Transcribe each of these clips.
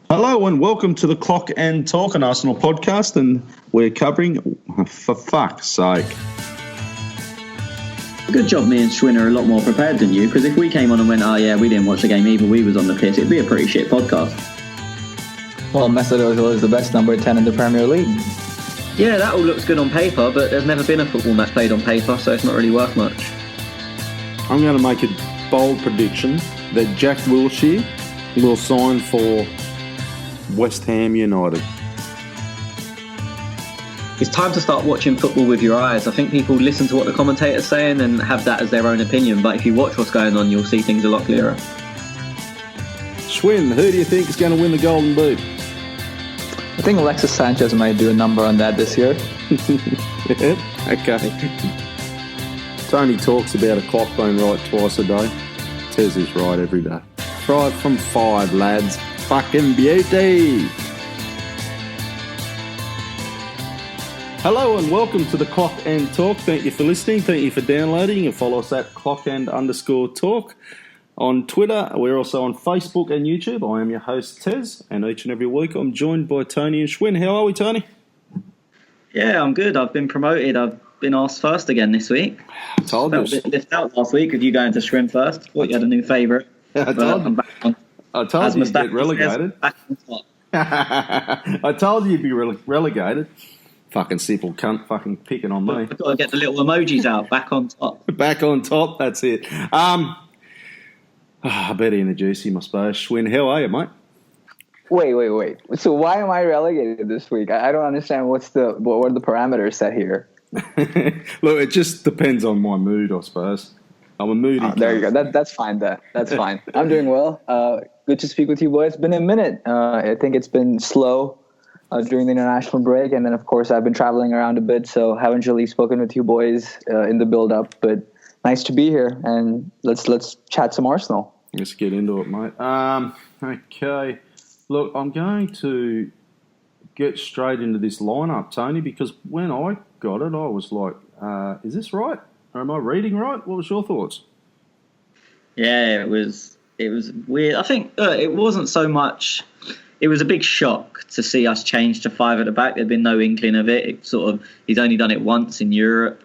Hello and welcome to the Clock and Talk, an Arsenal podcast, and we're covering, for fuck's sake. Good job me and Schwinn are a lot more prepared than you, because if we came on and went, oh yeah, we didn't watch the game either, we was on the piss, it'd be a pretty shit podcast. Well, Mesut Ozil is the best number 10 in the Premier League. Yeah, that all looks good on paper, but there's never been a football match played on paper, so it's not really worth much. I'm going to make a bold prediction that Jack Wilshere will sign for West Ham United. It's time to start watching football with your eyes. I think people listen to what the commentator's saying and have that as their own opinion, but if you watch what's going on, you'll see things a lot clearer. Schwinn, who do you think is going to win the Golden Boot? I think Alexis Sanchez might do a number on that this year. Okay. Tony talks about a clock being right twice a day. Tez is right every day. Right from 5, lads. Fucking beauty. Hello and welcome to the Clock and Talk. Thank you for listening. Thank you for downloading. You can follow us at clockand_talk on Twitter. We're also on Facebook and YouTube. I am your host, Tez, and each and every week I'm joined by Tony and Schwinn. How are we, Tony? Yeah, I'm good. I've been promoted. I've been asked first again this week. I told you. I felt a bit left out last week with you going to Schwinn first. Thought you had a new favourite. I told you you'd get relegated. Back on top. I told you you'd be relegated. Fucking simple cunt, fucking picking on me. I've got to get the little emojis out. Back on top. Back on top, that's it. I better introduce him, I suppose. Schwinn, how are you, mate? Wait. So why am I relegated this week? I don't understand what are the parameters set here. Look, it just depends on my mood, I suppose. I'm a moody There you go. That's fine. That's fine. I'm doing well. Good to speak with you, boys. It's been a minute. I think it's been slow during the international break, and then of course I've been traveling around a bit, so haven't really spoken with you boys in the build-up. But nice to be here, and let's chat some Arsenal. Let's get into it, mate. Okay. Look, I'm going to get straight into this lineup, Tony, because when I got it, I was like, is this right? Or am I reading right? What was your thoughts? Yeah, it was weird. I think it wasn't so much. It was a big shock to see us change to 5 at the back. There'd been no inkling of it. He's only done it once in Europe.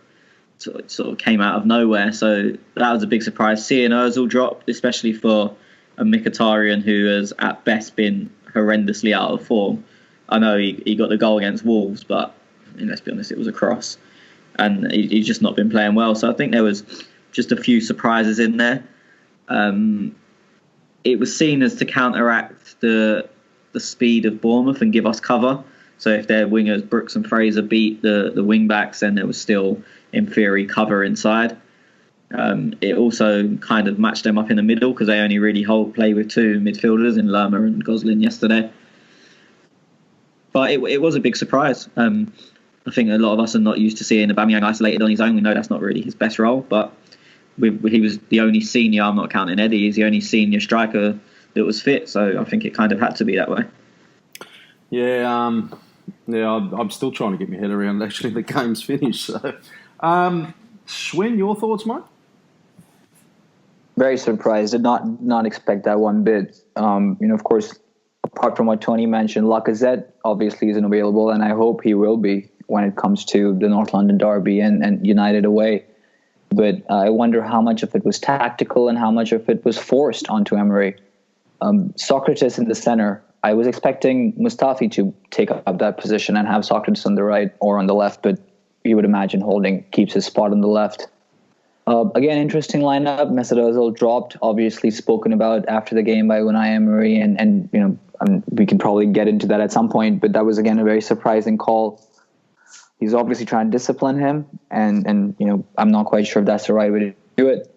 So it sort of came out of nowhere. So that was a big surprise. Seeing Ozil drop, especially for a Mkhitaryan who has at best been horrendously out of form. I know he got the goal against Wolves, but I mean, let's be honest, it was a cross. And he's just not been playing well. So I think there was just a few surprises in there. It was seen as to counteract the speed of Bournemouth and give us cover. So if their wingers, Brooks and Fraser, beat the wing-backs, then there was still, in theory, cover inside. It also kind of matched them up in the middle because they only really play with 2 midfielders in Lerma and Gosling yesterday. But it was a big surprise. I think a lot of us are not used to seeing Aubameyang isolated on his own. We know that's not really his best role, but he was the only senior, I'm not counting Eddie, he's the only senior striker that was fit, so I think it kind of had to be that way. Yeah, I'm still trying to get my head around actually the game's finished. So, Schwinn, your thoughts, mate? Very surprised. Did not expect that one bit. Of course, apart from what Tony mentioned, Lacazette obviously isn't available, and I hope he will be when it comes to the North London derby and United away. But I wonder how much of it was tactical and how much of it was forced onto Emery. Socrates in the center. I was expecting Mustafi to take up that position and have Socrates on the right or on the left, but you would imagine Holding keeps his spot on the left. Again, interesting lineup. Mesut Ozil dropped, obviously spoken about after the game by Unai Emery, and we can probably get into that at some point, but that was, again, a very surprising call. He's obviously trying to discipline him, and I'm not quite sure if that's the right way to do it.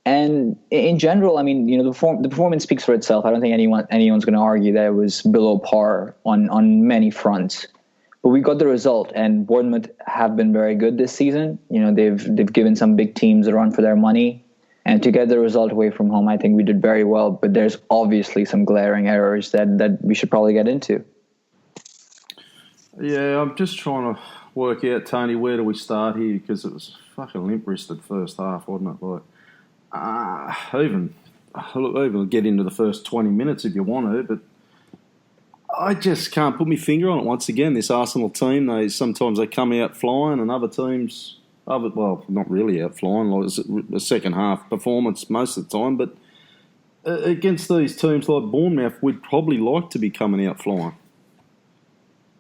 And in general, I mean, the performance speaks for itself. I don't think anyone's going to argue that it was below par on many fronts. But we got the result, and Bournemouth have been very good this season. They've given some big teams a run for their money, and to get the result away from home, I think we did very well. But there's obviously some glaring errors that we should probably get into. Yeah, I'm just trying to work out, Tony, where do we start here? Because it was fucking limp-wristed first half, wasn't it? Even get into the first 20 minutes if you want to, but I just can't put my finger on it. Once again, this Arsenal team, sometimes they come out flying, and other teams, well, not really out flying. Like it's a second half performance most of the time, but against these teams like Bournemouth, we'd probably like to be coming out flying.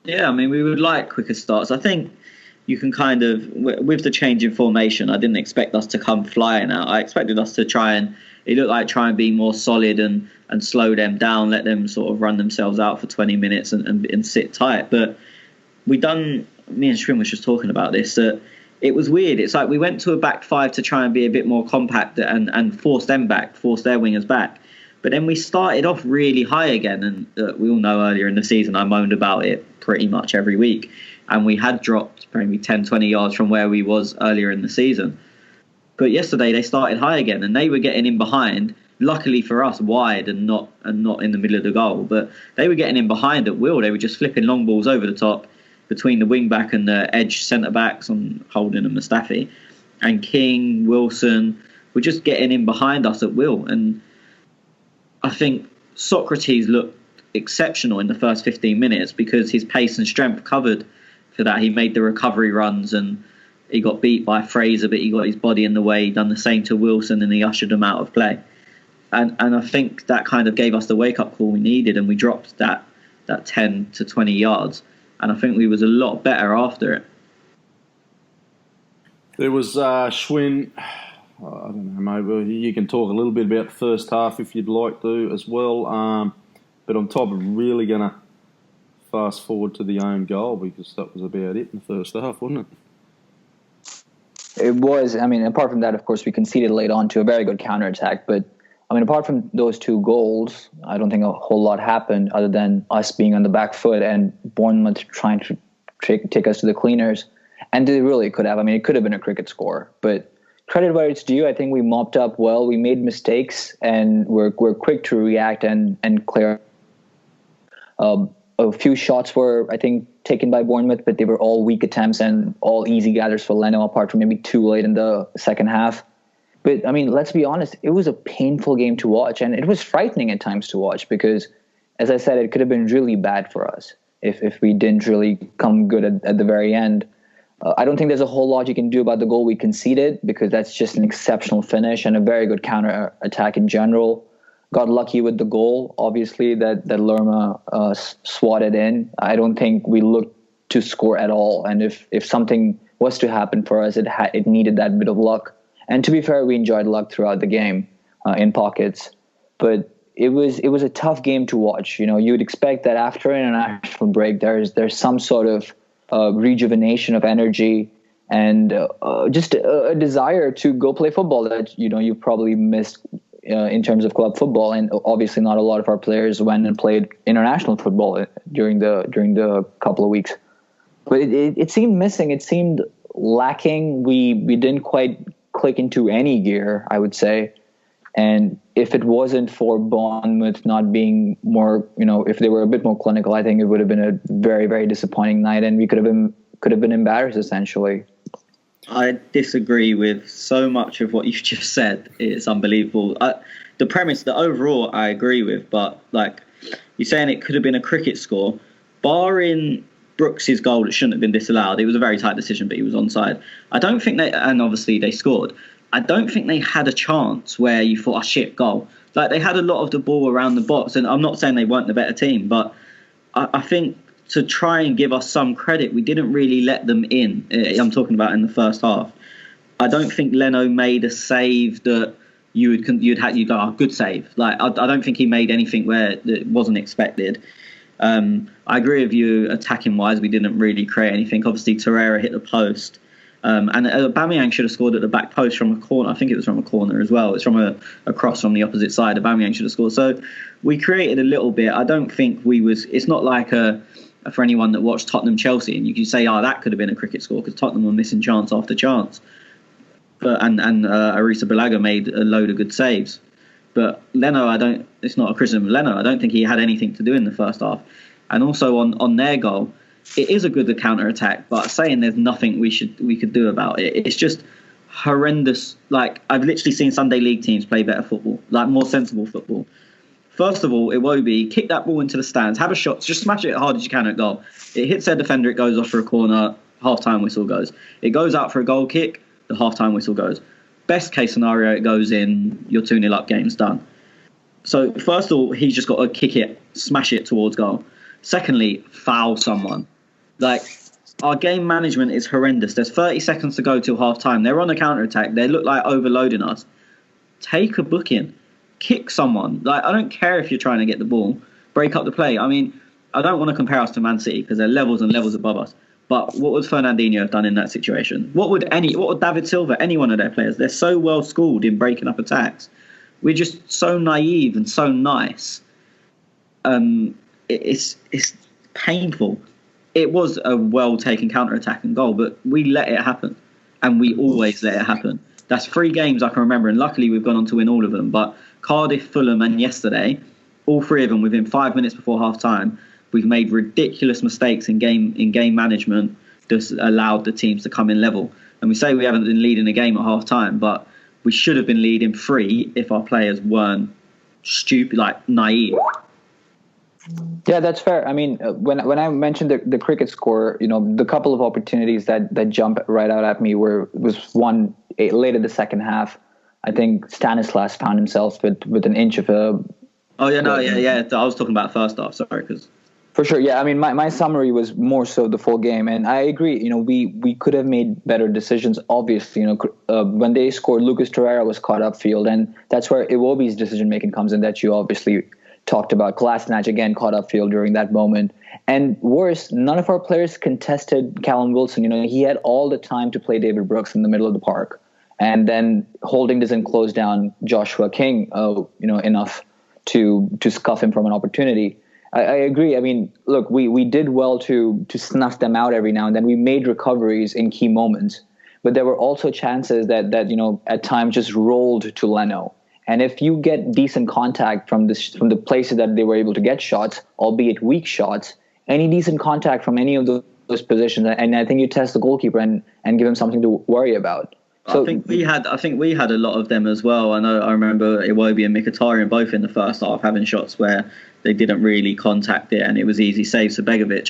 Yeah, I mean, we would like quicker starts. I think you can kind of, with the change in formation, I didn't expect us to come flying out. I expected us to try and be more solid and slow them down, let them sort of run themselves out for 20 minutes and sit tight. But me and Shrim was just talking about this, that it was weird. It's like we went to a back five to try and be a bit more compact and force their wingers back. But then we started off really high again, and we all know earlier in the season I moaned about it pretty much every week. And we had dropped maybe 10, 20 yards from where we was earlier in the season. But yesterday they started high again, and they were getting in behind. Luckily for us, wide and not in the middle of the goal. But they were getting in behind at will. They were just flipping long balls over the top between the wing back and the edge centre backs on Holding and Mustafi. And King, Wilson were just getting in behind us at will. And I think Socrates looked exceptional in the first 15 minutes because his pace and strength covered for that. He made the recovery runs and he got beat by Fraser, but he got his body in the way. He done the same to Wilson and he ushered him out of play. And I think that kind of gave us the wake-up call we needed, and we dropped that 10 to 20 yards. And I think we was a lot better after it. There was Schwinn. I don't know, maybe you can talk a little bit about the first half if you'd like to as well. But on top of really going to fast forward to the own goal, because that was about it in the first half, wasn't it? It was. I mean, apart from that, of course, we conceded late on to a very good counterattack. But, I mean, apart from those two goals, I don't think a whole lot happened other than us being on the back foot and Bournemouth trying to take us to the cleaners. And they really could have. I mean, it could have been a cricket score. But credit where it's due. I think we mopped up well. We made mistakes, and we're quick to react and clear. A few shots were, I think, taken by Bournemouth, but they were all weak attempts and all easy gathers for Leno, apart from maybe two late in the second half. But, I mean, let's be honest, it was a painful game to watch, and it was frightening at times to watch because, as I said, it could have been really bad for us if we didn't really come good at the very end. I don't think there's a whole lot you can do about the goal we conceded because that's just an exceptional finish and a very good counter attack in general. Got lucky with the goal, obviously, that Lerma swatted in. I don't think we looked to score at all. And if something was to happen for us, it needed that bit of luck. And to be fair, we enjoyed luck throughout the game in pockets. But it was a tough game to watch. You know, you'd expect that after an international break, there's some sort of rejuvenation of energy and just a desire to go play football that, you know, you probably missed in terms of club football. And obviously not a lot of our players went and played international football during the couple of weeks. But it seemed missing. It seemed lacking. We didn't quite click into any gear, I would say. And if it wasn't for Bournemouth not being more, you know, if they were a bit more clinical, I think it would have been a very, very disappointing night, and we could have been embarrassed essentially. I disagree with so much of what you've just said. It's unbelievable. The premise, the overall, I agree with, but like you're saying, it could have been a cricket score, barring Brooks's goal. It shouldn't have been disallowed. It was a very tight decision, but he was onside. I don't think and obviously they scored. I don't think they had a chance where you thought, oh shit, goal. Like they had a lot of the ball around the box, and I'm not saying they weren't the better team, but I think to try and give us some credit, we didn't really let them in. I'm talking about in the first half. I don't think Leno made a save that you'd go, oh, good save. Like I don't think he made anything where it wasn't expected. I agree with you attacking wise. We didn't really create anything. Obviously, Torreira hit the post. And Aubameyang should have scored at the back post from a corner. I think it was from a corner as well. It's from a cross from the opposite side. Aubameyang should have scored. So we created a little bit. I don't think it's not like for anyone that watched Tottenham-Chelsea, and you can say, oh, that could have been a cricket score because Tottenham were missing chance after chance. And Arisa Balaga made a load of good saves. But Leno, it's not a criticism of Leno. I don't think he had anything to do in the first half. And also on their goal, it is a good counter-attack, but saying there's nothing we could do about it, it's just horrendous. Like, I've literally seen Sunday League teams play better football, like more sensible football. First of all, Iwobi, kick that ball into the stands, have a shot, just smash it as hard as you can at goal. It hits their defender, it goes off for a corner, half-time whistle goes. It goes out for a goal kick, the half-time whistle goes. Best case scenario, it goes in, you're 2-0 up, game's done. So first of all, he's just got to kick it, smash it towards goal. Secondly, foul someone. Like, our game management is horrendous. There's 30 seconds to go till half-time. They're on a counter-attack. They look like overloading us. Take a booking. Kick someone. Like, I don't care if you're trying to get the ball. Break up the play. I mean, I don't want to compare us to Man City because they're levels and levels above us. But what would Fernandinho have done in that situation? What would David Silva, any one of their players? They're so well schooled in breaking up attacks. We're just so naive and so nice. It's painful. It was a well-taken counter-attack and goal, but we let it happen. And we always let it happen. That's 3 games I can remember, and luckily we've gone on to win all of them. But Cardiff, Fulham, and yesterday, all 3 of them within 5 minutes before half-time, we've made ridiculous mistakes in game management that's allowed the teams to come in level. And we say we haven't been leading a game at half-time, but we should have been leading 3 if our players weren't stupid, like naive. Yeah, that's fair. I mean, when I mentioned the cricket score, the couple of opportunities that jump right out at me was one late in the second half. I think Stanislas found himself with an inch of a. Oh yeah, no, yeah. I was talking about first half. Sorry, because. For sure, yeah. I mean, my summary was more so the full game, and I agree. We could have made better decisions. Obviously, when they scored, Lucas Torreira was caught upfield, and that's where Iwobi's decision making comes in. That you obviously talked about. Kolasinac again caught upfield during that moment, and worse, none of our players contested Callum Wilson. He had all the time to play David Brooks in the middle of the park, and then Holding doesn't close down Joshua King, enough to scuff him from an opportunity. I agree. I mean, look, we did well to snuff them out every now and then. We made recoveries in key moments, but there were also chances that at times just rolled to Leno. And if you get decent contact from the places that they were able to get shots, albeit weak shots, any decent contact from any of those positions, and I think you test the goalkeeper and give him something to worry about. So, I think we had a lot of them as well. I remember Iwobi and Mkhitaryan both in the first half having shots where they didn't really contact it, and it was easy saves for Begovic.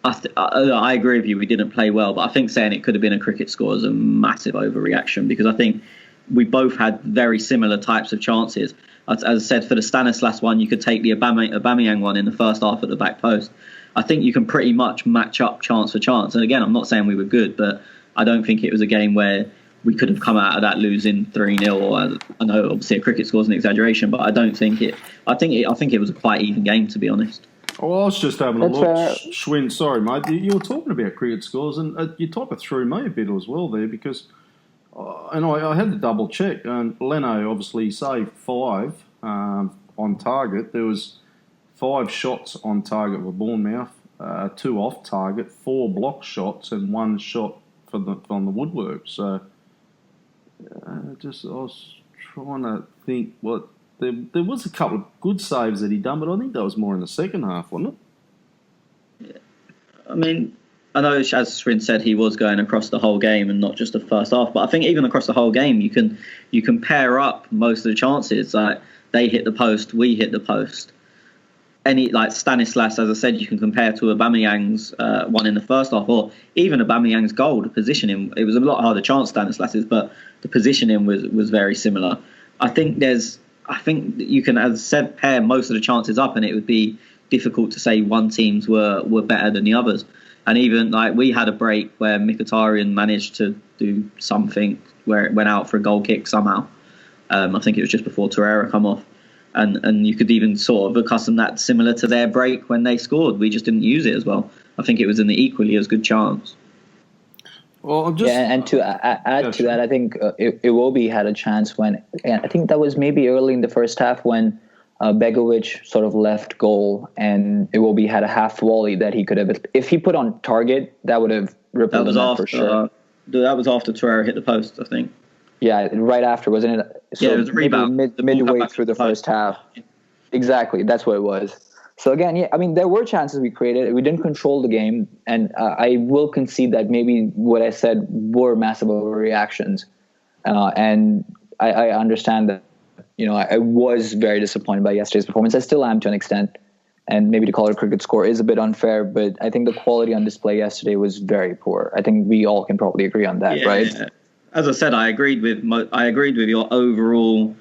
I agree with you. We didn't play well, but I think saying it could have been a cricket score is a massive overreaction because I think we both had very similar types of chances. As I said, for the Stanislas one, you could take the Aubameyang one in the first half at the back post. I think you can pretty much match up chance for chance. And again, I'm not saying we were good, but I don't think it was a game where we could have come out of that losing 3-0. Or I know obviously a cricket score is an exaggeration, but I don't think it. I think it was a quite even game, to be honest. Well, I was just having a look. Schwinn, sorry, mate. You were talking about cricket scores, and you type it through me a bit as well there because, and I had to double check. And Leno obviously saved 5 on target. There was 5 shots on target for Bournemouth, 2 off target, 4 block shots, and 1 shot on the woodwork. So, I was trying to think what. There was a couple of good saves that he done, but I think that was more in the second half, wasn't it? Yeah. I mean, I know as Schwinn said he was going across the whole game and not just the first half, but I think even across the whole game you can pair up most of the chances. Like they hit the post, we hit the post. Like Stanislas, as I said, you can compare to Aubameyang's one in the first half, or even Aubameyang's goal. The positioning, it was a lot harder chance Stanislas's, but the positioning was very similar. I think you can, as I said, pair most of the chances up, and it would be difficult to say one teams were better than the others. And even like we had a break where Mkhitaryan managed to do something where it went out for a goal kick somehow. I think it was just before Torreira come off. And you could even sort of accustom that similar to their break when they scored. We just didn't use it as well. I think it was in the equally as good chance. Well, and to add to that, I think Iwobi had a chance when, I think that was maybe early in the first half when Begovic sort of left goal and Iwobi had a half volley that he could have, if he put on target, that would have rippled him out for sure. That was after Torreira hit the post, I think. Yeah, right after, wasn't it? So it was a rebound. Midway through the first half. Exactly, that's what it was. So again, yeah, I mean, there were chances we created. We didn't control the game, and I will concede that maybe what I said were massive overreactions, and I understand I was very disappointed by yesterday's performance. I still am to an extent. And maybe to call it a cricket score is a bit unfair, but I think the quality on display yesterday was very poor. I think we all can probably agree on that, right? As I said, I agreed with your overall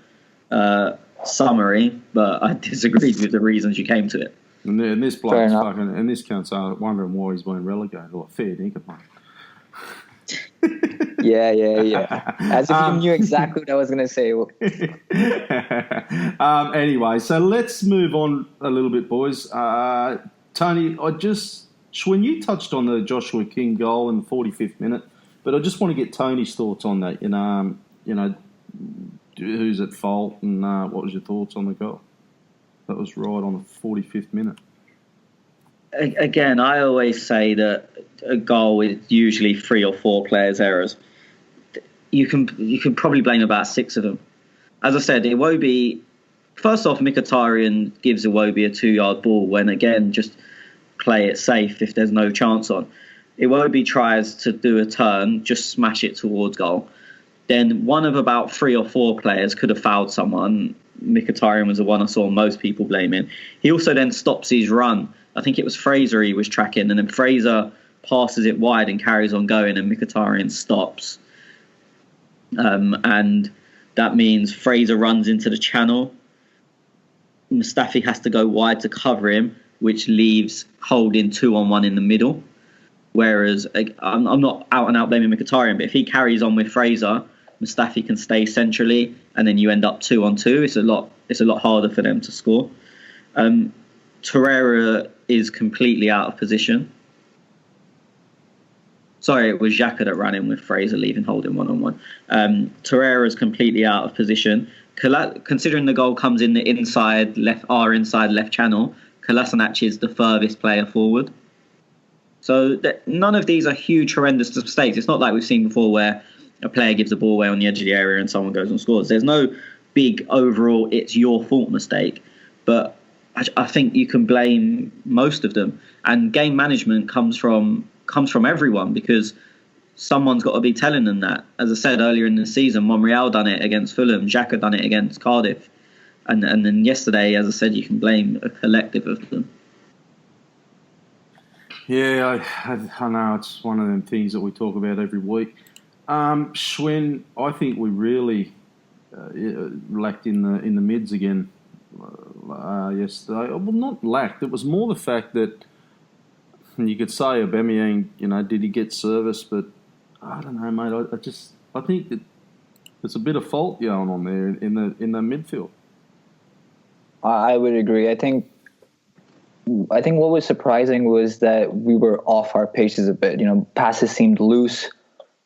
summary, but I disagreed with the reasons you came to it. And this bloke's fucking, and this counts. Wondering why he's been relegated. Or fair dinkum, mate. Yeah. As if you knew exactly what I was going to say. Anyway, so let's move on a little bit, boys. Tony, when you touched on the Joshua King goal in the 45th minute, but I just want to get Tony's thoughts on that. Who's at fault, and what was your thoughts on the goal? That was right on the 45th minute. Again, I always say that a goal is usually 3 or 4 players' errors. You can probably blame about 6 of them. As I said, Iwobi. First off, Mkhitaryan gives Iwobi a 2-yard ball when, again, just play it safe if there's no chance on. Iwobi tries to do a turn, just smash it towards goal. Then one of about 3 or 4 players could have fouled someone. Mkhitaryan was the one I saw most people blaming. He also then stops his run. I think it was Fraser he was tracking, and then Fraser passes it wide and carries on going, and Mkhitaryan stops. And that means Fraser runs into the channel. Mustafi has to go wide to cover him, which leaves Holding 2-on-1 in the middle. Whereas I'm not out and out blaming Mkhitaryan, but if he carries on with Fraser, Mustafi can stay centrally, and then you end up 2-on-2. It's a lot harder for them to score. Torreira is completely out of position. Sorry, it was Xhaka that ran in with Fraser, leaving Holding 1-on-1. Torreira is completely out of position. Considering the goal comes in the inside left channel, Kolasinac is the furthest player forward. So none of these are huge, horrendous mistakes. It's not like we've seen before where a player gives the ball away on the edge of the area and someone goes and scores. There's no big overall it's your fault mistake, but I think you can blame most of them. And game management comes from everyone, because someone's got to be telling them that. As I said earlier in the season, Monreal done it against Fulham, Xhaka done it against Cardiff, and then yesterday, as I said, you can blame a collective of them. Yeah, I know it's one of them things that we talk about every week. Schwinn, I think we really lacked in the mids again yesterday. Well, not lacked. It was more the fact that you could say Aubameyang, did he get service? But I don't know, mate. I think that there's a bit of fault going on there in the midfield. I would agree. I think what was surprising was that we were off our paces a bit. Passes seemed loose,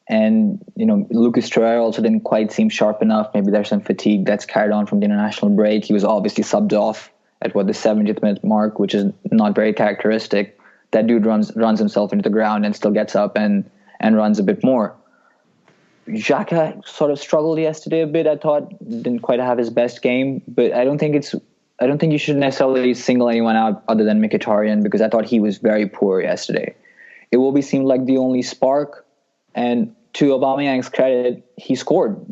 and Lucas Torreira also didn't quite seem sharp enough. Maybe there's some fatigue that's carried on from the international break. He was obviously subbed off at the 70th minute mark, which is not very characteristic. That dude runs himself into the ground and still gets up and runs a bit more. Xhaka sort of struggled yesterday a bit. I thought didn't quite have his best game, but I don't think you should necessarily single anyone out other than Mkhitaryan, because I thought he was very poor yesterday. Iwobi seemed like the only spark, and to Aubameyang's credit, he scored.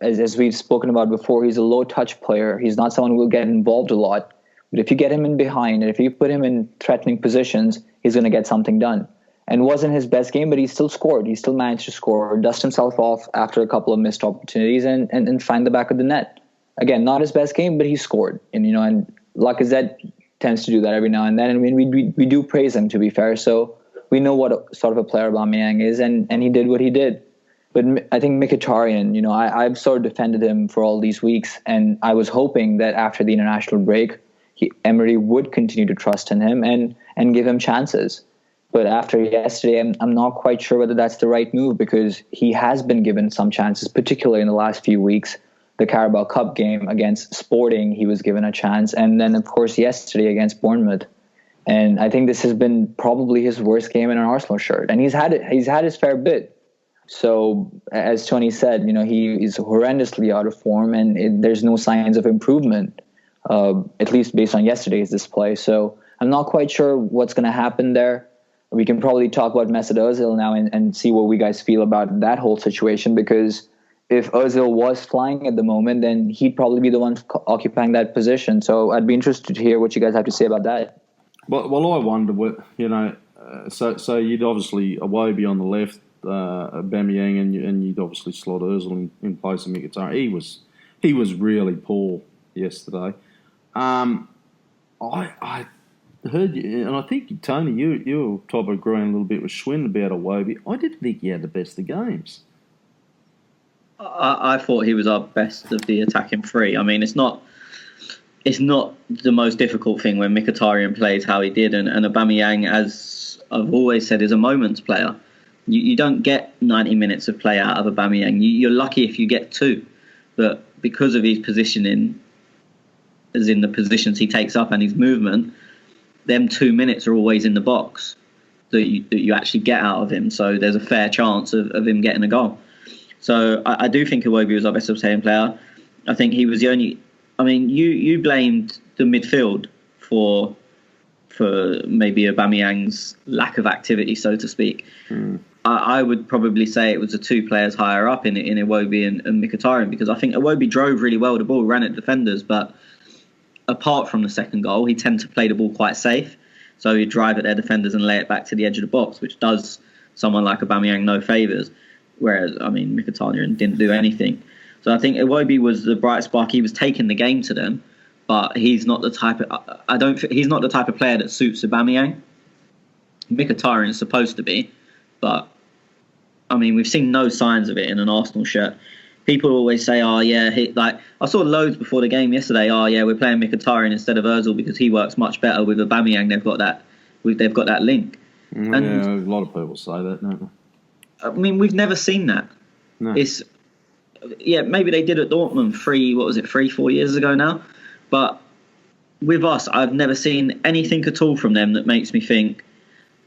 As we've spoken about before, he's a low touch player. He's not someone who will get involved a lot, but if you get him in behind and if you put him in threatening positions, he's going to get something done. And wasn't his best game, but he still scored. He still managed to score, dust himself off after a couple of missed opportunities, and find the back of the net. Again, not his best game, but he scored. And Lacazette tends to do that every now and then. And we do praise him, to be fair. So we know what sort of a player Aubameyang is, and he did what he did. But I think Mkhitaryan, I've sort of defended him for all these weeks, and I was hoping that after the international break, Emery would continue to trust in him and give him chances. But after yesterday, I'm not quite sure whether that's the right move, because he has been given some chances, particularly in the last few weeks. The Carabao Cup game against Sporting, he was given a chance. And then, of course, yesterday against Bournemouth. And I think this has been probably his worst game in an Arsenal shirt. And he's had his fair bit. So, as Tony said, he is horrendously out of form, and there's no signs of improvement, at least based on yesterday's display. So I'm not quite sure what's going to happen there. We can probably talk about Mesut Ozil now and see what we guys feel about that whole situation, because if Ozil was flying at the moment, then he'd probably be the one occupying that position. So I'd be interested to hear what you guys have to say about that. Well, I wonder what, so you'd obviously Iwobi on the left, Aubameyang, and you'd obviously slot Ozil in place of Mkhitaryan. He was really poor yesterday. I heard you, and I think, Tony, you were top agreeing a little bit with Schwinn about Iwobi. I didn't think he had the best of games. I thought he was our best of the attacking three. I mean, it's not the most difficult thing when Mkhitaryan plays how he did, and Aubameyang, as I've always said, is a moments player. You don't get 90 minutes of play out of Aubameyang. You're lucky if you get 2. But because of his positioning, as in the positions he takes up and his movement, them 2 minutes are always in the box that you actually get out of him. So there's a fair chance of him getting a goal. So I do think Iwobi was our best attacking player. I think he was the only... I mean, you blamed the midfield for maybe Aubameyang's lack of activity, so to speak. I would probably say it was the 2 players higher up in Iwobi and Mkhitaryan, because I think Iwobi drove really well the ball, ran at defenders, but apart from the second goal, he tended to play the ball quite safe. So he'd drive at their defenders and lay it back to the edge of the box, which does someone like Aubameyang no favours. Whereas, I mean, Mkhitaryan didn't do anything. So I think Iwobi was the bright spark. He was taking the game to them, but he's not the type of he's not the type of player that suits Aubameyang. Mkhitaryan is supposed to be, but I mean, we've seen no signs of it in an Arsenal shirt. People always say, "Oh yeah," like I saw loads before the game yesterday. "Oh yeah, we're playing Mkhitaryan instead of Ozil because he works much better with Aubameyang. They've got that link." And a lot of people say that, don't they? I mean, we've never seen that. No. Maybe they did at Dortmund 3-4 years ago now. But with us, I've never seen anything at all from them that makes me think,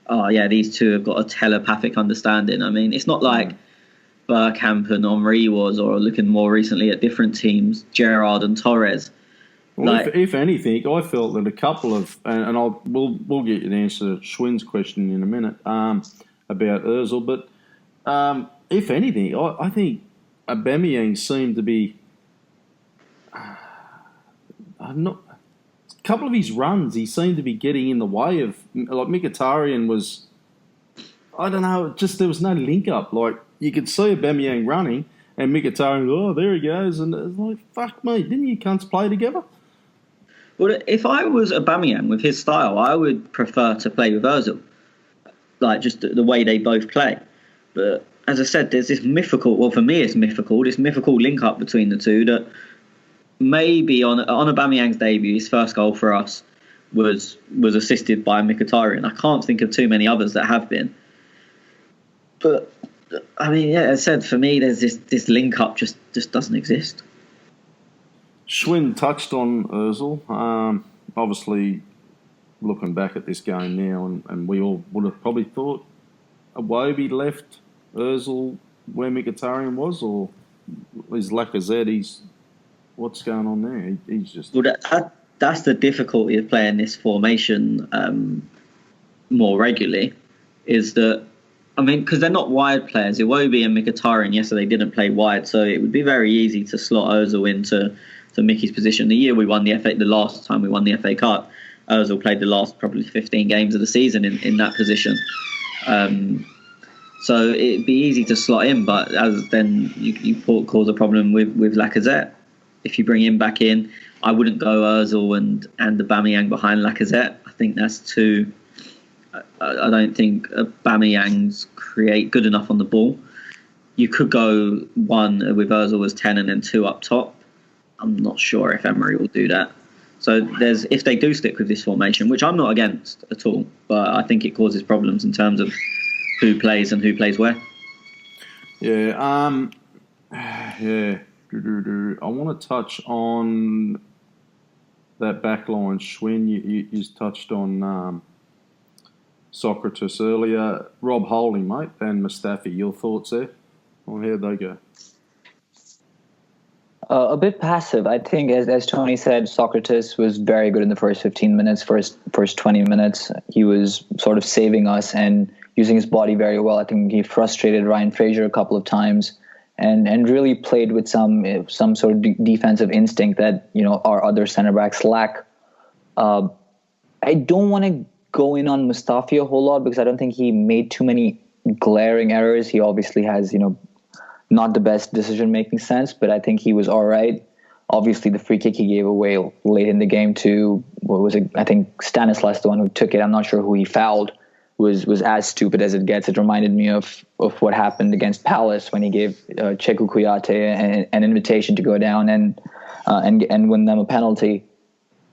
oh yeah, these two have got a telepathic understanding. I mean, it's not like Bergkamp and Henry was, or looking more recently at different teams, Gerrard and Torres. Well, if anything, I felt that a couple of, and we'll get you the answer to Schwinn's question in a minute about Ozil, but if anything, I think Aubameyang seemed to be a couple of his runs. He seemed to be getting in the way of, like Mkhitaryan was. I don't know. Just there was no link up. Like you could see Aubameyang running, and Mkhitaryan, oh, there he goes, and it's like, fuck me, didn't you cunts play together? Well, if I was Aubameyang with his style, I would prefer to play with Ozil, like just the way they both play. But as I said, there's this mythical, well for me it's mythical, this mythical link up between the two that maybe on Aubameyang's debut, his first goal for us was assisted by Mkhitaryan. I can't think of too many others that have been. But I mean, yeah, as I said, for me there's this link up just doesn't exist. Schwinn touched on Ozil. Obviously, looking back at this game now, and we all would have probably thought Iwobi left Ozil where Mkhitaryan was, or is Lacazette? What's going on there? He's just... Well, that's the difficulty of playing this formation more regularly, is that, I mean, because they're not wide players. Iwobi and Mkhitaryan yesterday didn't play wide, so it would be very easy to slot Ozil into Mickey's position. The year we won the last time we won the FA Cup, Ozil played the last probably 15 games of the season in that position. So it'd be easy to slot in, but then you cause a problem with Lacazette. If you bring him back in, I wouldn't go Ozil and Aubameyang behind Lacazette. I think that's too... I don't think Aubameyang's create good enough on the ball. You could go one with Ozil as 10 and then 2 up top. I'm not sure if Emery will do that. So if they do stick with this formation, which I'm not against at all, but I think it causes problems in terms of who plays and who plays where. Yeah. Yeah. I want to touch on that back line. Schwinn, you touched on Socrates earlier. Rob Holding, mate, and Mustafi. Your thoughts there on how they go? A bit passive. I think, as Tony said, Socrates was very good in the first 15 minutes, first 20 minutes. He was sort of saving us and using his body very well. I think he frustrated Ryan Fraser a couple of times. and really played with some sort of defensive instinct that our other center backs lack. I don't want to go in on Mustafi a whole lot because I don't think he made too many glaring errors. He obviously has not the best decision making sense, but I think he was all right. Obviously, the free kick he gave away late in the game to, what was it? I think Stanislas, the one who took it. I'm not sure who he fouled. Was as stupid as it gets. It reminded me of what happened against Palace when he gave Cheku Kouyaté an invitation to go down and win them a penalty.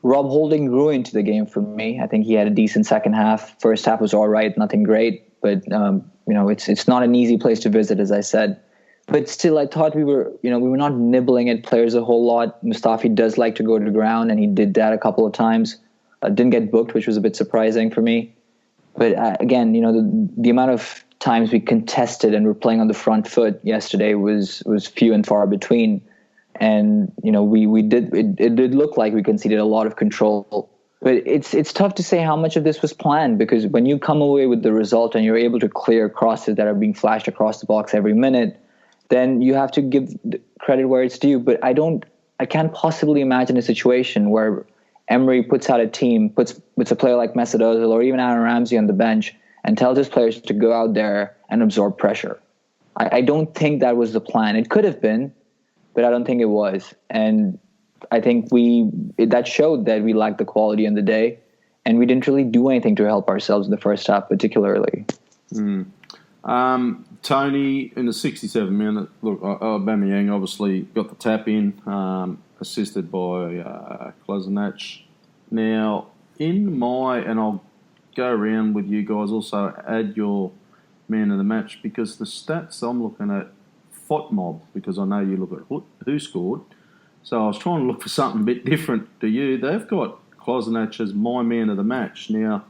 Rob Holding grew into the game for me. I think he had a decent second half. First half was all right, nothing great, but it's not an easy place to visit, as I said. But still, I thought we were not nibbling at players a whole lot. Mustafi does like to go to the ground, and he did that a couple of times. Didn't get booked, which was a bit surprising for me. But again, the amount of times we contested and were playing on the front foot yesterday was few and far between. And it did look like we conceded a lot of control. But it's tough to say how much of this was planned, because when you come away with the result and you're able to clear crosses that are being flashed across the box every minute, then you have to give credit where it's due. But I can't possibly imagine a situation where Emery puts out a team, puts a player like Mesut Ozil or even Aaron Ramsey on the bench and tells his players to go out there and absorb pressure. I don't think that was the plan. It could have been, but I don't think it was. And I think that showed that we lacked the quality in the day, and we didn't really do anything to help ourselves in the first half particularly. Tony, in the 67th minute, look, Aubameyang obviously got the tap in, assisted by Kolasinac. Now, and I'll go around with you guys, also add your man of the match, because the stats I'm looking at, FOTMob, because I know you look at who scored. So I was trying to look for something a bit different to you. They've got Kolasinac as my man of the match. Now,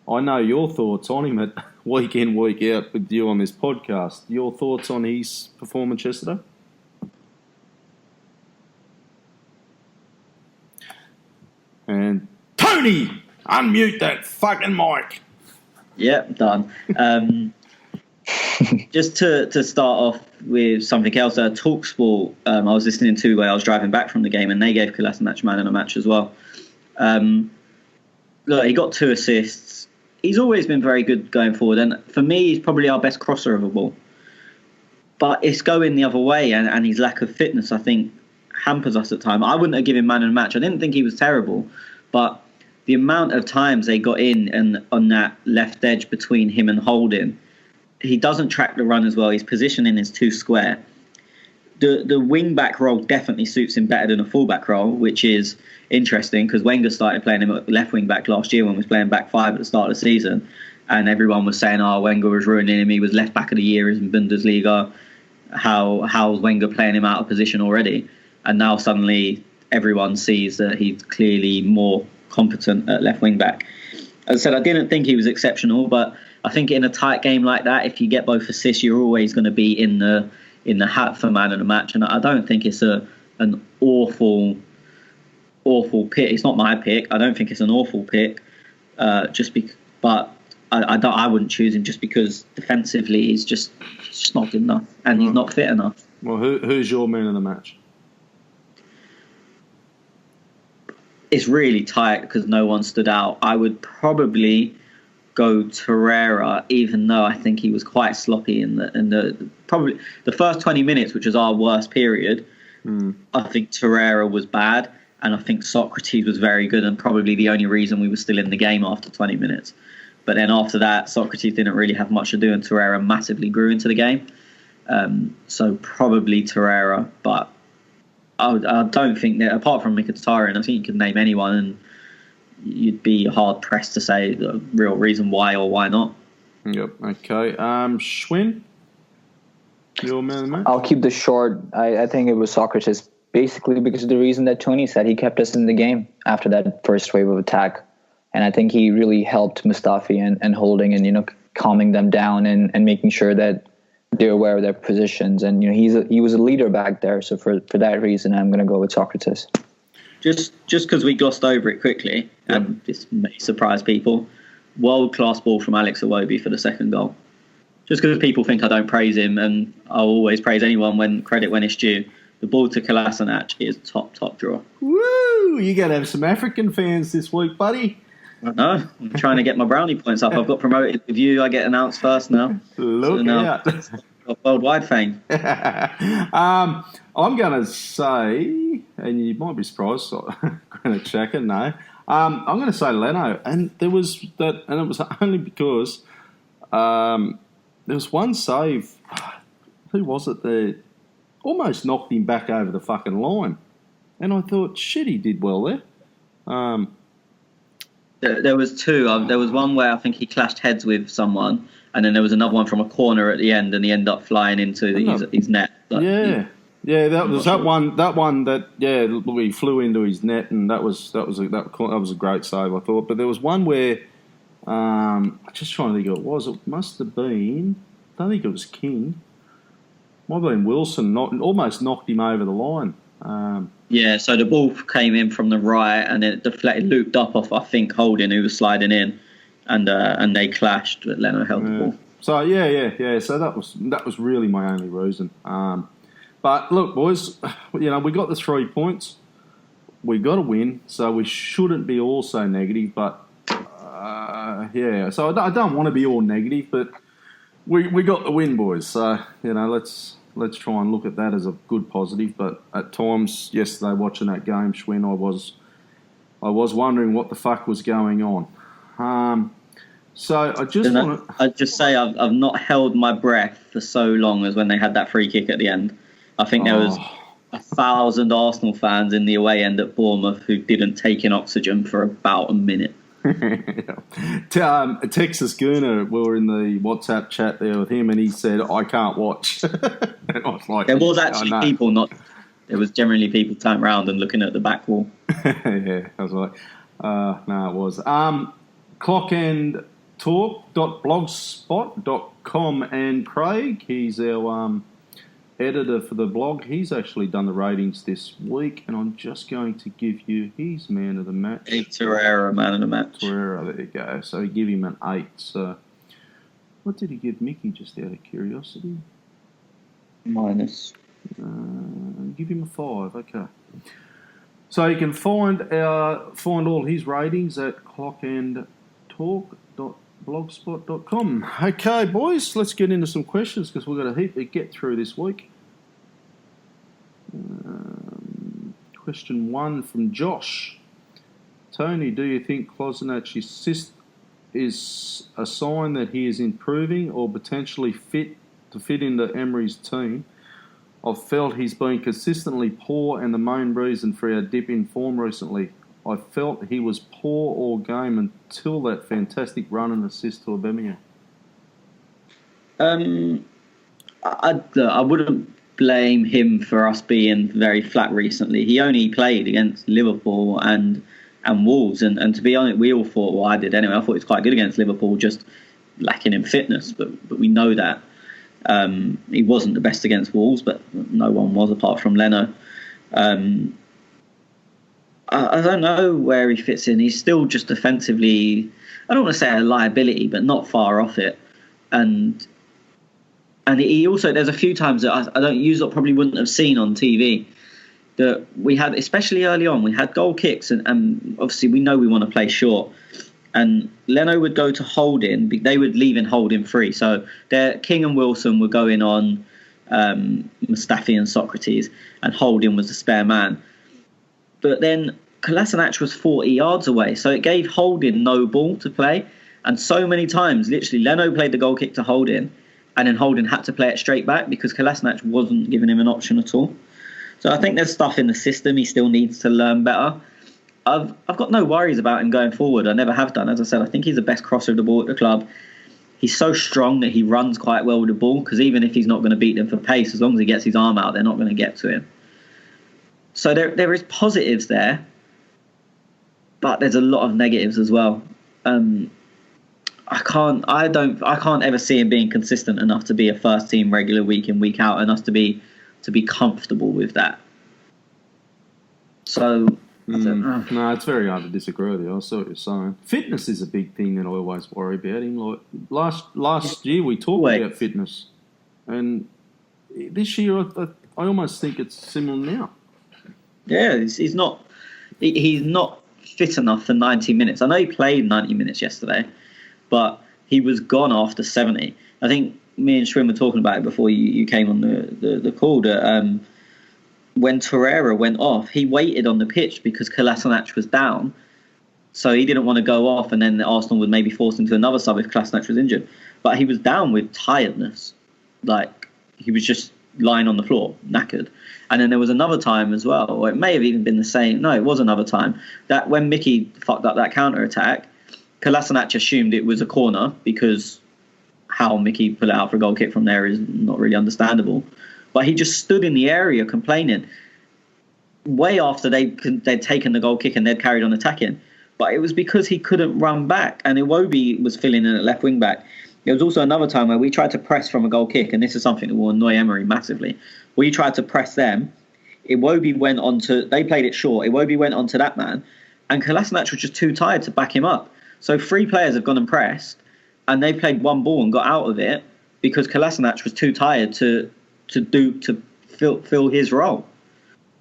I know your thoughts on him at week in, week out with you on this podcast. Your thoughts on his performance yesterday? And Tony, unmute that fucking mic. Yep, done. Just to start off with something else, TalkSport, I was listening to where I was driving back from the game, and they gave Kolasinac man of the match as well. Look, he got 2 assists. He's always been very good going forward, and for me, he's probably our best crosser of a ball. But it's going the other way, and his lack of fitness, I think, hampers us at times. I wouldn't have given man of the match. I didn't think he was terrible, but the amount of times they got in and on that left edge between him and Holding, he doesn't track the run as well. His positioning is too square. The wing-back role definitely suits him better than a full-back role, which is interesting because Wenger started playing him at left wing-back last year when he was playing back 5 at the start of the season. And everyone was saying, Wenger was ruining him. He was left back of the year in Bundesliga. How's Wenger playing him out of position already? And now suddenly everyone sees that he's clearly more competent at left wing-back. As I said, I didn't think he was exceptional, but I think in a tight game like that, if you get both assists, you're always going to be in the hat for man of the match. And I don't think it's an awful pick. It's not my pick. I don't think it's an awful pick. But I wouldn't choose him just because defensively he's just not good enough and he's not fit enough. Well, who's your man of the match? It's really tight because no one stood out. I would probably go Torreira, even though I think he was quite sloppy in the probably the first 20 minutes, which was our worst period. I think Torreira was bad, and I think Socrates was very good, and probably the only reason we were still in the game after 20 minutes. But then after that, Socrates didn't really have much to do, and Torreira massively grew into the game. So probably Torreira, but I don't think that, apart from Mkhitaryan, I think you could name anyone and you'd be hard pressed to say the real reason why or why not. Yep. Okay. Schwinn, your man of the match? I'll keep this short. I think it was Socrates, basically because of the reason that Tony said. He kept us in the game after that first wave of attack, and I think he really helped Mustafi and Holding and calming them down and making sure that they're aware of their positions. And he was a leader back there. So for that reason, I'm going to go with Socrates. Just because we glossed over it quickly, and this may surprise people, world-class ball from Alex Iwobi for the second goal. just because people think I don't praise him, and I'll always praise anyone when it's due. The ball to Kolasinac is top draw. Woo! You're going to have some African fans this week, buddy. I know. I'm trying to get my brownie points up. I've got promoted with you. I get announced first now. Look out. Got worldwide fame. I'm going to say, and you might be surprised, I'm going to check it, no. I'm going to say Leno. And there was that, and it was only because there was one save. Who was it that almost knocked him back over the fucking line? And I thought, shit, he did well there. There was two. There was one where I think he clashed heads with someone, and then there was another one from a corner at the end, and he ended up flying into his net. But, that was that one. That one that he flew into his net, and that was a great save, I thought. But there was one where I'm just trying to think who it was. It must have been. I don't think it was King. Might have been Wilson. Almost knocked him over the line. So the ball came in from the right, and then it deflected, looped up off, I think, Holding, who was sliding in, and they clashed, but Leno held the ball. So So that was really my only reason. But look, boys, we got the 3 points. We got to win, so we shouldn't be all so negative. But so I don't want to be all negative, but we got the win, boys. So let's try and look at that as a good positive. But at times, yesterday watching that game, Schwinn, I was wondering what the fuck was going on. So I just want to... I'd just say I've not held my breath for so long as when they had that free kick at the end. I think there was 1,000 Arsenal fans in the away end at Bournemouth who didn't take in oxygen for about a minute. Texas Gooner, we were in the WhatsApp chat there with him, and he said, "I can't watch." And I was like, there was actually people not. There was generally people turning around and looking at the back wall. I was like, no, it was. Clockandtalk.blogspot.com, and Craig, he's our editor for the blog. He's actually done the ratings this week, and I'm just going to give you his man of the match. Torreira, man of the match. Torreira, there you go. So he give him an 8. So what did he give Mickey, just out of curiosity? Minus. Give him a 5. Okay. So you can find all his ratings at clockandtalk.blogspot.com. Okay, boys, let's get into some questions because we've got a heap to get through this week. Question 1 from Josh. Tony, do you think Kolasinac is a sign that he is improving or potentially fit into Emery's team? I've felt he's been consistently poor, and the main reason for our dip in form recently. I felt he was poor all game until that fantastic run and assist to Aubameyang. I wouldn't blame him for us being very flat recently. He only played against Liverpool and Wolves, and to be honest, we all thought, well, I did anyway, I thought he was quite good against Liverpool, just lacking in fitness, but we know that. He wasn't the best against Wolves, but no one was apart from Leno. I don't know where he fits in. He's still just defensively, I don't want to say a liability, but not far off it. And he also, there's a few times that I don't use that probably wouldn't have seen on TV that we had, especially early on, we had goal kicks and obviously we know we want to play short. And Leno would go to Holding. They would leave in Holding free. So King and Wilson were going on Mustafi and Socrates, and Holding was the spare man. But then Kolasinac was 40 yards away, so it gave Holding no ball to play. And so many times, literally, Leno played the goal kick to Holding, and then Holding had to play it straight back because Kolasinac wasn't giving him an option at all. So I think there's stuff in the system he still needs to learn better. I've got no worries about him going forward. I never have done. As I said, I think he's the best crosser of the ball at the club. He's so strong that he runs quite well with the ball, because even if he's not going to beat them for pace, as long as he gets his arm out, they're not going to get to him. So there is positives there, but there's a lot of negatives as well. I can't ever see him being consistent enough to be a first team regular week in, week out, and us to be comfortable with that. So No, it's very hard to disagree with you. I see what you're saying. Fitness is a big thing that I always worry about him. Like last year, we talked about fitness, and this year I almost think it's similar now. Yeah, he's not fit enough for 90 minutes. I know he played 90 minutes yesterday, but he was gone after 70. I think me and Shwin were talking about it before you came on the call that when Torreira went off, he waited on the pitch because Kolasinac was down. So he didn't want to go off, and then Arsenal would maybe force him to another sub if Kolasinac was injured. But he was down with tiredness. Like, he was just lying on the floor, knackered. And then there was another time as well, or it may have even been the same. No, it was another time, that when Mickey fucked up that counter-attack, Kolasinac assumed it was a corner because how Mickey put it out for a goal kick from there is not really understandable. But he just stood in the area complaining way after they'd taken the goal kick and they'd carried on attacking. But it was because he couldn't run back, and Iwobi was filling in at left wing back. There was also another time where we tried to press from a goal kick, and this is something that will annoy Emery massively. We tried to press them. Iwobi went on to... They played it short. Iwobi went onto that man, and Kolasinac was just too tired to back him up. So 3 players have gone and pressed, and they played one ball and got out of it because Kolasinac was too tired to fill his role,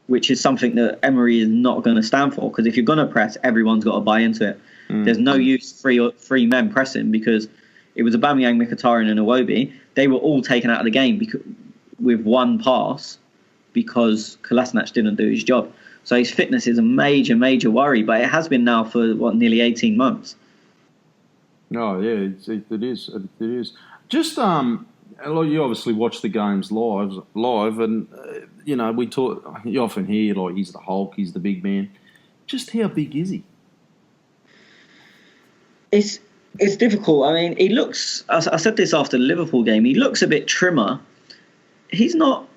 which is something that Emery is not going to stand for. Because if you're going to press, everyone's got to buy into it. There's no use three men pressing, because it was Aubameyang, Mkhitaryan and Iwobi. They were all taken out of the game with one pass because Kolasinac didn't do his job. So his fitness is a major, major worry, but it has been now for nearly 18 months. No, yeah, it is. It is. Just you obviously watch the games live, and we talk. You often hear like he's the Hulk, he's the big man. Just how big is he? It's difficult. I mean, he looks. I said this after the Liverpool game. He looks a bit trimmer. He's not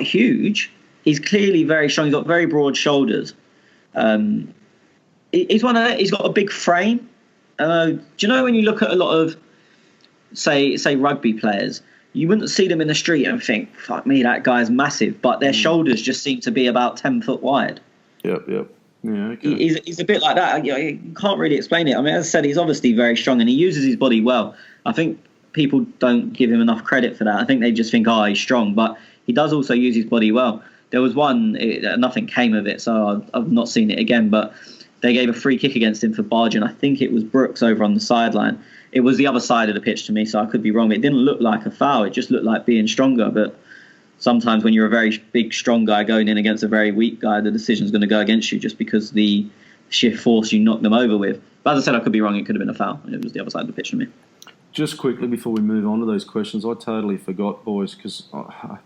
huge. He's clearly very strong. He's got very broad shoulders. He's got a big frame. Do you know when you look at a lot of say rugby players, you wouldn't see them in the street and think, "Fuck me, that guy's massive," but their shoulders just seem to be about 10 foot wide. Yep. Yeah, okay. He's a bit like that. You can't really explain it. I mean, as I said, he's obviously very strong and he uses his body well. I think people don't give him enough credit for that. I think they just think, he's strong, but he does also use his body well. There was nothing came of it, so I've not seen it again, but they gave a free kick against him for barging. I think it was Brooks over on the sideline. It was the other side of the pitch to me, so I could be wrong. It didn't look like a foul. It just looked like being stronger, but sometimes when you're a very big, strong guy going in against a very weak guy, the decision's going to go against you just because the sheer force you knock them over with. But as I said, I could be wrong. It could have been a foul, and it was the other side of the pitch for me. Just quickly before we move on to those questions, I totally forgot, boys, because I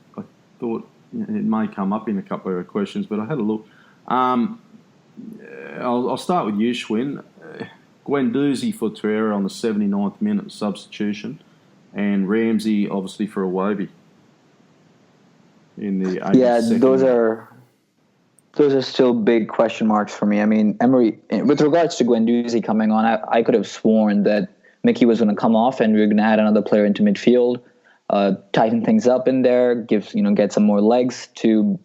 thought it may come up in a couple of questions, but I had a look. I'll start with you, Shwin. Guendouzi for Torreira on the 79th minute substitution, and Ramsey obviously for Iwobi in the 82nd. Yeah, those are still big question marks for me. I mean, Emery, with regards to Guendouzi coming on, I could have sworn that Mickey was going to come off and we were going to add another player into midfield, tighten things up in there, get some more legs to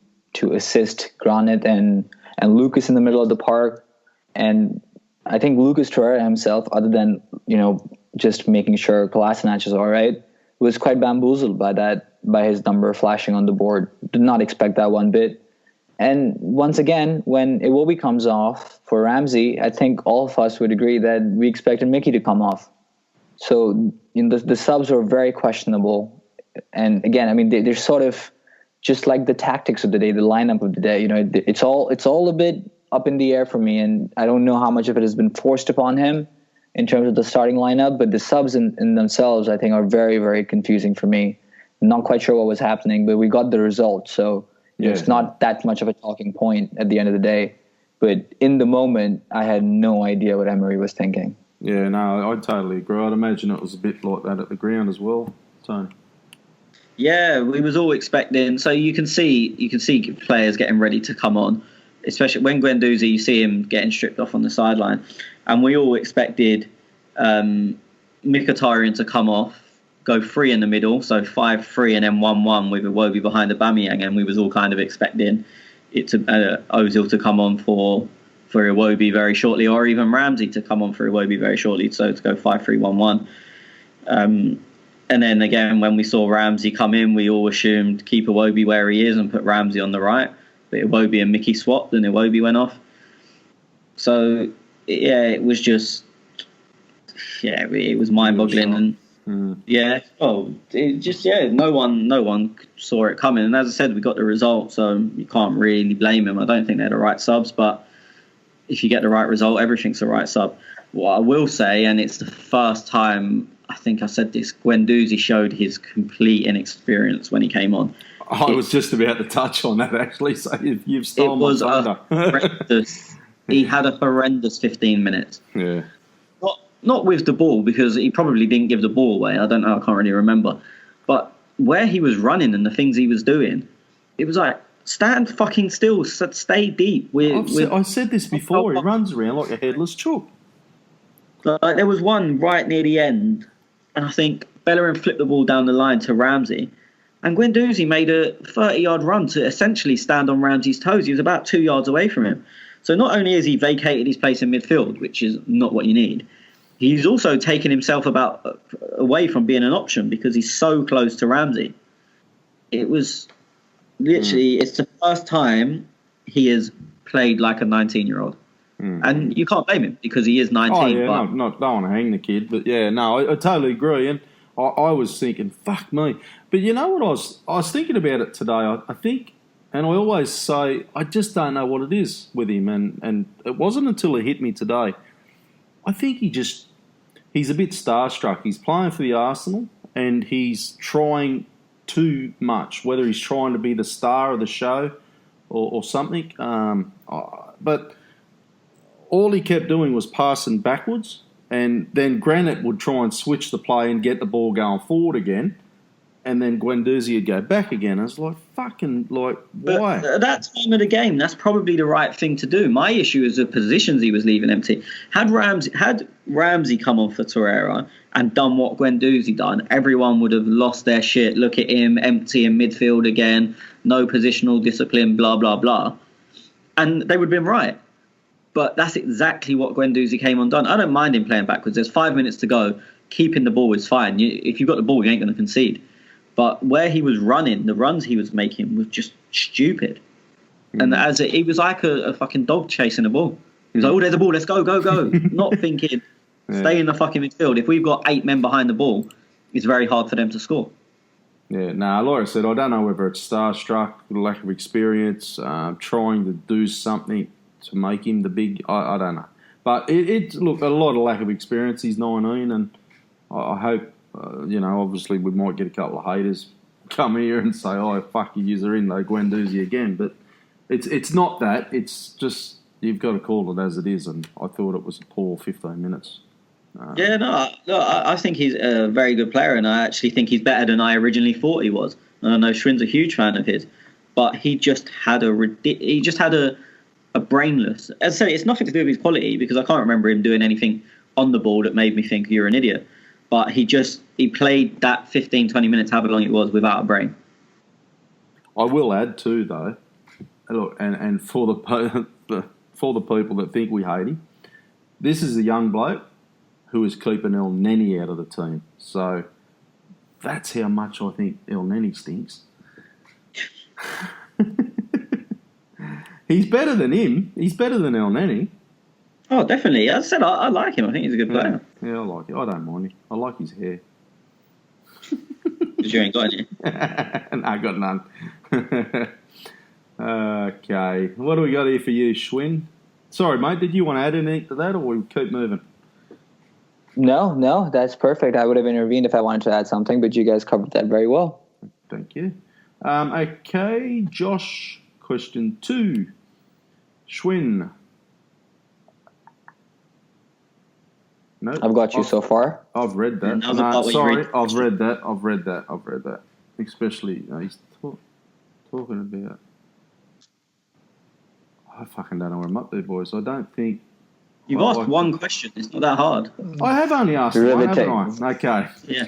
assist Granit and Lucas in the middle of the park. And I think Lucas Torreira himself, other than just making sure Kolasinac is all right, was quite bamboozled by his number flashing on the board. Did not expect that one bit. And once again, when Iwobi comes off for Ramsey, I think all of us would agree that we expected Mickey to come off. So the subs are very questionable. And again, I mean, they're sort of just like the tactics of the day, the lineup of the day. It's all a bit up in the air for me, and I don't know how much of it has been forced upon him in terms of the starting lineup, but the subs in themselves, I think, are very, very confusing for me. I'm not quite sure what was happening, but we got the result, so it's not that much of a talking point at the end of the day. But in the moment, I had no idea what Emery was thinking. Yeah, no, I totally agree. I'd imagine it was a bit like that at the ground as well, Tony. Yeah, we was all expecting. So you can see players getting ready to come on, especially when Guendouzi, you see him getting stripped off on the sideline, and we all expected Mkhitaryan to come off, go 3 in the middle, so 5-3 and then 1-1 with Iwobi behind Aubameyang, and we was all kind of expecting it to Ozil to come on for for Iwobi very shortly, or even Ramsey to come on for Iwobi very shortly, so to go 5-3-1-1. And then again, when we saw Ramsey come in, we all assumed keep Iwobi where he is and put Ramsey on the right. But Iwobi and Mickey swapped, and Iwobi went off. So yeah, it was just it was mind-boggling, and no one saw it coming. And as I said, we got the result, so you can't really blame him. I don't think they're the right subs, but if you get the right result, everything's the right sub. What I will say, and it's the first time I think I said this, Guendouzi showed his complete inexperience when he came on. I was just about to touch on that, actually, so you've stolen my thunder. He had a horrendous 15 minutes. Yeah. Not with the ball, because he probably didn't give the ball away. I don't know, I can't really remember. But where he was running and the things he was doing, it was like, stand fucking still, stay deep. I said this before, he runs around like a headless chook. Like, there was one right near the end, and I think Bellerin flipped the ball down the line to Ramsey, and Guendouzi made a 30-yard run to essentially stand on Ramsey's toes. He was about 2 yards away from him. So not only has he vacated his place in midfield, which is not what you need, he's also taken himself away from being an option because he's so close to Ramsey. It was literally, it's the first time he has played like a 19-year-old. And you can't blame him because he is 19. Oh, yeah, don't want to hang the kid. But, yeah, no, I totally agree. And I was thinking, fuck me. But you know what I was thinking about it today. I think, and I always say, I just don't know what it is with him. And it wasn't until it hit me today. I think he's a bit starstruck. He's playing for the Arsenal and he's trying too much, whether he's trying to be the star of the show or something. But all he kept doing was passing backwards, and then Granit would try and switch the play and get the ball going forward again, and then Guendouzi would go back again. I was like, fucking, like, why? But at that time of the game, that's probably the right thing to do. My issue is the positions he was leaving empty. Had Ramsey come on for Torreira and done what Guendouzi done, everyone would have lost their shit. Look at him, empty in midfield again, no positional discipline, blah, blah, blah. And they would have been right. But that's exactly what Guendouzi came undone. I don't mind him playing backwards. There's 5 minutes to go. Keeping the ball is fine. If you've got the ball, you ain't going to concede. But where he was running, the runs he was making was just stupid. And he was like a fucking dog chasing a ball. He was like, oh, there's a ball, let's go, go, go. Not thinking, stay in the fucking midfield. If we've got 8 men behind the ball, it's very hard for them to score. Yeah, like I said, I don't know whether it's starstruck, lack of experience, trying to do something to make him the big, I don't know. But look, a lot of lack of experience. He's 19, and I hope, obviously we might get a couple of haters come here and say, oh, fuck you, you're in though, Guendouzi again. But it's not that. It's just, you've got to call it as it is, and I thought it was a poor 15 minutes. I think he's a very good player, and I actually think he's better than I originally thought he was. And I know Schwin's a huge fan of his, but he just had a brainless. As I said, it's nothing to do with his quality because I can't remember him doing anything on the ball that made me think you're an idiot. But he played that 15, 20 minutes, however long it was, without a brain. I will add too, though, look, and for the people that think we hate him, this is a young bloke who is keeping El Neni out of the team. So that's how much I think El Neni stinks. He's better than him. He's better than El Neni. Oh, definitely. As I said, I like him. I think he's a good player. Yeah, I like it. I don't mind him. I like his hair. Because you ain't got any. No, I got none. Okay. What do we got here for you, Schwinn? Sorry, mate. Did you want to add anything to that, or we keep moving? No, that's perfect. I would have intervened if I wanted to add something, but you guys covered that very well. Thank you. Okay, Josh, question 2. Schwinn. No, I've got you so far. I've read that. No, sorry, I've read that. Especially, he's talking about... I fucking don't know where I'm up there, boys. I don't think... You've asked one question. It's not that hard. I have only asked one, haven't I? Okay. Yeah.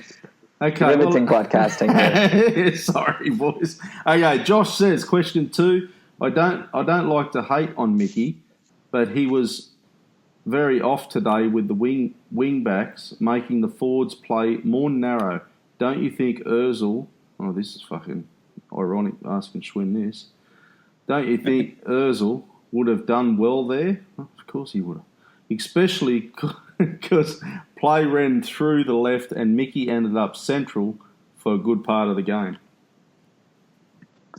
Okay. Riveting podcasting. Sorry, boys. Okay, Josh says, question 2. I don't like to hate on Mickey, but he was very off today with the wing backs, making the forwards play more narrow. Don't you think Ozil... Oh, this is fucking ironic, asking Schwinn this. Don't you think Ozil would have done well there? Oh, of course he would have. Especially because play ran through the left and Mickey ended up central for a good part of the game.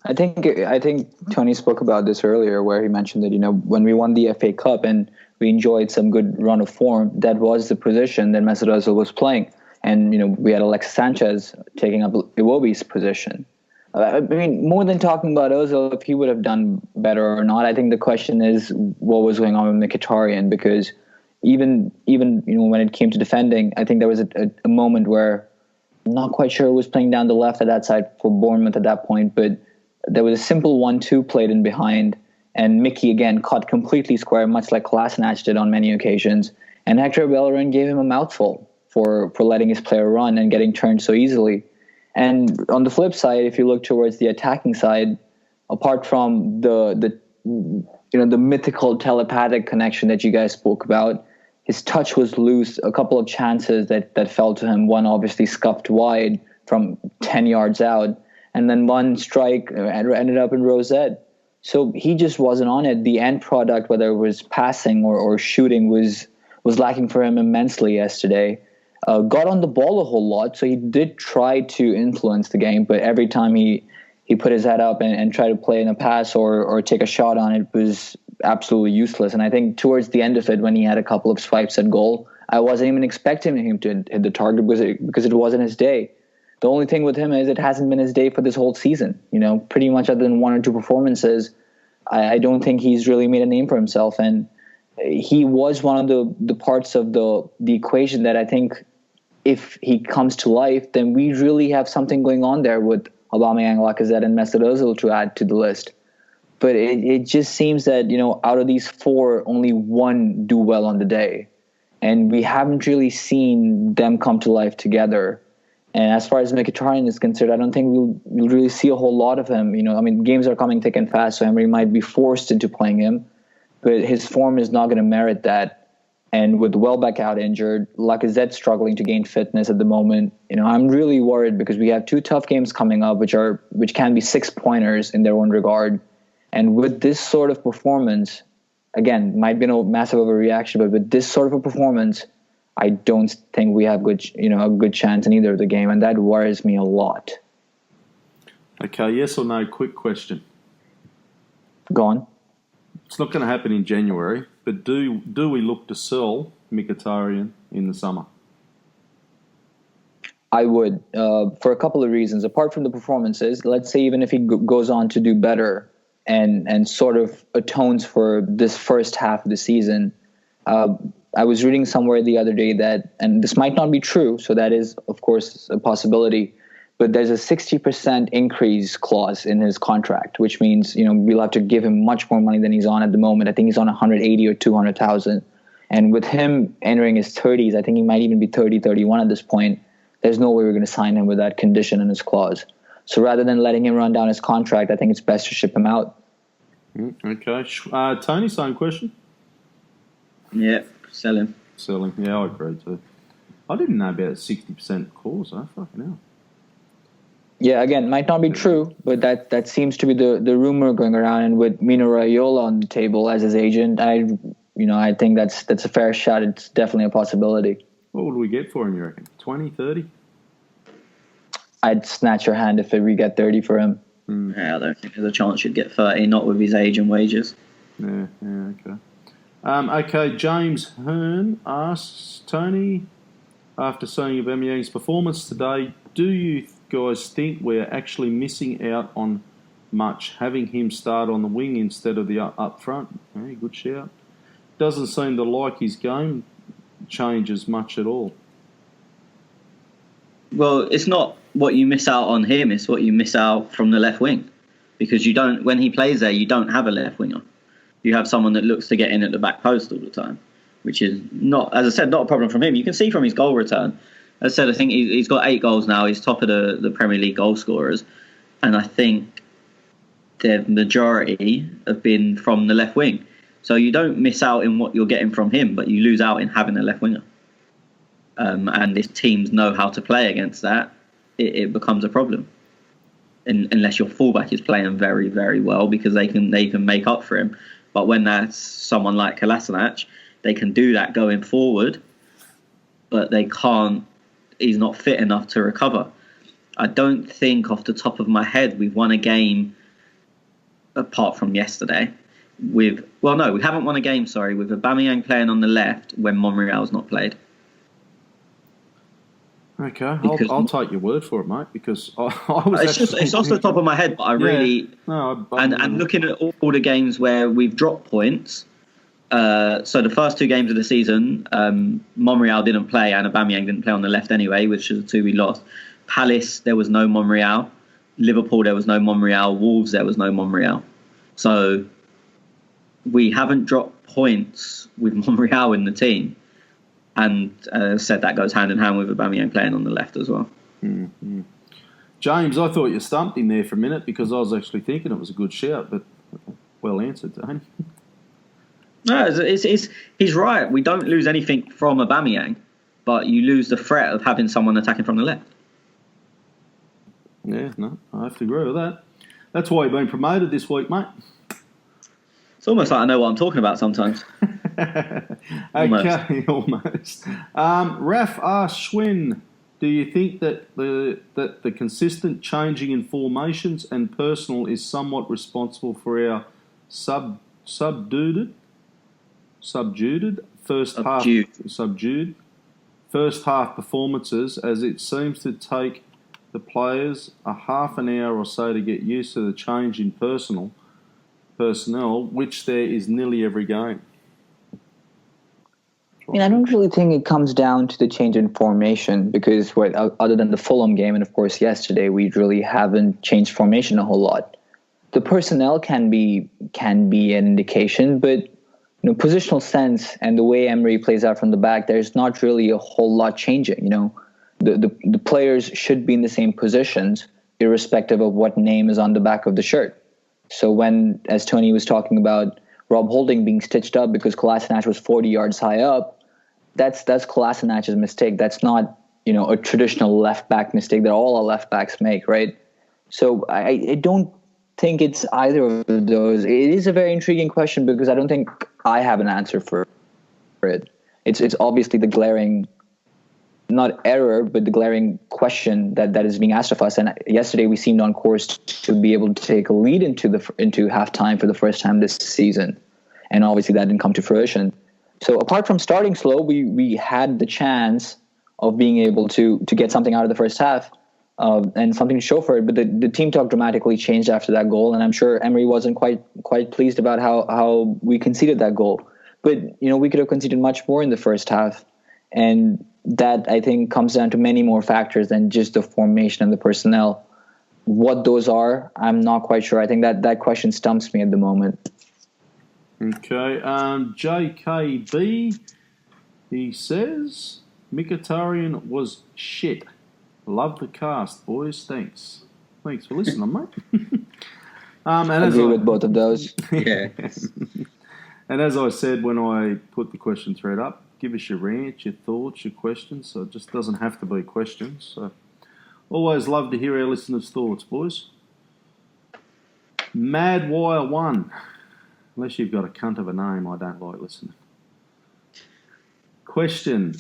I think Tony spoke about this earlier, where he mentioned that, when we won the FA Cup and we enjoyed some good run of form, that was the position that Mesut Ozil was playing. And, we had Alexis Sanchez taking up Iwobi's position. I mean, more than talking about Ozil, if he would have done better or not, I think the question is what was going on with Mkhitaryan, because even when it came to defending, I think there was a moment where I'm not quite sure who was playing down the left at that side for Bournemouth at that point, but there was a simple 1-2 played in behind, and Mickey again caught completely square, much like Kolasinac did on many occasions, and Hector Bellerin gave him a mouthful for letting his player run and getting turned so easily. And on the flip side, if you look towards the attacking side, apart from the mythical telepathic connection that you guys spoke about, his touch was loose. A couple of chances that fell to him, one obviously scuffed wide from 10 yards out, and then one strike ended up in rosette. So he just wasn't on it. The end product, whether it was passing or shooting, was lacking for him immensely yesterday. Got on the ball a whole lot, so he did try to influence the game, but every time he put his head up and tried to play in a pass or take a shot on it was absolutely useless. And I think towards the end of it, when he had a couple of swipes at goal, I wasn't even expecting him to hit the target because it wasn't his day. The only thing with him is it hasn't been his day for this whole season. Pretty much other than one or two performances, I don't think he's really made a name for himself. And he was one of the parts of the equation that I think, if he comes to life, then we really have something going on there with Aubameyang, Lacazette, and Mesut Ozil to add to the list. But it just seems that, out of these four, only one do well on the day. And we haven't really seen them come to life together. And as far as Mkhitaryan is concerned, I don't think we'll really see a whole lot of him. Games are coming thick and fast, so Emery might be forced into playing him. But his form is not going to merit that. And with Welbeck out injured, Lacazette struggling to gain fitness at the moment, I'm really worried because we have two tough games coming up, which can be 6-pointers in their own regard. And with this sort of performance, again, might be a massive overreaction, but with this sort of a performance, I don't think we have a good chance in either of the game, and that worries me a lot. Okay, yes or no? Quick question. Go on. It's not going to happen in January, but do we look to sell Mkhitaryan in the summer? I would, for a couple of reasons. Apart from the performances, let's say even if he goes on to do better and sort of atones for this first half of the season, I was reading somewhere the other day that, and this might not be true, so that is, of course, a possibility, but there's a 60% increase clause in his contract, which means, we'll have to give him much more money than he's on at the moment. I think he's on 180 or 200,000. And with him entering his 30s, I think he might even be 30, 31 at this point. There's no way we're going to sign him with that condition in his clause. So rather than letting him run down his contract, I think it's best to ship him out. Okay. Tony, same question? Yeah, sell him. Yeah, I agree too. I didn't know about a 60% clause. Fucking hell. Yeah, again, might not be true, but that seems to be the rumor going around. And with Mino Raiola on the table as his agent, I think that's a fair shot. It's definitely a possibility. What would we get for him, you reckon? 20, 30? I'd snatch your hand if we get 30 for him. Yeah, I don't think there's a chance you'd get 30, not with his age and wages. Yeah, okay. Okay, James Hearn asks, Tony, after seeing Aubameyang's performance today, do you guys think we're actually missing out on much, having him start on the wing instead of the up front? Hey, good shout. Doesn't seem to like his game changes much at all. Well, it's not what you miss out on him, it's what you miss out from the left wing. Because when he plays there, you don't have a left winger. You have someone that looks to get in at the back post all the time, which is not, as I said, not a problem from him. You can see from his goal return. As I said, I think he's got 8 goals now. He's top of the Premier League goal scorers. And I think the majority have been from the left wing. So you don't miss out in what you're getting from him, but you lose out in having a left winger. And if teams know how to play against that, it becomes a problem. Unless your fullback is playing very, very well, because they can make up for him. But when that's someone like Kolasinac, they can do that going forward, but they can't. He's not fit enough to recover. I don't think off the top of my head we've won a game apart from yesterday. We haven't won a game, with Aubameyang playing on the left when Monreal's not played. Okay, I'll take your word for it, mate, because I was it's off the top of my head, but I really... And looking at all the games where we've dropped points, so the first 2 games of the season, Monreal didn't play and Aubameyang didn't play on the left anyway, which is the 2 we lost. Palace, there was no Monreal. Liverpool, there was no Monreal. Wolves, there was no Monreal. So we haven't dropped points with Monreal in the team. And said that goes hand in hand with Aubameyang playing on the left as well. Mm-hmm. James, I thought you stumped him there for a minute because I was actually thinking it was a good shout, but well answered, Tony. No, he's right. We don't lose anything from Aubameyang, but you lose the threat of having someone attacking from the left. Yeah, no, I have to agree with that. That's why you've been promoted this week, mate. It's almost like I know what I'm talking about sometimes. Okay, almost. Raf asks, Schwinn, do you think that the consistent changing in formations and personnel is somewhat responsible for our subdued first half performances, as it seems to take the players a half an hour or so to get used to the change in personnel, which there is nearly every game? I don't really think it comes down to the change in formation, because other than the Fulham game and of course yesterday, we really haven't changed formation a whole lot. The personnel can be an indication, but positional sense and the way Emery plays out from the back, there's not really a whole lot changing. The players should be in the same positions, irrespective of what name is on the back of the shirt. So when, as Tony was talking about, Rob Holding being stitched up because Kolasinac was 40 yards high up, that's Kolasinac's mistake. That's not a traditional left back mistake that all our left backs make, right? So I don't think it's either of those. It is a very intriguing question because I don't think I have an answer for it. It's obviously the glaring, not error, but the glaring question that is being asked of us. And yesterday we seemed on course to be able to take a lead into halftime for the first time this season, and obviously that didn't come to fruition. So apart from starting slow, we had the chance of being able to get something out of the first half and something to show for it. But the team talk dramatically changed after that goal, and I'm sure Emery wasn't quite pleased about how we conceded that goal. But we could have conceded much more in the first half, and that I think comes down to many more factors than just the formation and the personnel. What those are, I'm not quite sure. I think that question stumps me at the moment. Okay, JKB, he says, Mkhitaryan was shit. Love the cast, boys. Thanks for listening, mate. I agree with both of those. Yeah. And as I said when I put the question thread up, give us your rant, your thoughts, your questions. So it just doesn't have to be questions. So always love to hear our listeners' thoughts, boys. Madwire1. Unless you've got a cunt of a name, I don't like listening. Question.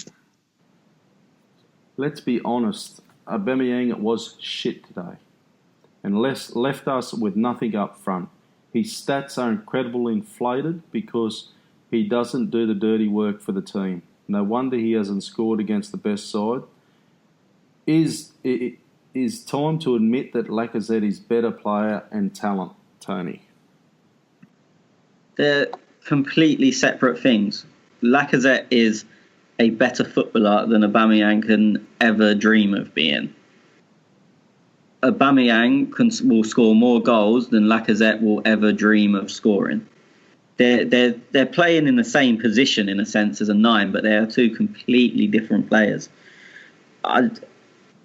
Let's be honest. Aubameyang was shit today and left us with nothing up front. His stats are incredibly inflated because he doesn't do the dirty work for the team. No wonder he hasn't scored against the best side. Is time to admit that Lacazette is better player and talent, Tony? They're completely separate things. Lacazette is a better footballer than Aubameyang can ever dream of being. Aubameyang will score more goals than Lacazette will ever dream of scoring. They're playing in the same position in a sense as a 9, but they are 2 completely different players.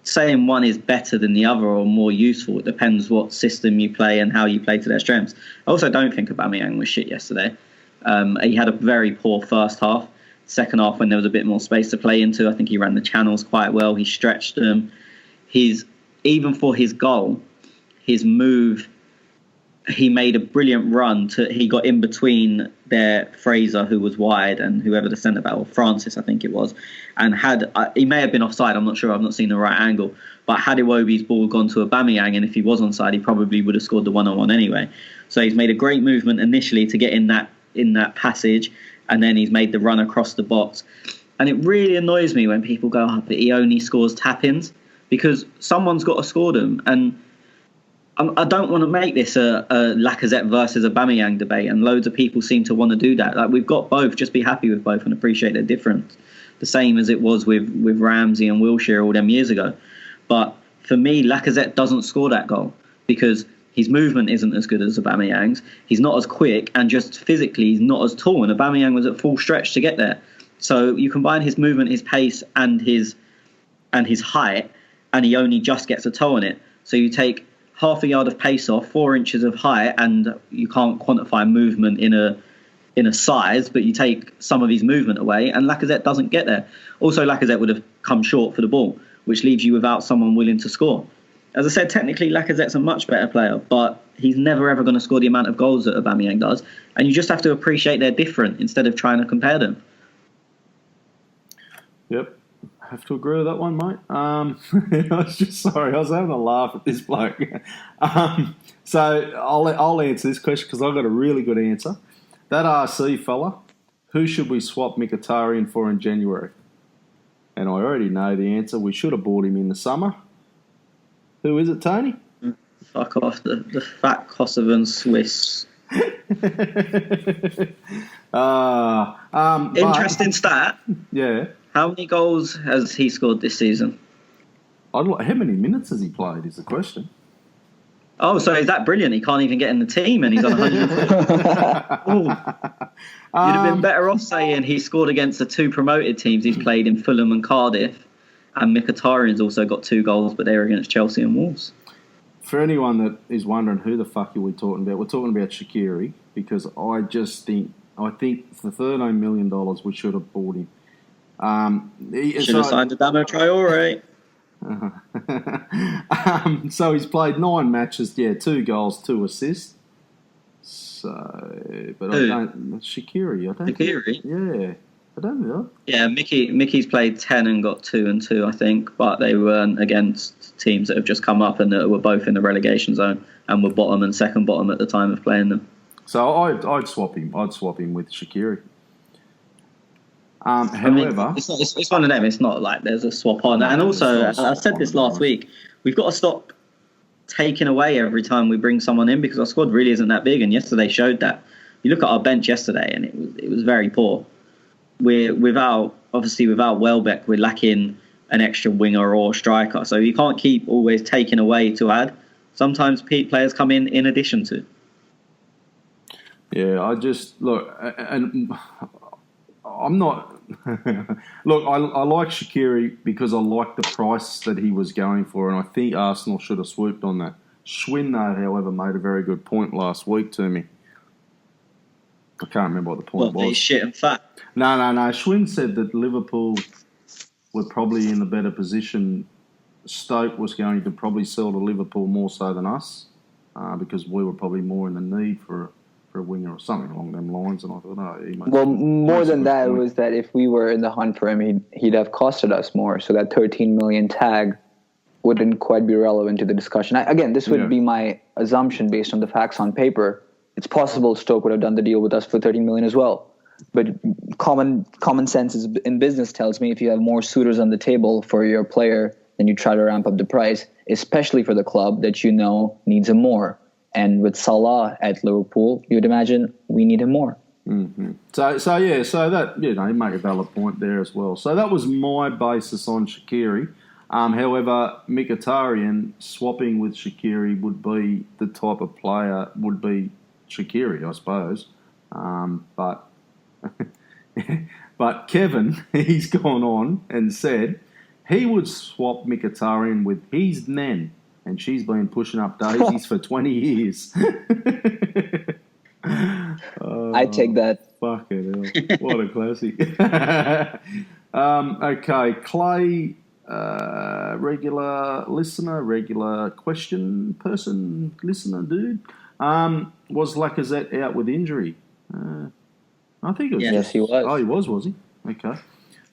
Saying one is better than the other or more useful, it depends what system you play and how you play to their strengths. I also don't think Aubameyang was shit yesterday. He had a very poor first half. Second half, when there was a bit more space to play into, I think he ran the channels quite well. He stretched them. Even for his goal, his move, he made a brilliant run. He got in between their Fraser, who was wide, and whoever the centre back, or Francis, I think it was, and he may have been offside. I'm not sure. I've not seen the right angle. But had Iwobi's ball gone to Aubameyang, and if he was onside, he probably would have scored the 1-on-1 anyway. So he's made a great movement initially to get in that passage, and then he's made the run across the box. And it really annoys me when people go, but he only scores tap-ins, because someone's got to score them. And I don't want to make this a Lacazette versus Aubameyang debate, and loads of people seem to want to do that. Like, we've got both, just be happy with both and appreciate their difference. The same as it was with Ramsey and Wilshere all them years ago. But for me, Lacazette doesn't score that goal because his movement isn't as good as Aubameyang's. He's not as quick, and just physically he's not as tall, and Aubameyang was at full stretch to get there. So you combine his movement, his pace, and his height, and he only just gets a toe on it. So you take half a yard of pace off, 4 inches of height, and you can't quantify movement in a size, but you take some of his movement away, and Lacazette doesn't get there. Also, Lacazette would have come short for the ball, which leaves you without someone willing to score. As I said, technically Lacazette's a much better player, but he's never ever going to score the amount of goals that Aubameyang does, and you just have to appreciate they're different instead of trying to compare them. Yep. I have to agree with that one, mate. I was having a laugh at this bloke. So I'll answer this question because I've got a really good answer. That RC fella, who should we swap Mkhitaryan for in January? And I already know the answer. We should have bought him in the summer. Who is it, Tony? Fuck off, the fat Kosovan Swiss. Interesting stat. Yeah. How many goals has he scored this season? How many minutes has he played is the question. Oh, so is that brilliant? He can't even get in the team and he's on 100. You'd have been better off saying he scored against the two promoted teams he's played in Fulham and Cardiff. And Mkhitaryan's also got 2 goals, but they were against Chelsea and Wolves. For anyone that is wondering who the fuck are we talking about, we're talking about Shaqiri, because I think for $13 million we should have bought him. Should have signed Adamo Traore. So he's played 9 matches, 2 goals, 2 assists. So, but Who? Shaqiri, I don't Shaqiri? Yeah, I don't know. Yeah, Mickey's played 10 and got 2 and 2, I think, but they weren't against teams that have just come up and that were both in the relegation zone and were bottom and second bottom at the time of playing them. So I'd swap him. I'd swap him with Shaqiri. However, it's one of them. It's not like there's a swap on. And also, I said this last week, we've got to stop taking away every time we bring someone in because our squad really isn't that big. And yesterday showed that. You look at our bench yesterday, and it was very poor. Without Welbeck, we're lacking an extra winger or striker. So you can't keep always taking away to add. Sometimes players come in addition to. Yeah, I just look, and I'm not. Look, I like Shaqiri because I like the price that he was going for, and I think Arsenal should have swooped on that. Schwinn, though, however, made a very good point last week to me. I can't remember what the point was. He's shit and fat. No. Schwinn said that Liverpool were probably in a better position. Stoke was going to probably sell to Liverpool more so than us because we were probably more in the need for a winger or something along them lines. And I thought, more than that was that if we were in the hunt for him, he'd have costed us more. So that 13 million tag wouldn't quite be relevant to the discussion. Again, this would be my assumption based on the facts on paper. It's possible Stoke would have done the deal with us for 13 million as well. But common sense in business tells me if you have more suitors on the table for your player, then you try to ramp up the price, especially for the club that you know needs him more. And with Salah at Liverpool, you would imagine we need him more. Mm-hmm. So that, you make a valid point there as well. So that was my basis on Shaqiri. However, Mkhitaryan swapping with Shaqiri would be the type of player, would be Shaqiri, I suppose. But Kevin, he's gone on and said he would swap Mkhitaryan with his Nen. And she's been pushing up daisies for 20 years. I take that. Fucking hell. What a classic. Okay, Clay, regular listener, regular question person, listener dude. Was Lacazette out with injury? I think it was. Yes, he was. Oh, he was he? Okay.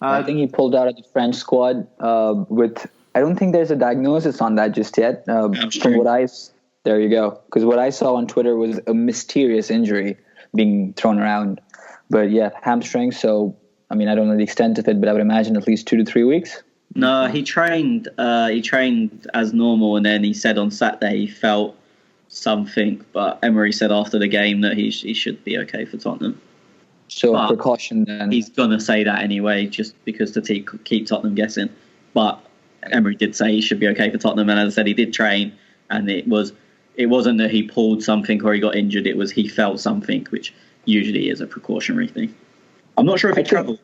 I think he pulled out of the French squad with. I don't think there's a diagnosis on that just yet. From what there you go. Because what I saw on Twitter was a mysterious injury being thrown around. But yeah, hamstring. So I mean, I don't know the extent of it, but I would imagine at least 2 to 3 weeks. No, he trained. He trained as normal, and then he said on Saturday he felt something. But Emery said after the game that he should be okay for Tottenham. So precaution then. He's going to say that anyway, just because to keep Tottenham guessing. But Emery did say he should be okay for Tottenham, and as I said, he did train, and it wasn't that he pulled something or he got injured. It was he felt something, which usually is a precautionary thing. I'm not sure if he travelled.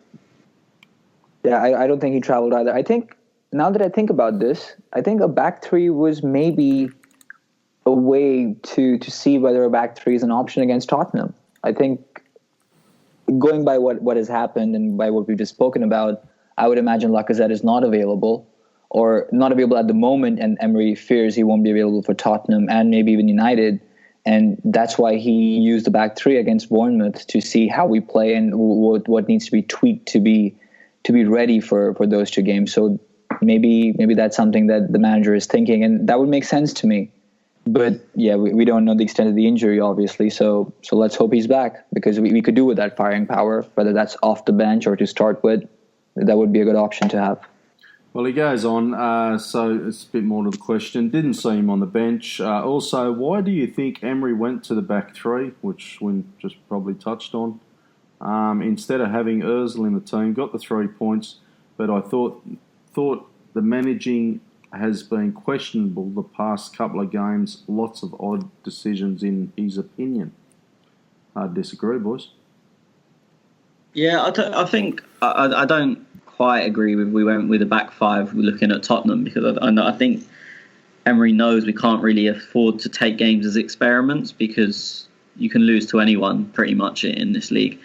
Yeah, I don't think he travelled either. I think, now that I think about this, I think a back three was maybe a way to see whether a back three is an option against Tottenham. I think, going by what has happened and by what we've just spoken about, I would imagine Lacazette is not available, or not available at the moment, and Emery fears he won't be available for Tottenham and maybe even United. And that's why he used the back three against Bournemouth to see how we play and what needs to be tweaked to be ready for those two games. So maybe that's something that the manager is thinking, and that would make sense to me. But yeah, we don't know the extent of the injury, obviously. So let's hope he's back, because we could do with that firing power, whether that's off the bench or to start with. That would be a good option to have. Well, he goes on, so it's a bit more to the question. Didn't see him on the bench. Also, why do you think Emery went to the back three, which we just probably touched on, instead of having Ozil in the team? Got the 3 points, but I thought the managing has been questionable the past couple of games. Lots of odd decisions in his opinion. I disagree, boys. Yeah, I think I don't quite agree with we went with a back five looking at Tottenham, because I think Emery knows we can't really afford to take games as experiments, because you can lose to anyone pretty much in this league.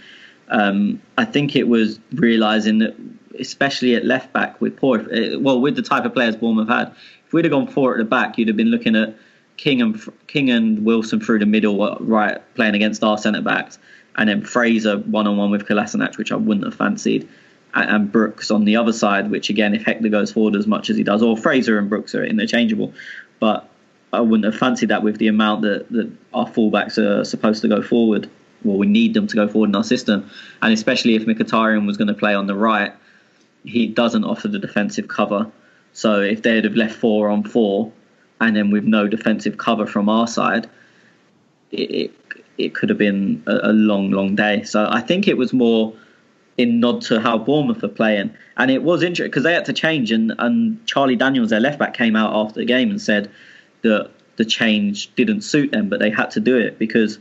I think it was realising that, especially at left back with with the type of players Bournemouth had, if we'd have gone 4 at the back, you'd have been looking at King and Wilson through the middle, right, playing against our centre backs, and then Fraser one-on-one with Kolasinac, which I wouldn't have fancied, and Brooks on the other side, which again, if Hector goes forward as much as he does, or Fraser and Brooks are interchangeable, but I wouldn't have fancied that with the amount that our fullbacks are supposed to go forward. Well, we need them to go forward in our system, and especially if Mkhitaryan was going to play on the right, he doesn't offer the defensive cover. So if they'd have left 4 on 4, and then with no defensive cover from our side, it could have been a long day. So I think it was more in nod to how Bournemouth are playing. And it was interesting because they had to change, and Charlie Daniels, their left back, came out after the game and said that the change didn't suit them, but they had to do it because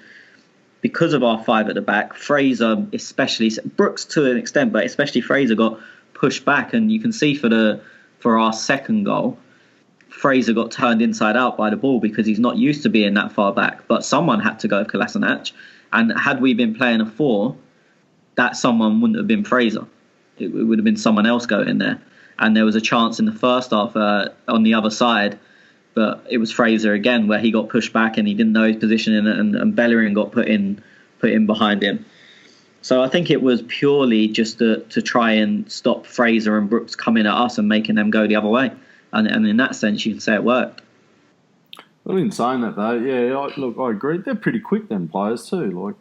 of our 5 at the back. Fraser, especially Brooks to an extent, but especially Fraser got pushed back, and you can see for our second goal, Fraser got turned inside out by the ball because he's not used to being that far back. But someone had to go with Kolasinac, and had we been playing a 4, that someone wouldn't have been Fraser. It would have been someone else going there. And there was a chance in the first half on the other side, but it was Fraser again where he got pushed back and he didn't know his position, and Bellerin got put in behind him. So I think it was purely just to try and stop Fraser and Brooks coming at us and making them go the other way. And in that sense, you can say it worked. Well, in saying that, though, yeah, I agree. They're pretty quick, them players, too.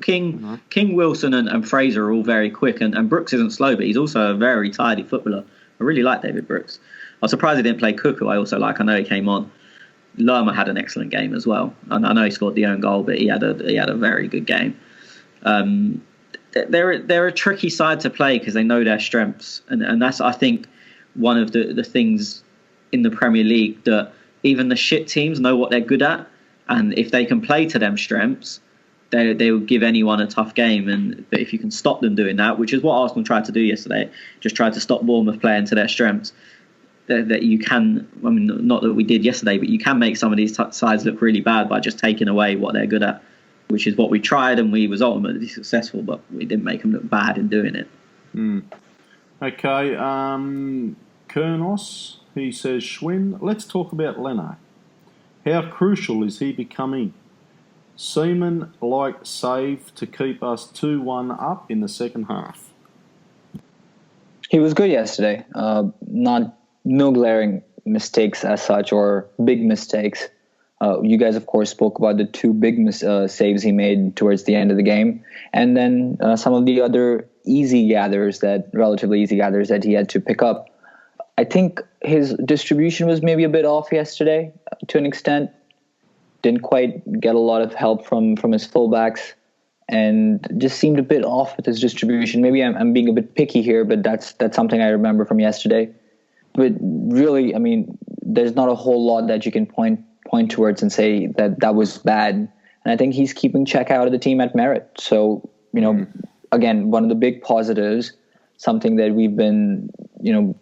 King, Wilson and Fraser are all very quick. And Brooks isn't slow, but he's also a very tidy footballer. I really like David Brooks. I was surprised he didn't play Cook, who I also like. I know he came on. Lerma had an excellent game as well. And I know he scored the own goal, but he had a very good game. They're a tricky side to play because they know their strengths. And that's, I think, one of the things in the Premier League, that even the shit teams know what they're good at, and if they can play to them strengths, they will give anyone a tough game. But if you can stop them doing that, which is what Arsenal tried to do yesterday, just tried to stop Bournemouth playing to their strengths, that you can, not that we did yesterday, but you can make some of these sides look really bad by just taking away what they're good at. which is what we tried, and we was ultimately successful, but we didn't make them look bad in doing it. Okay, Kurnos, he says, Schwinn, let's talk about Leno. How crucial is he becoming? Seaman-like save to keep us 2-1 up in the second half. He was good yesterday. No glaring mistakes as such or big mistakes. You guys, of course, spoke about the two big saves he made towards the end of the game, and then some of the other relatively easy gathers that he had to pick up. I think his distribution was maybe a bit off yesterday to an extent. Didn't quite get a lot of help from his fullbacks, and just seemed a bit off with his distribution. Maybe I'm being a bit picky here, but that's something I remember from yesterday. But really, I mean, there's not a whole lot that you can point towards and say that was bad. And I think he's keeping Czech out of the team at merit. So, again, one of the big positives, something that we've been,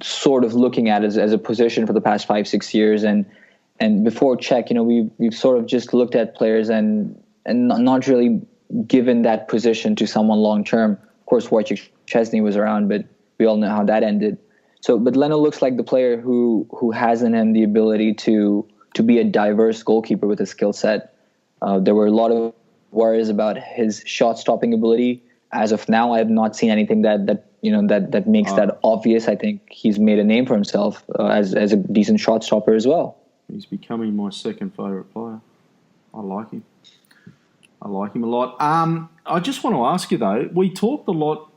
sort of looking at as a position for the past 5-6 years. And before Czech, we've sort of just looked at players and not really given that position to someone long term. Of course, Wojciech Szczesny was around, but we all know how that ended. So, but Leno looks like the player who has in him the ability to be a diverse goalkeeper with a skill set. There were a lot of worries about his shot stopping ability. As of now, I have not seen anything that makes that obvious. I think he's made a name for himself as a decent shot stopper as well. He's becoming my second favourite player. I like him. I like him a lot. I just want to ask you though. We talked a lot.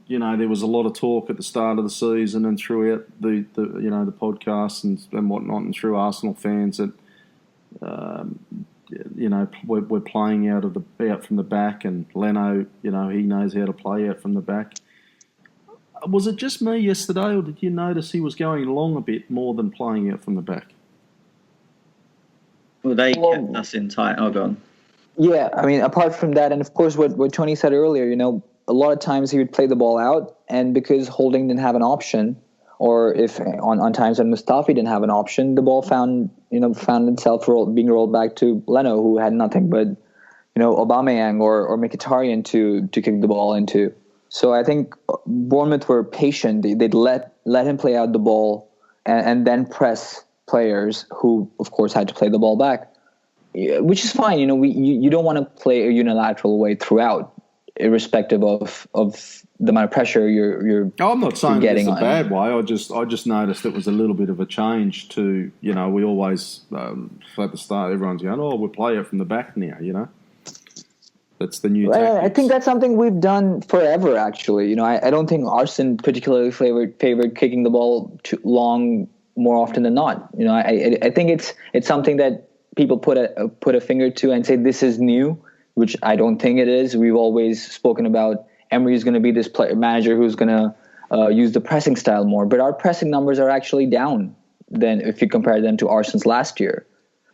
There was a lot of talk at the start of the season and throughout the podcasts and whatnot, and through Arsenal fans that we're playing out from the back, and Leno, he knows how to play out from the back. Was it just me yesterday, or did you notice he was going long a bit more than playing out from the back? Well, they kept us in tight. Oh, go on. Yeah, I mean, apart from that, and of course what Tony said earlier, a lot of times he would play the ball out, and because Holding didn't have an option, or if on times when Mustafi didn't have an option, the ball found itself being rolled back to Leno, who had nothing but Aubameyang or Mkhitaryan to kick the ball into. So I think Bournemouth were patient. They'd let him play out the ball and then press players who, of course, had to play the ball back, which is fine. You don't want to play a unilateral way throughout, irrespective of the amount of pressure you're I'm not saying getting it's a bad way. I just noticed it was a little bit of a change to, we always, at the start, everyone's going, we'll play it from the back now, That's the new tactics. I think that's something we've done forever, actually. I don't think Arsene particularly favored kicking the ball too long more often than not. I think it's something that people put a finger to and say this is new, which I don't think it is. We've always spoken about Emery is going to be this manager who's going to use the pressing style more, but our pressing numbers are actually down than if you compare them to Arsene's last year.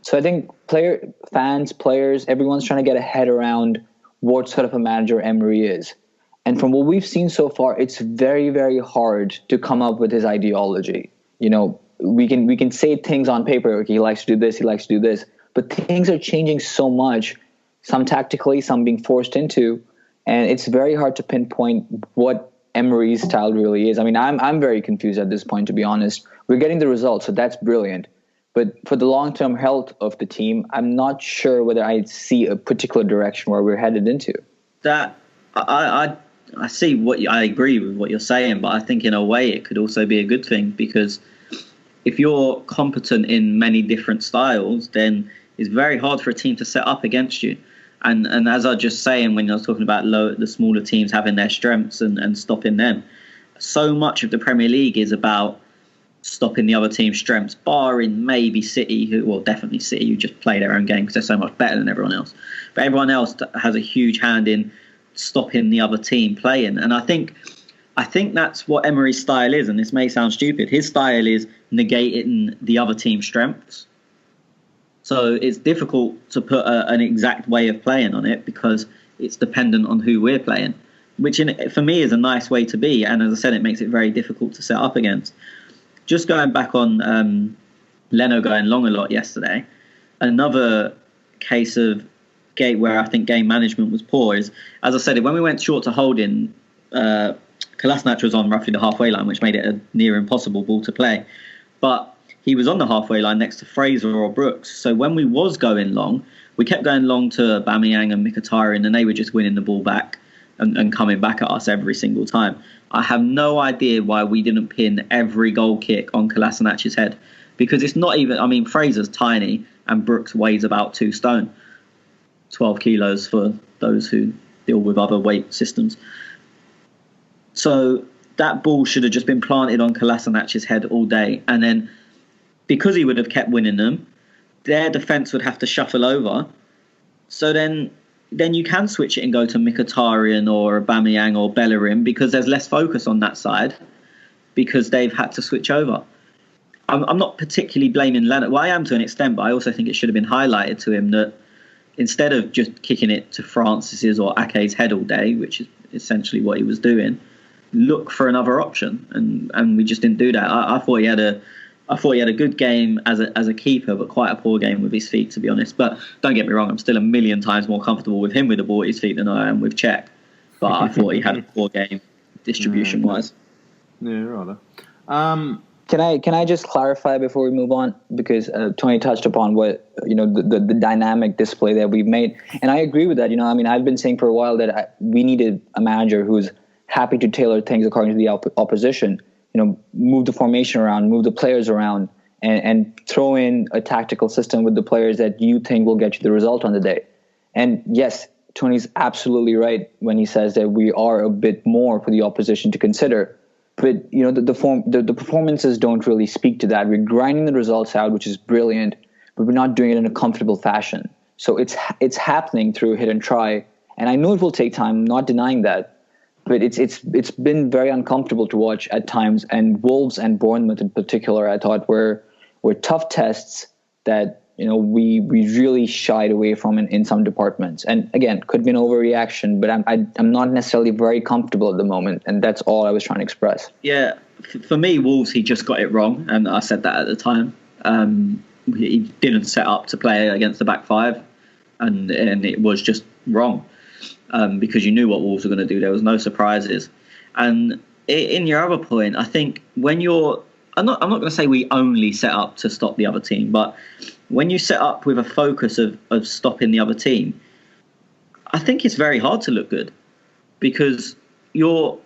So I think players, everyone's trying to get a head around what sort of a manager Emery is. And from what we've seen so far, it's very, very hard to come up with his ideology. We can say things on paper, okay, he likes to do this, he likes to do this, but things are changing so much, some tactically, some being forced into, and it's very hard to pinpoint what Emery's style really is. I mean, I'm very confused at this point, to be honest. We're getting the results, so that's brilliant. But for the long-term health of the team, I'm not sure whether I see a particular direction where we're headed into. That I see I agree with what you're saying, but I think in a way it could also be a good thing, because if you're competent in many different styles, then it's very hard for a team to set up against you. And as I was just saying when I was talking about the smaller teams having their strengths and stopping them, so much of the Premier League is about stopping the other team's strengths, barring maybe City, definitely City, who just play their own game because they're so much better than everyone else. But everyone else has a huge hand in stopping the other team playing. And I think that's what Emery's style is, and this may sound stupid. His style is negating the other team's strengths. So it's difficult to put an exact way of playing on it because it's dependent on who we're playing, which for me is a nice way to be. And as I said, it makes it very difficult to set up against. Just going back on Leno going long a lot yesterday, another case of where I think game management was poor is, as I said, when we went short to holding, Kolasinac was on roughly the halfway line, which made it a near impossible ball to play. But he was on the halfway line next to Fraser or Brooks. So when we was going long, we kept going long to Aubameyang and Mkhitaryan, and they were just winning the ball back and coming back at us every single time. I have no idea why we didn't pin every goal kick on Kolasinac's head, because it's not even, I mean, Fraser's tiny and Brooks weighs about 2 stone, 12 kilos for those who deal with other weight systems. So that ball should have just been planted on Kolasinac's head all day. And then because he would have kept winning them, their defence would have to shuffle over. So then you can switch it and go to Mkhitaryan or Aubameyang or Bellerin, because there's less focus on that side because they've had to switch over. I'm not particularly blaming Leonard. Well, I am to an extent, but I also think it should have been highlighted to him that instead of just kicking it to Francis's or Ake's head all day, which is essentially what he was doing, look for another option. And we just didn't do that. I thought he had a good game as a keeper, but quite a poor game with his feet, to be honest. But don't get me wrong, I'm still a million times more comfortable with him with the ball at his feet than I am with Cech. But I thought he had a poor game distribution-wise. Yeah, right. Can I just clarify before we move on, because Tony touched upon what the dynamic display that we've made, and I agree with that. I mean, I've been saying for a while that we needed a manager who's happy to tailor things according to the opposition. Move the formation around, move the players around, and throw in a tactical system with the players that you think will get you the result on the day. And yes, Tony's absolutely right when he says that we are a bit more for the opposition to consider. But the performances don't really speak to that. We're grinding the results out, which is brilliant, but we're not doing it in a comfortable fashion. So it's happening through hit and try, and I know it will take time. I'm not denying that, but it's been very uncomfortable to watch at times. And Wolves and Bournemouth in particular, I thought were tough tests that we really shied away from in some departments. And again, could be an overreaction, but I'm not necessarily very comfortable at the moment, and that's all I was trying to express. Yeah, for me, Wolves, he just got it wrong, and I said that at the time. He didn't set up to play against the back five, and it was just wrong, because you knew what Wolves were going to do. There was no surprises. And in your other point, I think when I'm not going to say we only set up to stop the other team, but when you set up with a focus of stopping the other team, I think it's very hard to look good, because you're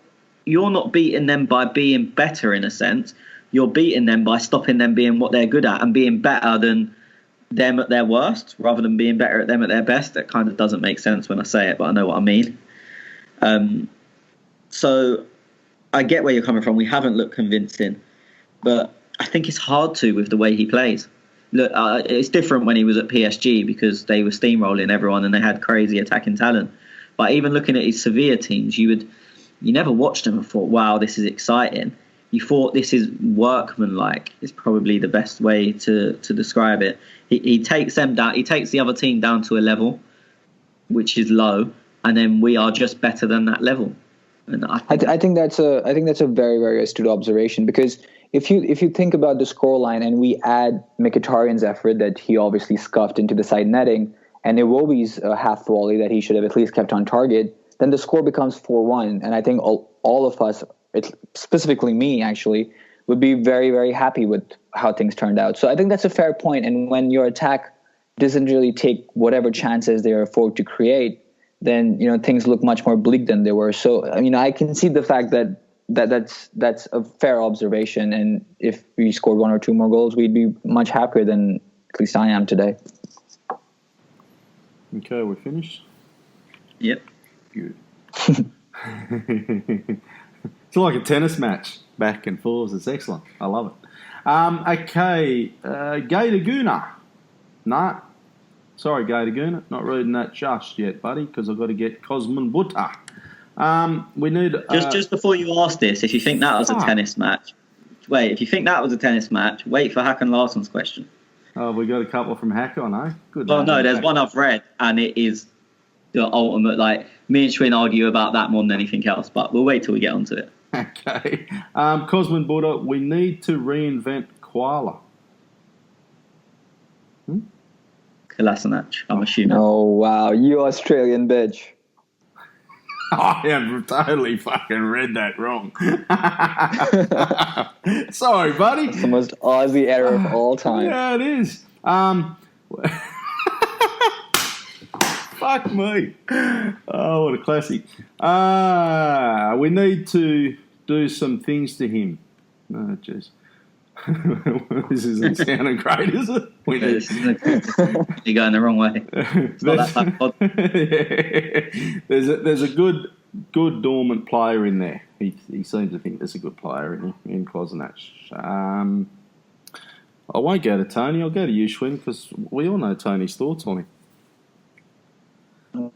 not beating them by being better in a sense. You're beating them by stopping them being what they're good at and being better than them at their worst, rather than being better at them at their best. That kind of doesn't make sense when I say it, but I know what I mean. So I get where you're coming from. We haven't looked convincing, but I think it's hard to with the way he plays. Look, it's different when he was at PSG because they were steamrolling everyone and they had crazy attacking talent. But even looking at his Sevilla teams, you never watched them and thought, wow, this is exciting. You thought this is workmanlike is probably the best way to describe it. He takes them down. He takes the other team down to a level which is low, and then we are just better than that level. And I think that's a very, very astute observation, because if you think about the scoreline and we add Mkhitaryan's effort that he obviously scuffed into the side netting, and Iwobi's half volley that he should have at least kept on target, then the score becomes 4-1. And I think all of us, specifically me actually, would be very, very happy with how things turned out. So I think that's a fair point. And when your attack doesn't really take whatever chances they are afforded to create, then things look much more bleak than they were. So I can see the fact that's a fair observation, and if we scored 1 or 2 more goals, we'd be much happier than at least I am today. Okay, we're finished. Yep. Good. It's like a tennis match, back and forth. It's excellent. I love it. Okay, Gator Guna. Nah. Sorry, Gator Guna. Not reading that just yet, buddy, because I've got to get Cosman Butter. We need... Just before you ask this, if you think that was a tennis match, wait for Hakan Larsson's question. Oh, we got a couple from Hakan, eh? Good. Well, no, there's one I've read, and it is the ultimate, me and Schwinn argue about that more than anything else, but we'll wait till we get onto it. Okay. Cosman Buddha, we need to reinvent koala. Kolasinac, I'm assuming. Oh, wow. You Australian bitch. I have totally fucking read that wrong. Sorry, buddy. It's the most Aussie error of all time. Yeah, it is. Fuck me. Oh, what a classic. We need to do some things to him. Oh, jeez. This isn't sounding great, is it? You're going the wrong way. It's not that type of yeah. There's a good dormant player in there. He seems to think there's a good player in Kolasinac. I won't go to Tony. I'll go to you, Schwinn, because we all know Tony's thoughts on him.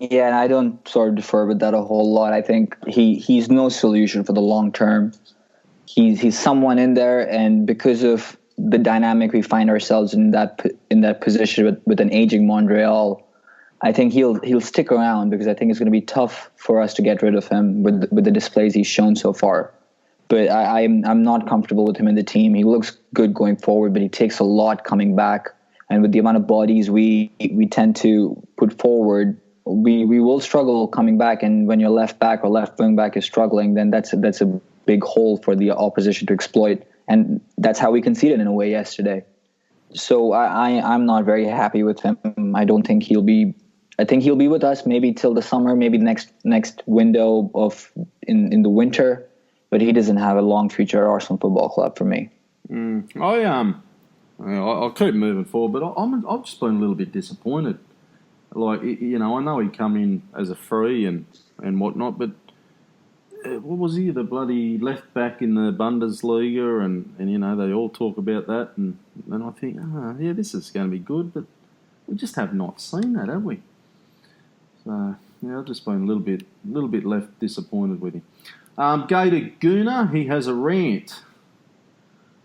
Yeah, and I don't sort of defer with that a whole lot. I think he's no solution for the long term. He's someone in there, and because of the dynamic we find ourselves in that position with an aging Montreal, I think he'll stick around, because I think it's going to be tough for us to get rid of him with the displays he's shown so far. But I'm not comfortable with him in the team. He looks good going forward, but he takes a lot coming back. And with the amount of bodies we tend to put forward, we will struggle coming back. And when your left back or left wing back is struggling, then that's a big hole for the opposition to exploit. And that's how we conceded in a way yesterday. So I'm not very happy with him. I think he'll be with us maybe till the summer, maybe next window in the winter. But he doesn't have a long future at Arsenal Football Club for me. I'll keep moving forward, but I've just been a little bit disappointed. Like, I know he come in as a free and whatnot, but what was he, the bloody left back in the Bundesliga, and they all talk about that, and I think, this is going to be good, but we just have not seen that, have we? So I've just been a little bit left disappointed with him. Gator Gooner, he has a rant.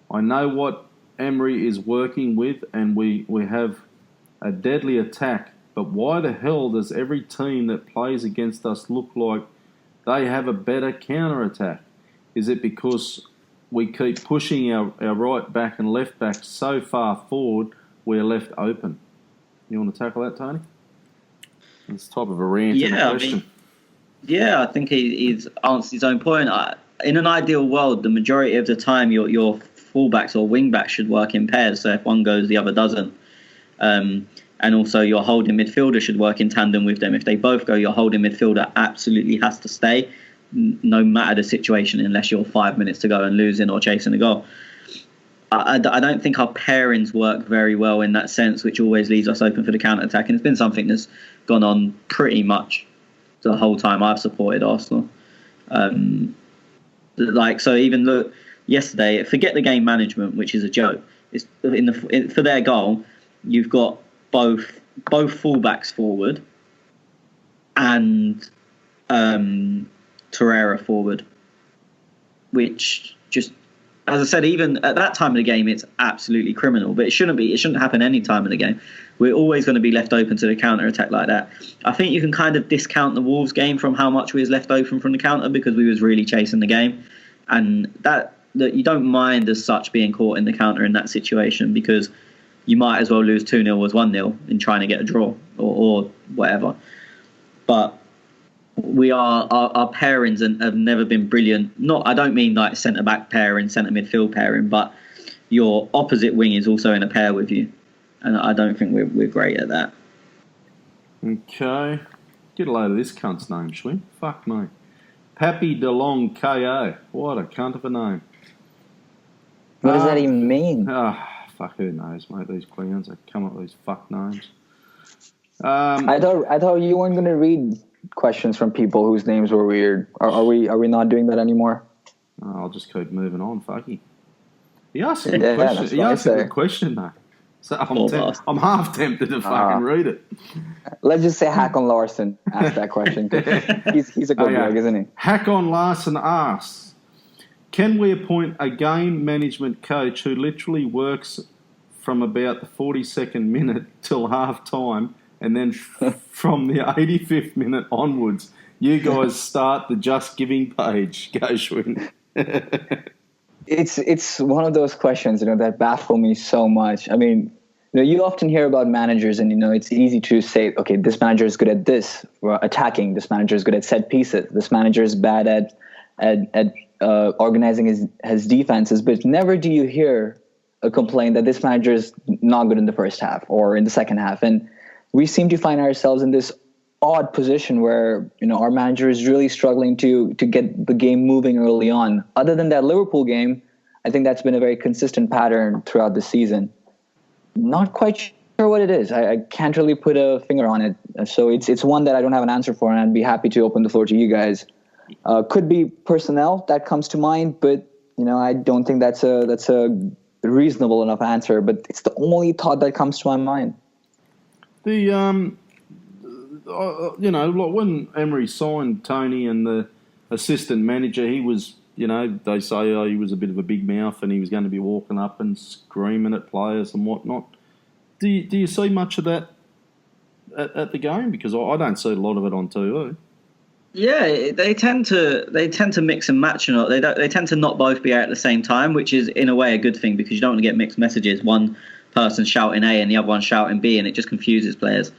I know what Emery is working with, and we have a deadly attack, but why the hell does every team that plays against us look like they have a better counter-attack? Is it because we keep pushing our right back and left back so far forward we're left open? You want to tackle that, Tony? It's type of a rant and a question. I think he's answered his own point. In an ideal world, the majority of the time your fullbacks or wingbacks should work in pairs, so if one goes, the other doesn't. And also your holding midfielder should work in tandem with them. If they both go, your holding midfielder absolutely has to stay, no matter the situation, unless you're 5 minutes to go and losing or chasing a goal. I don't think our pairings work very well in that sense, which always leaves us open for the counter-attack. And it's been something that's gone on pretty much the whole time I've supported Arsenal. So even look, yesterday, forget the game management, which is a joke. It's for their goal, you've got both fullbacks forward and Torreira forward, which just, as I said, even at that time of the game, it's absolutely criminal. But it shouldn't be. It shouldn't happen any time of the game. We're always going to be left open to the counter-attack like that. I think you can kind of discount the Wolves game from how much we was left open from the counter, because we was really chasing the game. And that you don't mind as such being caught in the counter in that situation, because you might as well lose 2-0 as 1-0 in trying to get a draw or whatever. But our pairings have never been brilliant. I don't mean like centre-back pairing, centre-midfield pairing, but your opposite wing is also in a pair with you. And I don't think we're great at that. Okay. Get a load of this cunt's name, Schwinn. Fuck me. Pappy DeLong KO. What a cunt of a name. What does that even mean? Fuck, who knows, mate? These clowns, they come up with these fuck names. I thought you weren't going to read questions from people whose names were weird. Are we not doing that anymore? I'll just keep moving on, fucky. He asked a question. He asked a question, though. So I'm half tempted to fucking read it. Let's just say Hakon Larsson asked that question. He's a good guy, isn't he? Hakon Larsson asks, can we appoint a game management coach who literally works from about the 42nd minute till half time, and then from the 85th minute onwards, you guys start the Just Giving page? Go, Schwinn. It's one of those questions, that baffle me so much. I mean, You often hear about managers, and it's easy to say, okay, this manager is good at this, attacking. This manager is good at set pieces. This manager is bad at organizing his defenses. But never do you hear a complaint that this manager is not good in the first half or in the second half. And we seem to find ourselves in this odd position where our manager is really struggling to get the game moving early on. Other than that Liverpool game, I think that's been a very consistent pattern throughout the season. Not quite sure what it is. I can't really put a finger on it. So it's one that I don't have an answer for, and I'd be happy to open the floor to you guys. Could be personnel that comes to mind, but I don't think that's a reasonable enough answer. But it's the only thought that comes to my mind. The like when Emery signed Tony and the assistant manager, he was, they say he was a bit of a big mouth and he was going to be walking up and screaming at players and whatnot. Do you see much of that at the game? Because I don't see a lot of it on TV. Yeah, they tend to mix and match, they tend to not both be out at the same time, which is in a way a good thing because you don't want to get mixed messages. One person shouting A and the other one shouting B, and it just confuses players.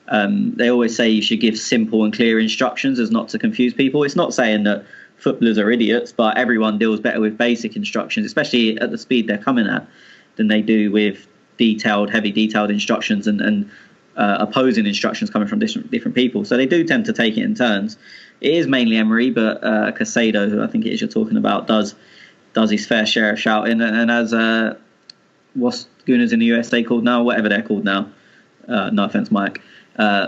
They always say you should give simple and clear instructions as not to confuse people. It's not saying that footballers are idiots, but everyone deals better with basic instructions, especially at the speed they're coming at, than they do with heavy detailed instructions and opposing instructions coming from different people. So they do tend to take it in turns. It is mainly Emery, but Casado, who I think it is you're talking about, does his fair share of shouting. And as what's Gooners in the USA called now, whatever they're called now, no offense, Mike,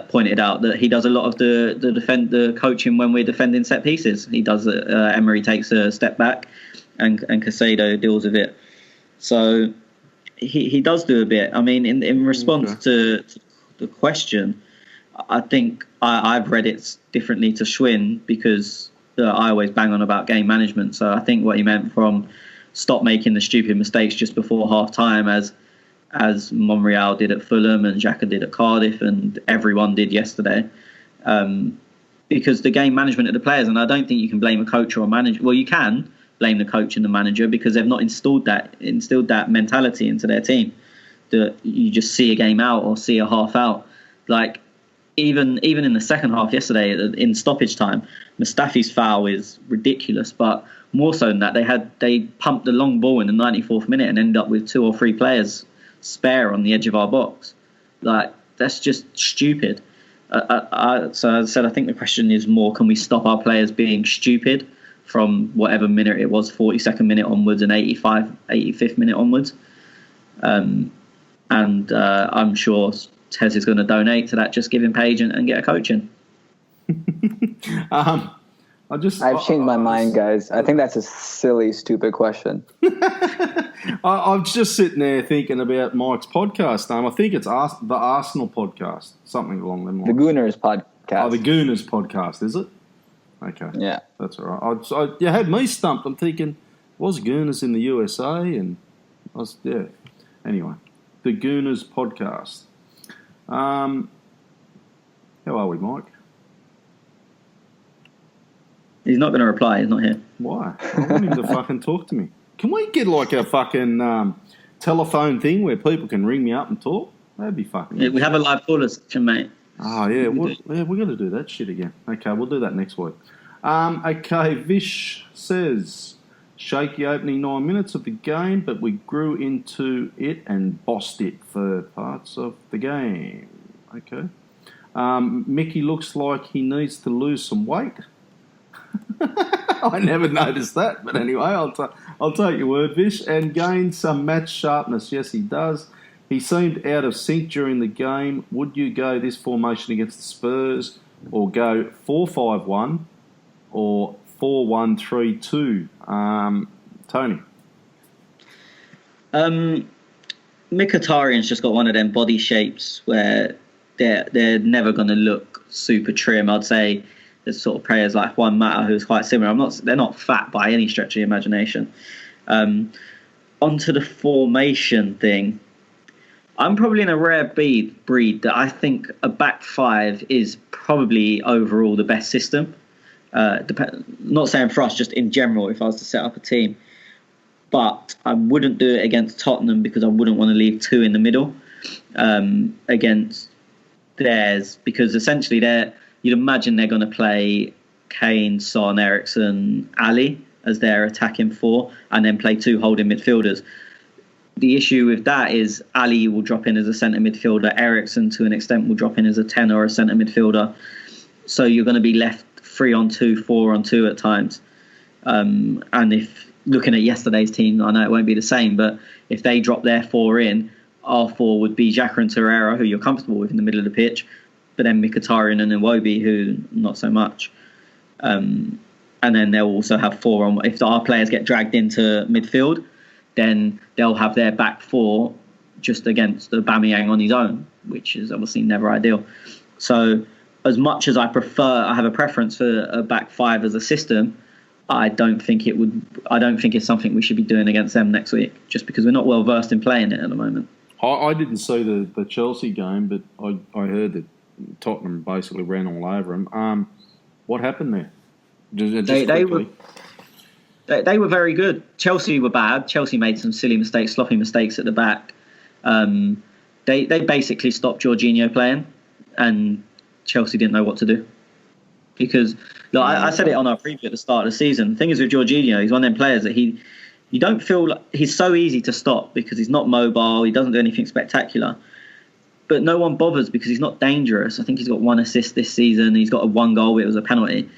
pointed out that he does a lot of the coaching when we're defending set pieces. He does Emery takes a step back, and Casado deals with it. So he does do a bit. I mean, in response to the question, I think I've read it differently to Schwinn because I always bang on about game management. So I think what he meant from stop making the stupid mistakes just before half time, as Monreal did at Fulham and Xhaka did at Cardiff and everyone did yesterday, because the game management of the players, and I don't think you can blame a coach or a manager. Well, you can blame the coach and the manager because they've not instilled that mentality into their team, that you just see a game out or see a half out. Like even in the second half yesterday in stoppage time, Mustafi's foul is ridiculous, but more so than that, they pumped the long ball in the 94th minute and ended up with 2 or 3 players spare on the edge of our box. Like, that's just stupid. So as I said, I think the question is more, can we stop our players being stupid from whatever minute it was, 42nd minute onwards and 85th minute onwards? And I'm sure Tez is going to donate to that Just Giving page and get a coaching. I've changed my mind, guys. I think that's a silly, stupid question. I'm just sitting there thinking about Mike's podcast name. I think it's the Arsenal podcast, something along them lines. The Gooners podcast. Oh, the Gooners podcast, is it? Okay. Yeah. That's all right. You had me stumped. I'm thinking, was Gooners in the USA? And I was, yeah. Anyway, the Gooners podcast. How are we, Mike? He's not going to reply. He's not here. Why? I want him to fucking talk to me. Can we get like a fucking telephone thing where people can ring me up and talk? That'd be fucking... Yeah, we have a live caller section, mate. Oh, yeah. We're going to do that shit again. Okay, we'll do that next week. Okay, Vish says, shaky opening 9 minutes of the game, but we grew into it and bossed it for parts of the game. Okay. Mickey looks like he needs to lose some weight. I never noticed that, but anyway, I'll take your word, Vish. And gain some match sharpness. Yes, he does. He seemed out of sync during the game. Would you go this formation against the Spurs, or go 4-5-1, or 4-1-3-2? Tony. Mkhitaryan's just got one of them body shapes where they're never going to look super trim. I'd say there's sort of players like Juan Mata who's quite similar. They're not fat by any stretch of the imagination. Onto the formation thing. I'm probably in a rare breed that I think a back five is probably overall the best system. Not saying for us, just in general, if I was to set up a team. But I wouldn't do it against Tottenham because I wouldn't want to leave 2 in the middle. against theirs, because essentially you'd imagine they're going to play Kane, Son, Eriksen, Ali as their attacking four, and then play two holding midfielders. The issue with that is Ali will drop in as a centre midfielder. Eriksen, to an extent, will drop in as a 10 or a centre midfielder. So you're going to be left 3-on-2, 4-on-2 at times. And if looking at yesterday's team, I know it won't be the same, but if they drop their four in, our four would be Xhaka and Torreira, who you're comfortable with in the middle of the pitch, but then Mkhitaryan and Iwobi, who not so much. And then they'll also have four on. If our players get dragged into midfield, then they'll have their back four just against Aubameyang on his own, which is obviously never ideal. So as much as I have a preference for a back five as a system, I don't think it's something we should be doing against them next week, just because we're not well versed in playing it at the moment. I didn't see the Chelsea game, but I heard that Tottenham basically ran all over them. What happened there? They were very good. Chelsea were bad. Chelsea made some silly mistakes, sloppy mistakes at the back. They basically stopped Jorginho playing, and Chelsea didn't know what to do. Because I said it on our preview at the start of the season. The thing is with Jorginho, he's one of them players that you don't feel like he's so easy to stop because he's not mobile. He doesn't do anything spectacular. But no one bothers because he's not dangerous. I think he's got 1 assist this season. He's got 1 goal. It was a penalty.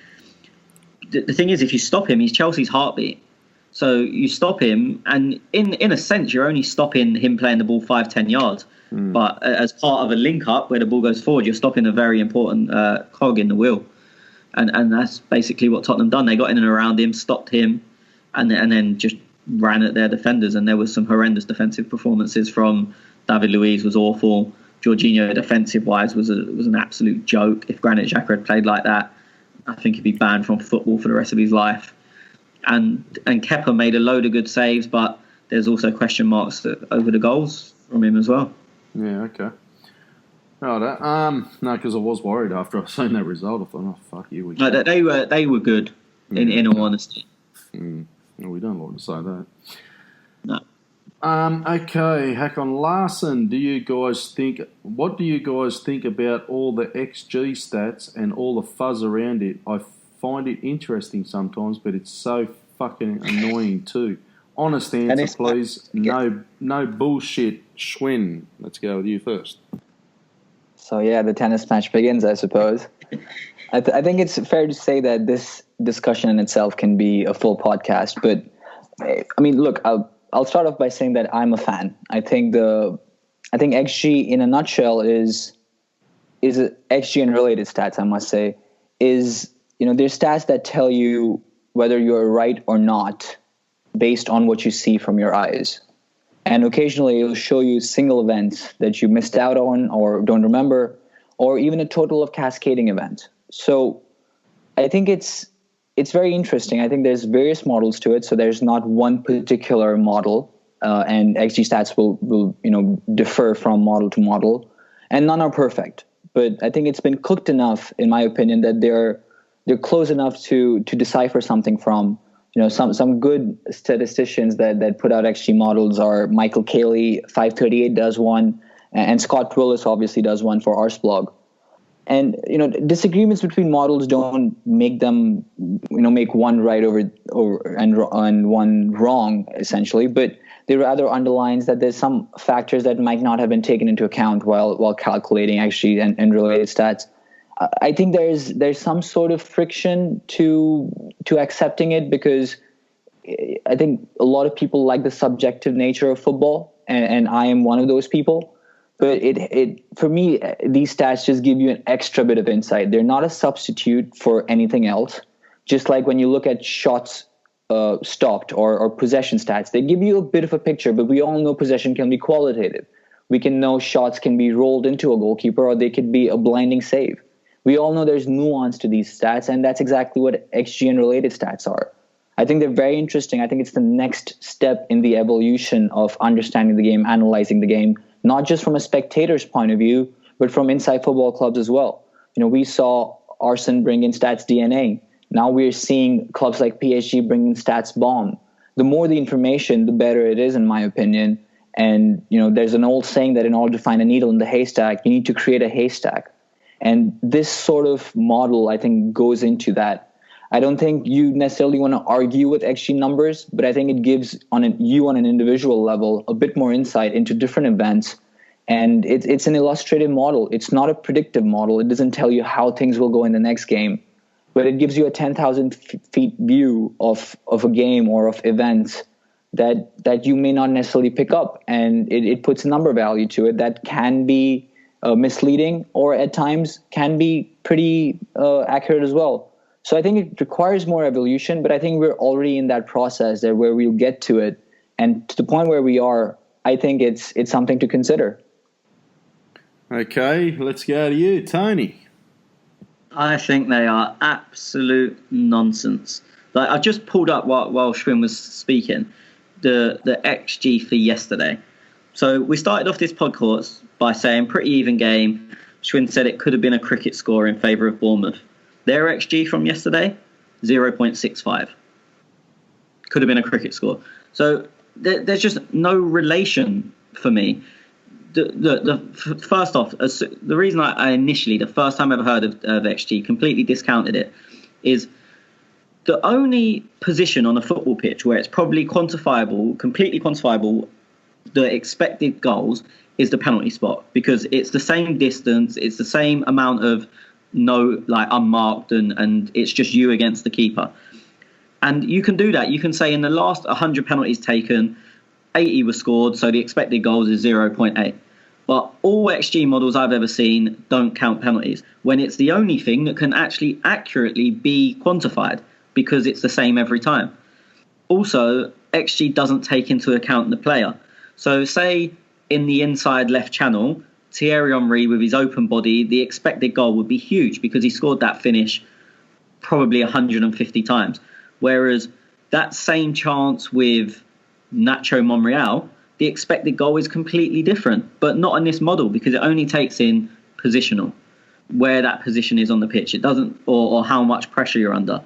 The thing is, if you stop him, he's Chelsea's heartbeat. So you stop him, and in a sense, you're only stopping him playing the ball 5-10 yards. But as part of a link-up where the ball goes forward, you're stopping a very important cog in the wheel. And that's basically what Tottenham done. They got in and around him, stopped him, and then just ran at their defenders. And there was some horrendous defensive performances from David Luiz was awful. Jorginho, defensive-wise, was an absolute joke. If Granit Xhaka had played like that, I think he'd be banned from football for the rest of his life. And Kepa made a load of good saves, but there's also question marks over the goals from him as well. Yeah, okay. No, because I was worried after I seen that result. I thought, oh, fuck you. No, they were good, in all honesty. No, we don't like to say that. No. Okay, Hakon Larson, what do you guys think about all the XG stats and all the fuzz around it? I find it interesting sometimes, but it's so fucking annoying too. Honest answer, please. No bullshit. Schwinn. Let's go with you first. So yeah, the tennis match begins, I suppose. I think it's fair to say that this discussion in itself can be a full podcast. But I mean, look, I'll start off by saying that I'm a fan. I think XG in a nutshell is XG and related stats. I must say there's stats that tell you whether you're right or not based on what you see from your eyes. And occasionally it'll show you single events that you missed out on or don't remember, or even a total of cascading events. So I think it's very interesting. I think there's various models to it. So there's not one particular model, and XG stats will differ from model to model, and none are perfect. But I think it's been cooked enough, in my opinion, that they're close enough to decipher something from. Some good statisticians that put out XG models are Michael Cayley, 538 does one, and Scott Willis obviously does one for Arsblog. And disagreements between models don't make them make one right over and one wrong essentially, but they rather underlines that there's some factors that might not have been taken into account while calculating XG and related stats. I think there's some sort of friction to accepting it, because I think a lot of people like the subjective nature of football, and I am one of those people. But it for me, these stats just give you an extra bit of insight. They're not a substitute for anything else. Just like when you look at shots stopped or possession stats, they give you a bit of a picture, but we all know possession can be qualitative. We can know shots can be rolled into a goalkeeper, or they could be a blinding save. We all know there's nuance to these stats, and that's exactly what XG and related stats are. I think they're very interesting. I think it's the next step in the evolution of understanding the game, analyzing the game, not just from a spectator's point of view, but from inside football clubs as well. We saw Arsene bring in Stats DNA. Now we're seeing clubs like PSG bring in Stats Bomb. The more the information, the better it is, in my opinion. And, there's an old saying that in order to find a needle in the haystack, you need to create a haystack. And this sort of model, I think, goes into that. I don't think you necessarily want to argue with XG numbers, but I think it gives you on an individual level a bit more insight into different events. And it's an illustrative model. It's not a predictive model. It doesn't tell you how things will go in the next game, but it gives you a 10,000 feet view of a game or of events that you may not necessarily pick up. And it puts a number value to it that can be misleading, or at times can be pretty accurate as well. So I think it requires more evolution, but I think we're already in that process there where we'll get to it. And to the point where we are, I think it's something to consider. Okay, let's go to you, Tony. I think they are absolute nonsense. Like, I just pulled up while Schwinn was speaking the XG for yesterday. So we started off this podcast by saying pretty even game. Schwinn said it could have been a cricket score in favour of Bournemouth. Their XG from yesterday, 0.65. Could have been a cricket score. So there's just no relation for me. First off, the reason I initially, the first time I ever heard of XG, completely discounted it, is the only position on a football pitch where it's probably quantifiable, completely quantifiable, the expected goals, is the penalty spot, because it's the same distance, it's the same amount of unmarked, and it's just you against the keeper. And you can do that. You can say in the last 100 penalties taken, 80 were scored, so the expected goals is 0.8. But all XG models I've ever seen don't count penalties, when it's the only thing that can actually accurately be quantified, because it's the same every time. Also, XG doesn't take into account the player. So say in the inside left channel, Thierry Henry with his open body, the expected goal would be huge because he scored that finish probably 150 times. Whereas that same chance with Nacho Monreal, the expected goal is completely different, but not in this model, because it only takes in positional, where that position is on the pitch. It doesn't, or how much pressure you're under.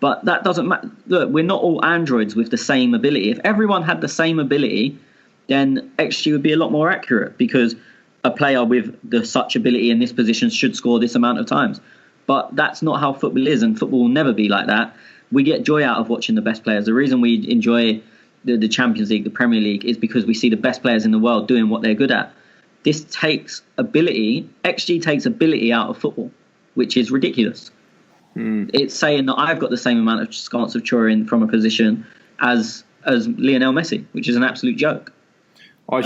But that doesn't matter. Look, we're not all androids with the same ability. If everyone had the same ability, then XG would be a lot more accurate, because a player with such ability in this position should score this amount of times. But that's not how football is, and football will never be like that. We get joy out of watching the best players. The reason we enjoy the Champions League, the Premier League, is because we see the best players in the world doing what they're good at. This takes ability. XG takes ability out of football, which is ridiculous. It's saying that I've got the same amount of chance of scoring from a position as Lionel Messi, which is an absolute joke. I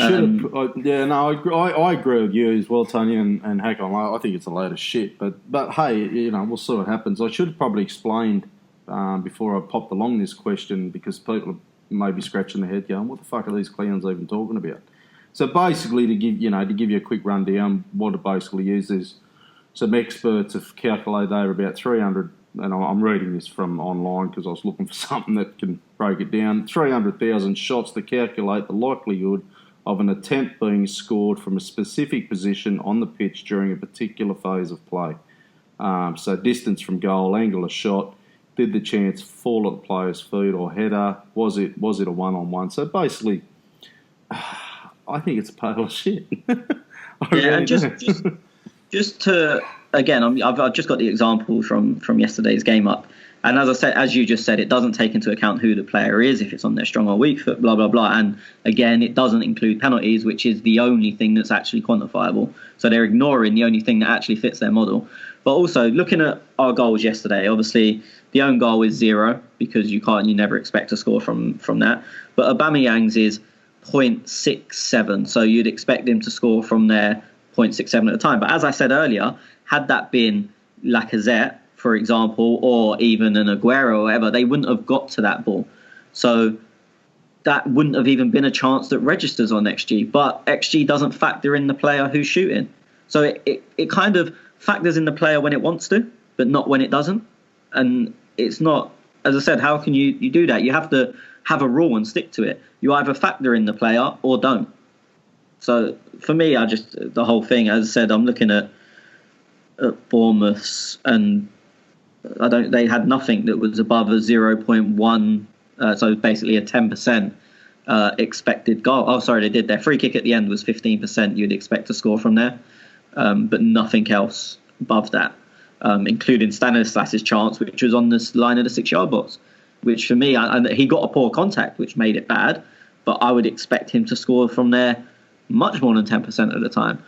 agree with you as well, Tony, and heck, I think it's a load of shit. But hey, we'll see what happens. I should have probably explained before I popped along this question, because people may be scratching their head going, what the fuck are these clowns even talking about? So basically, to give you a quick rundown, what it basically is some experts have calculated over about 300, and I'm reading this from online because I was looking for something that can break it down, 300,000 shots to calculate the likelihood of an attempt being scored from a specific position on the pitch during a particular phase of play. So distance from goal, angle of shot, did the chance fall at the player's feet or header, was it a one-on-one? So basically, I think it's a pile of shit. And just to, again, I've just got the example from yesterday's game up. And as I said, as you just said, it doesn't take into account who the player is, if it's on their strong or weak foot, blah, blah, blah. And again, it doesn't include penalties, which is the only thing that's actually quantifiable. So they're ignoring the only thing that actually fits their model. But also, looking at our goals yesterday, obviously the own goal is 0, because you never expect to score from that. But Aubameyang's is 0.67, so you'd expect him to score from there 0.67 at a time. But as I said earlier, had that been Lacazette, for example, or even an Aguero or whatever, they wouldn't have got to that ball. So that wouldn't have even been a chance that registers on XG. But XG doesn't factor in the player who's shooting. So it kind of factors in the player when it wants to, but not when it doesn't. And it's not, as I said, how can you do that? You have to have a rule and stick to it. You either factor in the player or don't. So for me, the whole thing, as I said, I'm looking at Bournemouth's, and they had nothing that was above a 0.1, so basically a 10% expected goal. Oh, sorry, they did. Their free kick at the end was 15%. You'd expect to score from there, but nothing else above that, including Stanislas's chance, which was on this line of the 6-yard box, which for me, and he got a poor contact, which made it bad, but I would expect him to score from there much more than 10% of the time.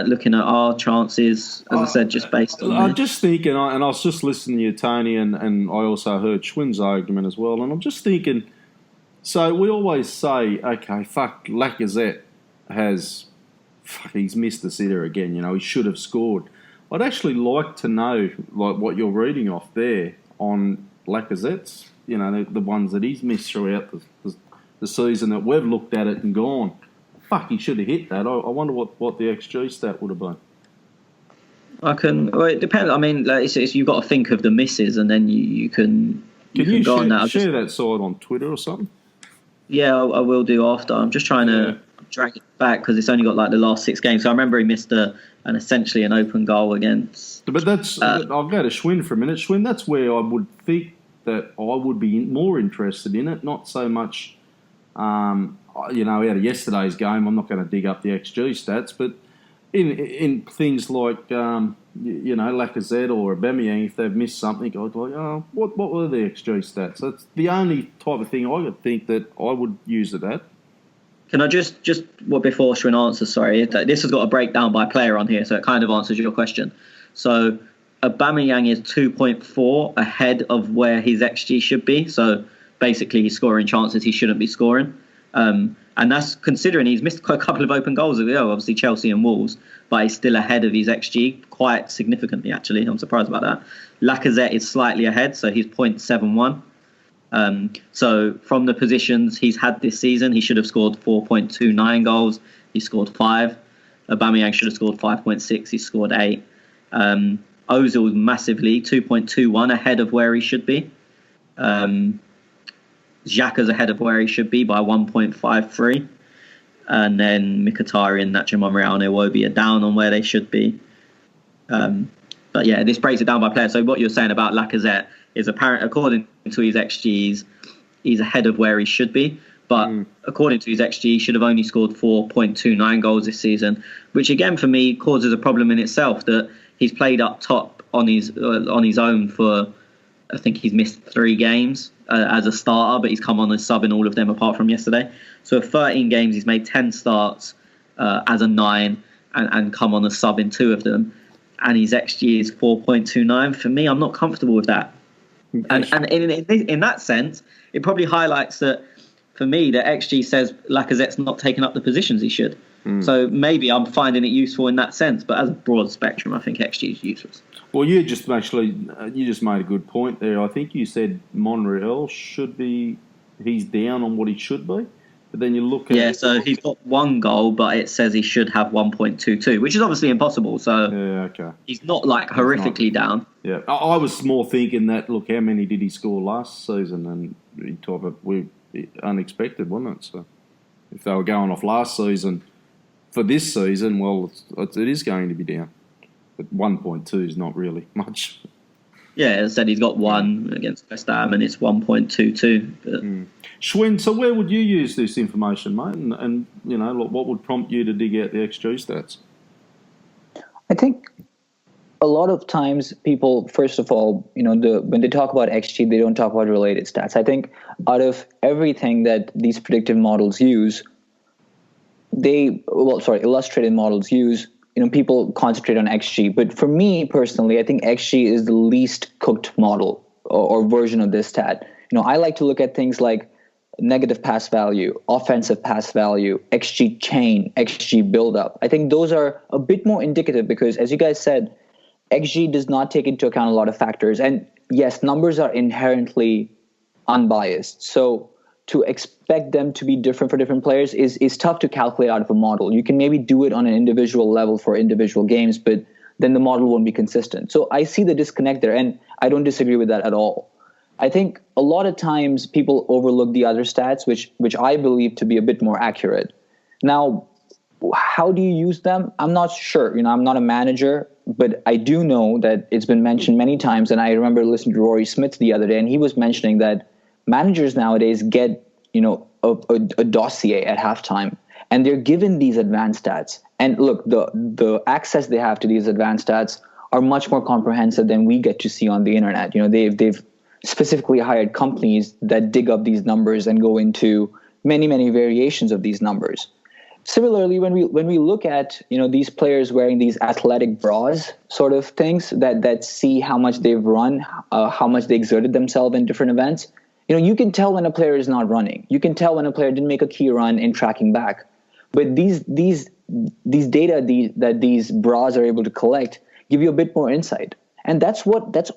Looking at our chances, as I said, just based on... I'm just thinking, and I was just listening to you, Tony, and I also heard Schwinn's argument as well, and I'm just thinking, so we always say, okay, Lacazette he's missed the sitter again, he should have scored. I'd actually like to know what you're reading off there on Lacazette's, the ones that he's missed throughout the season that we've looked at it and gone, he should have hit that. I wonder what the XG stat would have been. Well, it depends. I mean, you've got to think of the misses, and then you can go on that. Share that side on Twitter or something? Yeah, I will do after. I'm just trying to drag it back because it's only got the last 6 games. So I remember he missed essentially an open goal against... But that's... I'll go to Schwinn for a minute. Schwinn, that's where I would think that I would be more interested in it, not so much... out of yesterday's game, I'm not going to dig up the XG stats, but in things like, Lacazette or Aubameyang, if they've missed something, I'd like, what were the XG stats? That's the only type of thing I would think that I would use it at. Can I just before Schwinn answers, sorry, this has got a breakdown by player on here, so it kind of answers your question. So Aubameyang is 2.4 ahead of where his XG should be, so basically he's scoring chances he shouldn't be scoring. And that's considering he's missed a couple of open goals as well, obviously Chelsea and Wolves, but he's still ahead of his XG quite significantly, actually. I'm surprised about that. Lacazette is slightly ahead, so he's 0.71. So from the positions he's had this season, he should have scored 4.29 goals. He scored 5. Aubameyang should have scored 5.6. He scored 8. Ozil massively, 2.21 ahead of where he should be. Xhaka's ahead of where he should be by 1.53. And then Mkhitaryan, Nacho Monreal and Iwobi are down on where they should be. But yeah, this breaks it down by player. So what you're saying about Lacazette is apparent, according to his XGs, he's ahead of where he should be. But according to his XG, he should have only scored 4.29 goals this season, which again for me causes a problem in itself, that he's played up top on his own for, I think he's missed 3 games as a starter, but he's come on as sub in all of them apart from yesterday. So 13 games, he's made 10 starts as a 9 and come on as sub in 2 of them. And his XG is 4.29. For me, I'm not comfortable with that. And in that sense, it probably highlights that, for me, the XG says Lacazette's not taking up the positions he should. So maybe I'm finding it useful in that sense, but as a broad spectrum, I think XG is useless. Well, you just made a good point there. I think you said Monreal he's down on what he should be. But then you look at... Yeah, so he's got 1 goal, but it says he should have 1.22, which is obviously impossible. So okay. He's not horrifically down. Yeah, I was more thinking that, look, how many did he score last season? And unexpected, wasn't it? So if they were going off last season for this season, well, it is going to be down. But 1.2 is not really much. Yeah, as I said, he's got 1 against West Ham, and it's 1.22. But... Schwinn, so where would you use this information, mate? And what would prompt you to dig out the XG stats? I think a lot of times people, first of all, when they talk about XG, they don't talk about related stats. I think out of everything that these predictive models use, illustrated models use, people concentrate on XG. But for me personally, I think XG is the least cooked model or version of this stat. I like to look at things like negative pass value, offensive pass value, XG chain, XG buildup. I think those are a bit more indicative because, as you guys said, XG does not take into account a lot of factors. And yes, numbers are inherently unbiased. So to expect them to be different for different players is tough to calculate out of a model. You can maybe do it on an individual level for individual games, but then the model won't be consistent. So I see the disconnect there, and I don't disagree with that at all. I think a lot of times people overlook the other stats, which I believe to be a bit more accurate. Now, how do you use them? I'm not sure. I'm not a manager, but I do know that it's been mentioned many times, and I remember listening to Rory Smith the other day, and he was mentioning that managers nowadays get, a dossier at halftime, and they're given these advanced stats. And look, the access they have to these advanced stats are much more comprehensive than we get to see on the internet. They've specifically hired companies that dig up these numbers and go into many variations of these numbers. Similarly, when we look at these players wearing these athletic bras sort of things that see how much they've run, how much they exerted themselves in different events, you can tell when a player is not running. You can tell when a player didn't make a key run in tracking back. But these data that these bras are able to collect give you a bit more insight. And that's what these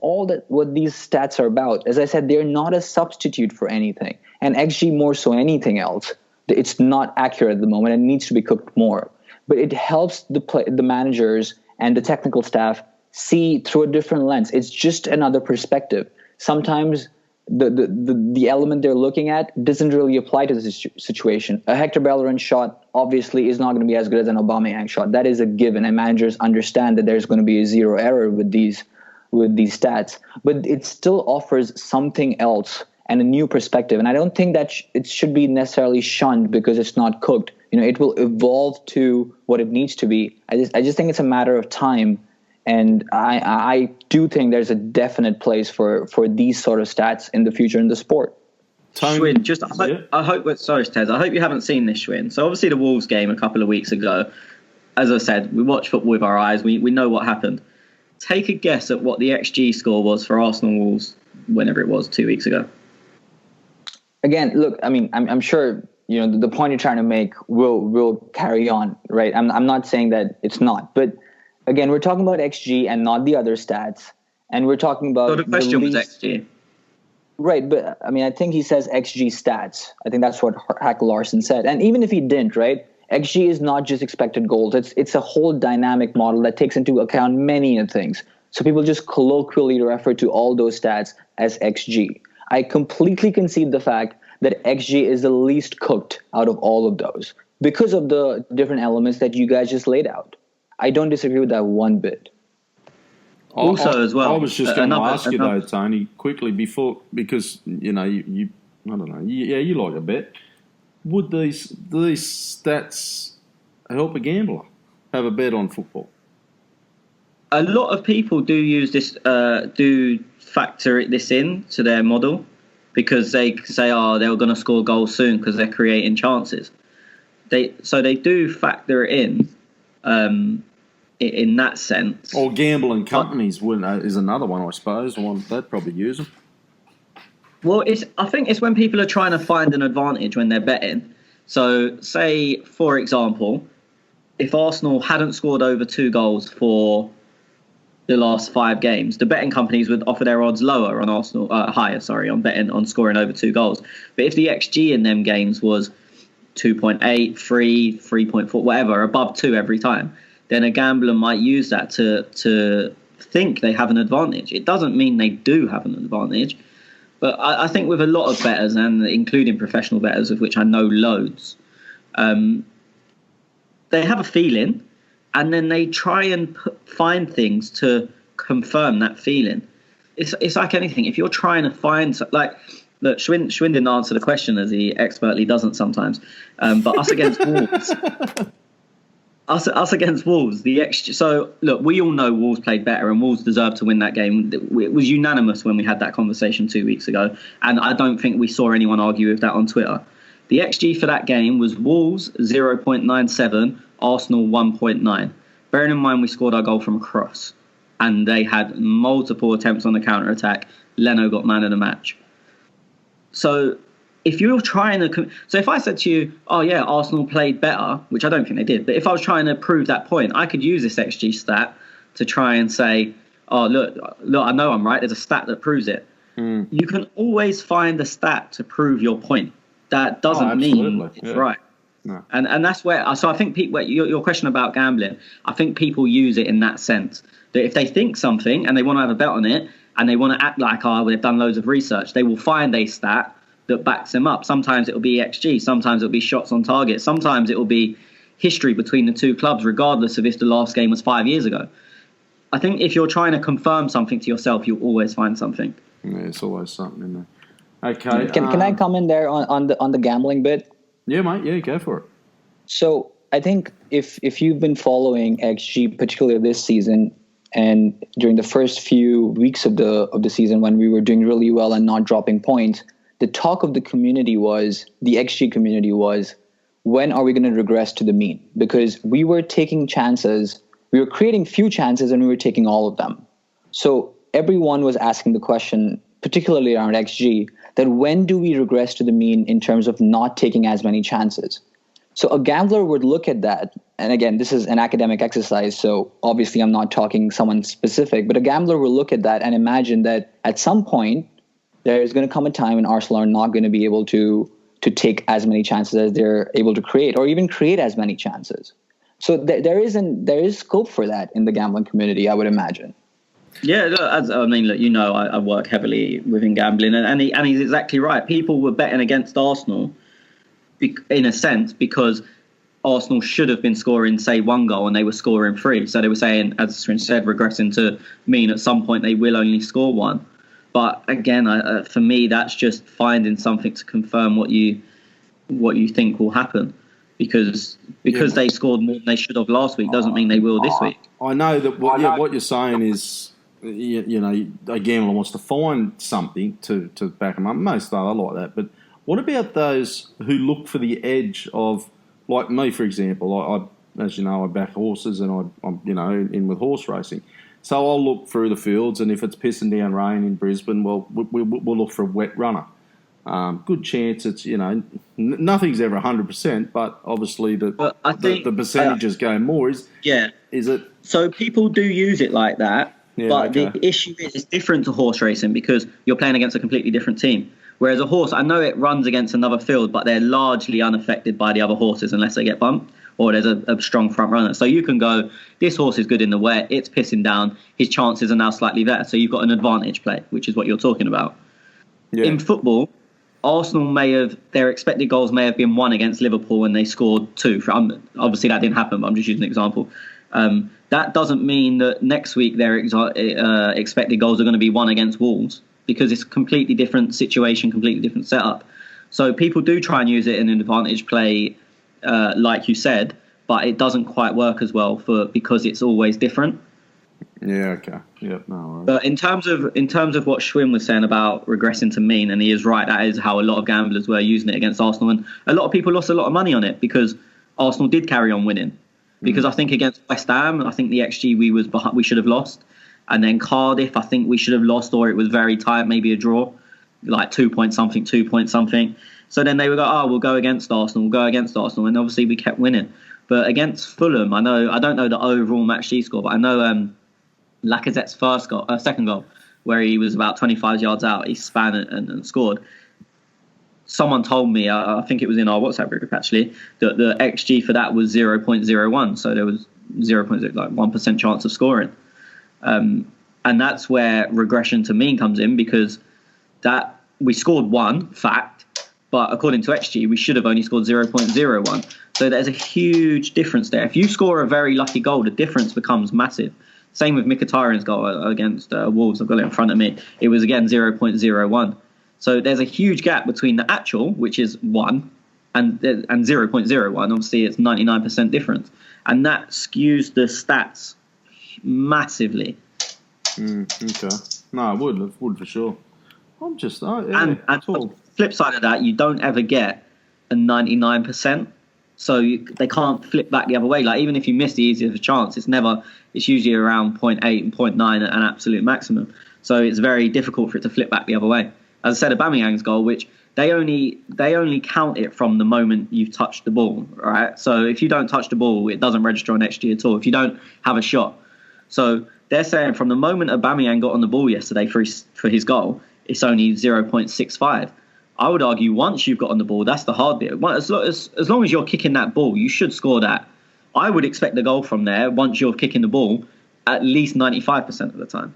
stats are about. As I said, they're not a substitute for anything. And XG more so anything else. It's not accurate at the moment and needs to be cooked more. But it helps the managers and the technical staff see through a different lens. It's just another perspective. Sometimes the element they're looking at doesn't really apply to the situation. A Hector Bellerin shot obviously is not going to be as good as an Aubameyang shot. That is a given, and managers understand that there's going to be a zero error with these stats. But it still offers something else and a new perspective. And I don't think that it should be necessarily shunned because it's not cooked. It will evolve to what it needs to be. I just think it's a matter of time. And I do think there's a definite place for these sort of stats in the future in the sport. Schwinn, I hope, sorry, Tez, I hope you haven't seen this, Schwinn. So obviously the Wolves game a couple of weeks ago, as I said, we watch football with our eyes. We know what happened. Take a guess at what the XG score was for Arsenal Wolves whenever it was 2 weeks ago. Again, look, I mean, I'm sure the point you're trying to make will carry on, right? I'm not saying that it's not, but again, we're talking about XG and not the other stats, and we're talking about. So the question was XG, right? But I mean, I think he says XG stats. I think that's what Hack Larson said, and even if he didn't, right? XG is not just expected goals. It's a whole dynamic model that takes into account many things. So people just colloquially refer to all those stats as XG. I completely concede the fact that XG is the least cooked out of all of those because of the different elements that you guys just laid out. I don't disagree with that one bit. Also, as well, I was just going to ask you though, Tony, quickly before, because you I don't know, you like a bet. Would these stats help a gambler have a bet on football? A lot of people do use this, do factor this in to their model because they say, they're going to score goals soon because they're creating chances. They do factor it in that sense. Or gambling companies is another one, I suppose. One they'd probably use them. Well, I think it's when people are trying to find an advantage when they're betting. So, say, for example, if Arsenal hadn't scored over 2 goals for the last 5 games, the betting companies would offer their odds lower on Arsenal, higher, on betting on scoring over 2 goals. But if the XG in them games was 2.8, 3, 3.4, whatever, above 2 every time, then a gambler might use that to think they have an advantage. It doesn't mean they do have an advantage. But I think with a lot of bettors, and including professional bettors, of which I know loads, they have a feeling, and then they try and find things to confirm that feeling. It's like anything. If you're trying to find, look, Schwinn didn't answer the question as he expertly doesn't sometimes. But us against Wolves. Us against Wolves, the XG. So look, we all know Wolves played better, and Wolves deserved to win that game. It was unanimous when we had that conversation 2 weeks ago, and I don't think we saw anyone argue with that on Twitter. The XG for that game was Wolves 0.97, Arsenal 1.9. Bearing in mind we scored our goal from a cross, and they had multiple attempts on the counter attack. Leno got man of the match. So if you're trying to, so if I said to you, oh yeah, Arsenal played better, which I don't think they did, but if I was trying to prove that point, I could use this XG stat to try and say, oh look, I know I'm right. There's a stat that proves it. You can always find a stat to prove your point. That doesn't mean it's right. No. And that's where, so I think people, your question about gambling, I think people use it in that sense, that if they think something and they want to have a bet on it and they want to act like, they've done loads of research, they will find a stat that backs them up. Sometimes it will be XG, sometimes it will be shots on target, sometimes it will be history between the two clubs, regardless of if the last game was 5 years ago. I think if you're trying to confirm something to yourself, you'll always find something. Yeah, it's always something in there. Okay. Can I come in there on the gambling bit? Yeah, mate. Yeah, go for it. So I think if you've been following XG, particularly this season, and during the first few weeks of the season when we were doing really well and not dropping points, the talk of the community was, the XG community was, when are we going to regress to the mean? Because we were taking chances, we were creating few chances and we were taking all of them. So everyone was asking the question, particularly around XG, that when do we regress to the mean in terms of not taking as many chances? So a gambler would look at that, and again, this is an academic exercise, so obviously I'm not talking someone specific, but a gambler will look at that and imagine that at some point, there's going to come a time when Arsenal are not going to be able to take as many chances as they're able to create, or even create as many chances. So there is scope for that in the gambling community, I would imagine. Yeah, look, I work heavily within gambling, and he's exactly right. People were betting against Arsenal, in a sense, because Arsenal should have been scoring, say, 1 goal, and they were scoring 3. So they were saying, as Srinj said, regressing to mean at some point they will only score 1. But again, for me, that's just finding something to confirm what you think will happen. Because they scored more than they should have last week doesn't mean they will this week. I know that what you're saying is, you know, a gambler wants to find something to back them up. Most are like that. But what about those who look for the edge of, like me, for example? I as you know, I back horses and I'm in with horse racing. So I'll look through the fields, and if it's pissing down rain in Brisbane, well, we'll look for a wet runner. Good chance it's, nothing's ever 100%, but obviously the percentages go more. Is it? So people do use it like that, but the issue is it's different to horse racing because you're playing against a completely different team. Whereas a horse, I know it runs against another field, but they're largely unaffected by the other horses unless they get bumped or there's a strong front runner. So you can go, this horse is good in the wet, it's pissing down, his chances are now slightly better. So you've got an advantage play, which is what you're talking about. Yeah. In football, Arsenal their expected goals may have been 1 against Liverpool and they scored 2. Obviously that didn't happen, but I'm just using an example. That doesn't mean that next week their expected goals are going to be 1 against Wolves, because it's a completely different situation, completely different setup. So people do try and use it in an advantage play, like you said, but it doesn't quite work as well because it's always different. Yeah, okay. Yep, no worries. But in terms of what Schwinn was saying about regressing to mean, and he is right, that is how a lot of gamblers were using it against Arsenal, and a lot of people lost a lot of money on it because Arsenal did carry on winning. Because I think against West Ham, I think the XG we should have lost. And then Cardiff, I think we should have lost, or it was very tight, maybe a draw, like 2 point something. So then they would go, we'll go against Arsenal, and obviously we kept winning. But against Fulham, I don't know the overall match G score, but I know Lacazette's second goal, where he was about 25 yards out, he span and scored. Someone told me, I think it was in our WhatsApp group actually, that the XG for that was 0.01, so there was 1% chance of scoring. And that's where regression to mean comes in, because that we scored 1, fact, but according to XG, we should have only scored 0.01. So there's a huge difference there. If you score a very lucky goal, the difference becomes massive. Same with Mkhitaryan's goal against Wolves. I've got it in front of me. It was, again, 0.01. So there's a huge gap between the actual, which is 1, and 0.01. Obviously, it's 99% difference. And that skews the stats massively. Okay. No, it would for sure. I'm just... and the flip side of that, you don't ever get a 99%. So they can't flip back the other way. Like, even if you miss the easiest chance, it's usually around 0.8 and 0.9 at an absolute maximum. So it's very difficult for it to flip back the other way. As I said, Aubameyang's goal, which they only count it from the moment you've touched the ball, right? So if you don't touch the ball, it doesn't register on XG at all. If you don't have a shot. So they're saying from the moment Aubameyang got on the ball yesterday for his goal, it's only 0.65. I would argue once you've got on the ball, that's the hard bit. As long as you're kicking that ball, you should score that. I would expect the goal from there, once you're kicking the ball, at least 95% of the time.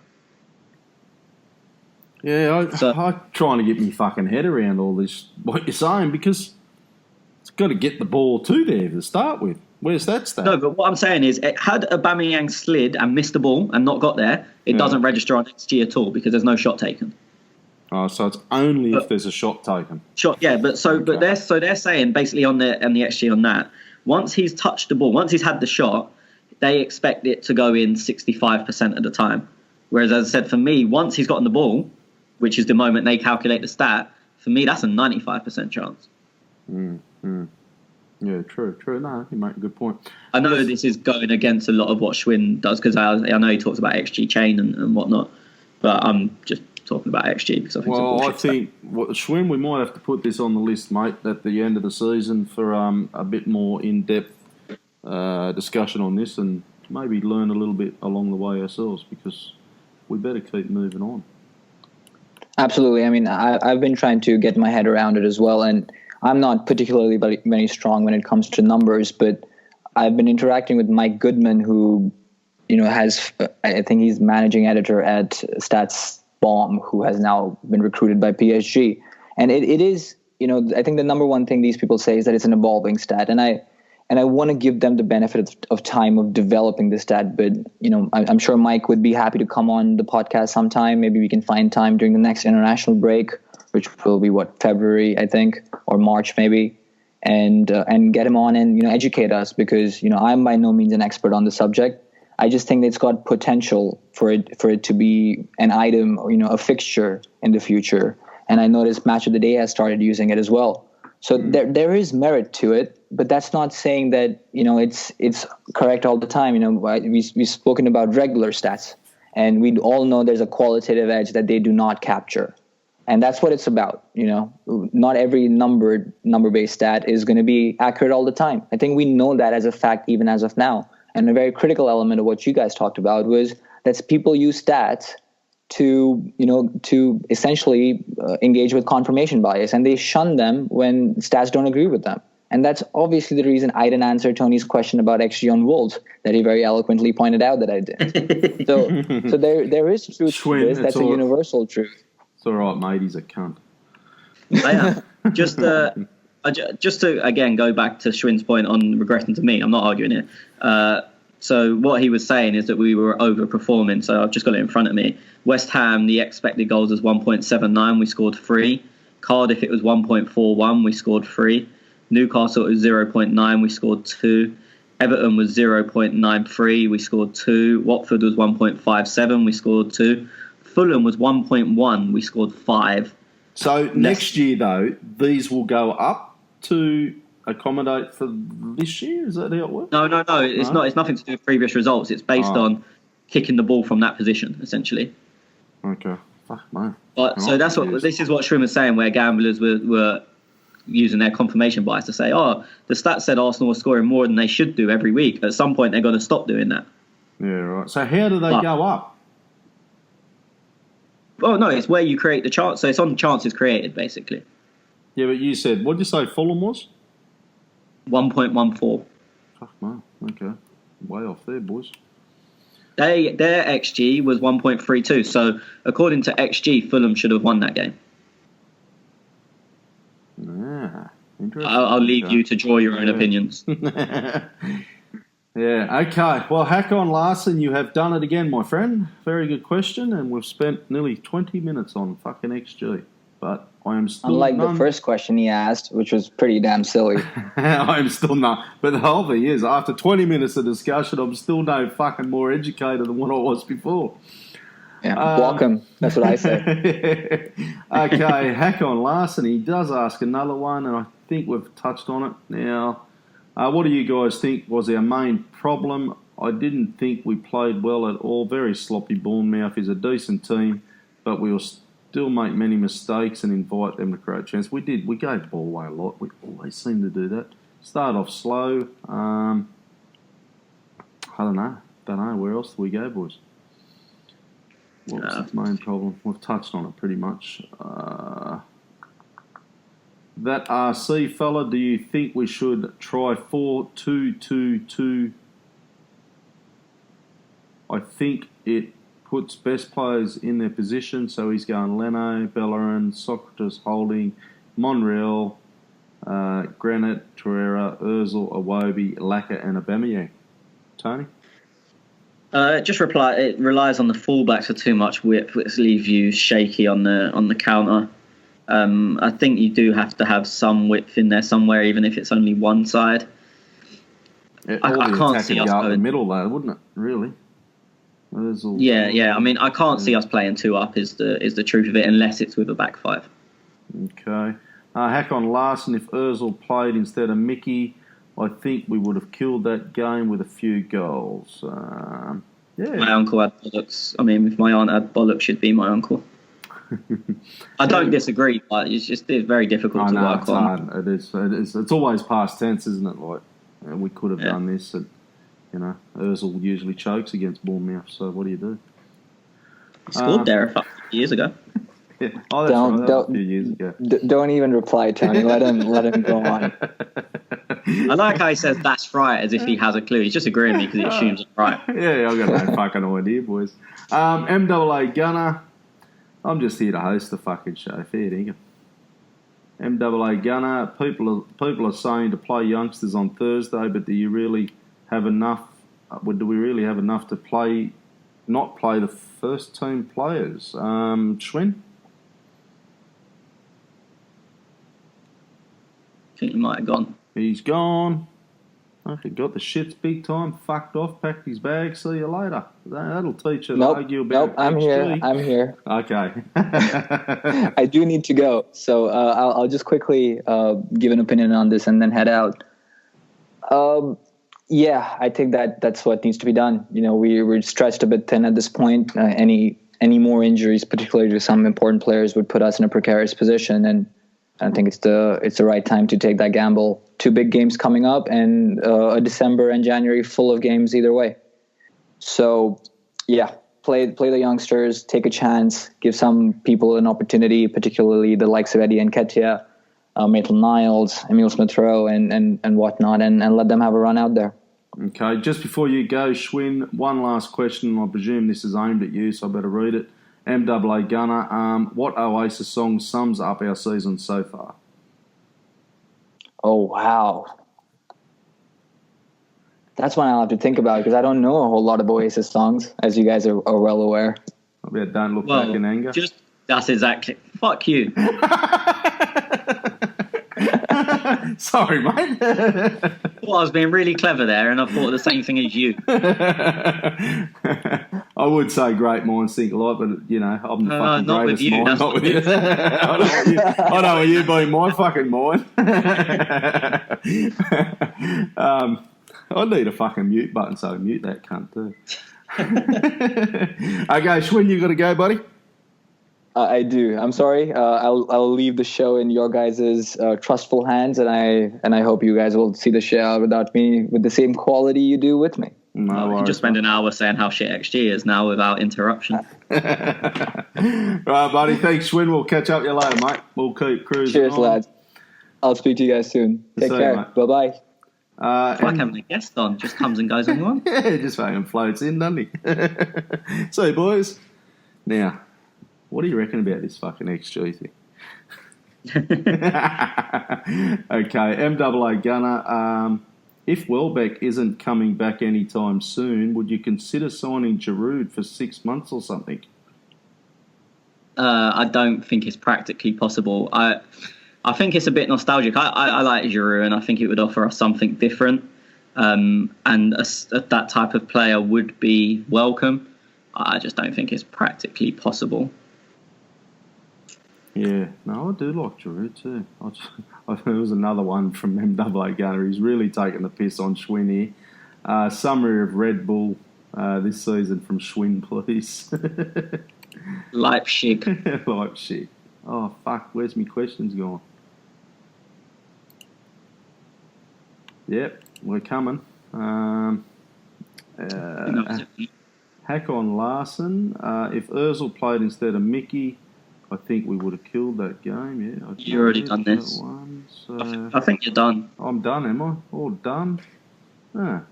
Yeah, I'm trying to get me fucking head around all this, what you're saying, because it's got to get the ball to there to start with. Where's that stat? No, but what I'm saying is, had Aubameyang slid and missed the ball and not got there, it doesn't register on XG at all because there's no shot taken. Oh, so it's only if there's a shot taken. Shot, yeah, but they're saying basically on the XG on that, once he's touched the ball, once he's had the shot, they expect it to go in 65% of the time. Whereas, as I said, for me, once he's gotten the ball, which is the moment they calculate the stat, for me that's a 95% chance. Yeah, true. No, you make a good point. I know this is going against a lot of what Schwinn does, because I know he talks about XG chain and whatnot, but I'm just talking about XG because I think. Well, I think Schwinn, we might have to put this on the list, mate, at the end of the season for a bit more in-depth discussion on this, and maybe learn a little bit along the way ourselves, because we better keep moving on. Absolutely. I mean, I've been trying to get my head around it as well, and I'm not particularly very strong when it comes to numbers, but I've been interacting with Mike Goodman, who, has, I think he's managing editor at Stats Bomb, who has now been recruited by PSG. And it is, I think the number one thing these people say is that it's an evolving stat. And I want to give them the benefit of time of developing the stat. But, I'm sure Mike would be happy to come on the podcast sometime. Maybe we can find time during the next international break, which will be February, I think, or March maybe, and get him on and educate us, because I'm by no means an expert on the subject. I just think it's got potential for it to be an item, or a fixture in the future. And I noticed Match of the Day has started using it as well. So there is merit to it, but that's not saying that it's correct all the time. We've spoken about regular stats, and we all know there's a qualitative edge that they do not capture. And that's what it's about. Not every number-based stat is going to be accurate all the time. I think we know that as a fact, even as of now. And a very critical element of what you guys talked about was that people use stats to essentially engage with confirmation bias, and they shun them when stats don't agree with them. And that's obviously the reason I didn't answer Tony's question about XG on Wolves that he very eloquently pointed out that I did. So there is truth to this. That's a universal truth. It's all right, mate. He's a cunt. Just to again go back to Schwinn's point on regressing to me, I'm not arguing it. So what he was saying is that we were overperforming. So I've just got it in front of me. West Ham, the expected goals was 1.79. We scored 3. Cardiff, it was 1.41. We scored 3. Newcastle, it was 0.9. We scored 2. Everton was 0.93. We scored 2. Watford was 1.57. We scored 2. Fulham was 1.1. We scored 5. So next year, though, these will go up to accommodate for this year? Is that how it works? No. It's not. It's nothing to do with previous results. It's based on kicking the ball from that position, essentially. Okay. Fuck, man. But so that's what this is what Schwinn was saying, where gamblers were using their confirmation bias to say, the stats said Arsenal were scoring more than they should do every week. At some point, they're going to stop doing that. Yeah, right. So how do they go up? Oh no, it's where you create the chance. So it's on chances created, basically. Yeah, but you said, what did you say Fulham was? 1.14. Fuck, man. Okay. Way off there, boys. Their XG was 1.32. So according to XG, Fulham should have won that game. Yeah, interesting. I'll leave you to draw your own opinions. Yeah, okay. Well, Hakon Larson, you have done it again, my friend. Very good question, and we've spent nearly 20 minutes on fucking XG. But I am still unlike the first question he asked, which was pretty damn silly. I am still not. But the whole thing is, after 20 minutes of discussion, I'm still no fucking more educated than what I was before. Yeah, welcome. That's what I say. Okay, Hakon Larson, he does ask another one, and I think we've touched on it now. What do you guys think was our main problem? I didn't think we played well at all. Very sloppy. Bournemouth is a decent team, but we will still make many mistakes and invite them to create chance. We did. We gave the ball away a lot. We always seem to do that. Start off slow. I don't know. Where else do we go, boys? What was the main problem? We've touched on it pretty much. That RC fella, do you think we should try 4-2-2-2? I think it puts best players in their position, so he's going Leno, Bellerin, Socrates, Holding, Monreal, Granit, Torreira, Ozil, Iwobi, Laka and Aubameyang. Tony? It relies on the fullbacks for too much width, which leaves you shaky on the counter. I think you do have to have some width in there somewhere, even if it's only one side. I can't see us going the middle though, wouldn't it? Really? Yeah. I mean, I can't see us playing 2 up. Is the truth of it, unless it's with a back 5. Okay. Hakon Larsen, if Ozil played instead of Mickey, I think we would have killed that game with a few goals. My uncle had bollocks. I mean, if my aunt had bollocks, she'd be my uncle. I don't disagree, but it's very difficult to work on. Hard. It is. It's always past tense, isn't it? Like, we could have done this. And, Ozil usually chokes against Bournemouth, so what do you do? He scored there a few years ago. Yeah. Oh, that's right. That was a few years ago. Don't even reply, Tony. Let him go on. I like how he says that's right as if he has a clue. He's just agreeing with me because he assumes it's right. Yeah, I've got no fucking idea, boys. MAA Gunner. I'm just here to host the fucking show. Fair dinkum. MAA Gunner. People are saying to play youngsters on Thursday, but do you really have enough? Do we really have enough to not play the first team players? Schwinn? I think he might have gone. He's gone. Okay, got the shits big time. Fucked off. Packed his bag. See you later. That'll teach you to argue about. Nope. I'm here. Okay. I do need to go, so I'll just quickly give an opinion on this and then head out. Yeah, I think that's what needs to be done. We're stretched a bit thin at this point. Any more injuries, particularly to some important players, would put us in a precarious position, and I think it's the right time to take that gamble. 2 big games coming up, and a December and January full of games either way. So, yeah, play the youngsters, take a chance, give some people an opportunity, particularly the likes of Eddie Nketiah, Maitland-Niles, Emile Smith-Rowe, and whatnot, and let them have a run out there. Okay, just before you go, Schwinn, one last question. I presume this is aimed at you, so I better read it. MAA Gunner, what Oasis song sums up our season so far? Oh, wow. That's one I'll have to think about because I don't know a whole lot of Oasis songs, as you guys are well aware. I bet Don't Look Back in Anger. That's exactly. Fuck you. Sorry, mate. Well, I was being really clever there, and I thought the same thing as you. I would say great minds think alike, but I'm the fucking greatest mind. Not with you. I know you being my fucking mind. I need a fucking mute button, so mute that cunt too. Okay, Schwinn, you got to go, buddy. I do. I'm sorry. I'll leave the show in your guys' trustful hands, and I hope you guys will see the show without me with the same quality you do with me. No, we can just spend an hour saying how shit XG is now without interruption. Right, buddy. Thanks, Schwinn. We'll catch up with you later, mate. We'll keep cruising. Cheers, lads. I'll speak to you guys soon. Take care. Bye bye. It's like having a guest on. Just comes and goes on one. Yeah, just fucking floats in, doesn't he? So, boys, now, what do you reckon about this fucking XG thing? Okay, MAA Gunner. If Welbeck isn't coming back anytime soon, would you consider signing Giroud for 6 months or something? I don't think it's practically possible. I think it's a bit nostalgic. I like Giroud, and I think it would offer us something different. And that type of player would be welcome. I just don't think it's practically possible. Yeah, no, I do like Giroud too. There was another one from MAA Gunner. He's really taking the piss on Schwinn here. Summary of Red Bull this season from Schwinn, please. Leipzig. Leipzig. Oh, fuck, where's my questions gone? Yep, we're coming. Hakon Larsen. If Ozil played instead of Mickey, I think we would have killed that game, yeah. You already done this. I think you're done. I'm done, am I? All done? Ah.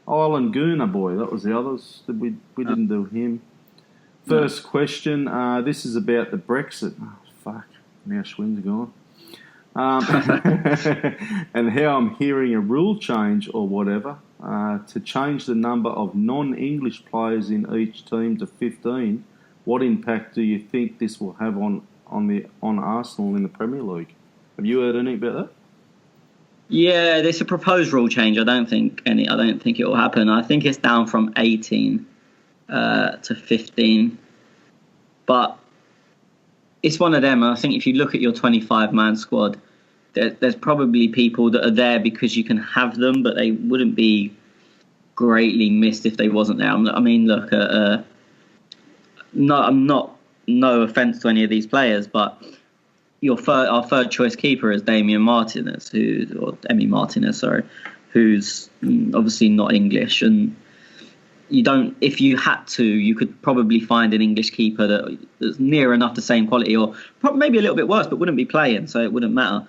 Island Gooner boy, that was the others. We didn't do him. First question, this is about the Brexit. Oh, fuck, now Schwinn's gone. And how I'm hearing a rule change or whatever to change the number of non-English players in each team to 15. What impact do you think this will have on Arsenal in the Premier League? Have you heard anything about that? Yeah, there's a proposed rule change. I don't think it will happen. I think it's down from 18 to 15. But it's one of them. I think if you look at your 25-man squad, there's probably people that are there because you can have them, but they wouldn't be greatly missed if they wasn't there. I mean, look, no offence to any of these players, but our third choice keeper is Damian Martinez, who's obviously not English, and if you had to, you could probably find an English keeper that's near enough the same quality, or maybe a little bit worse, but wouldn't be playing, so it wouldn't matter.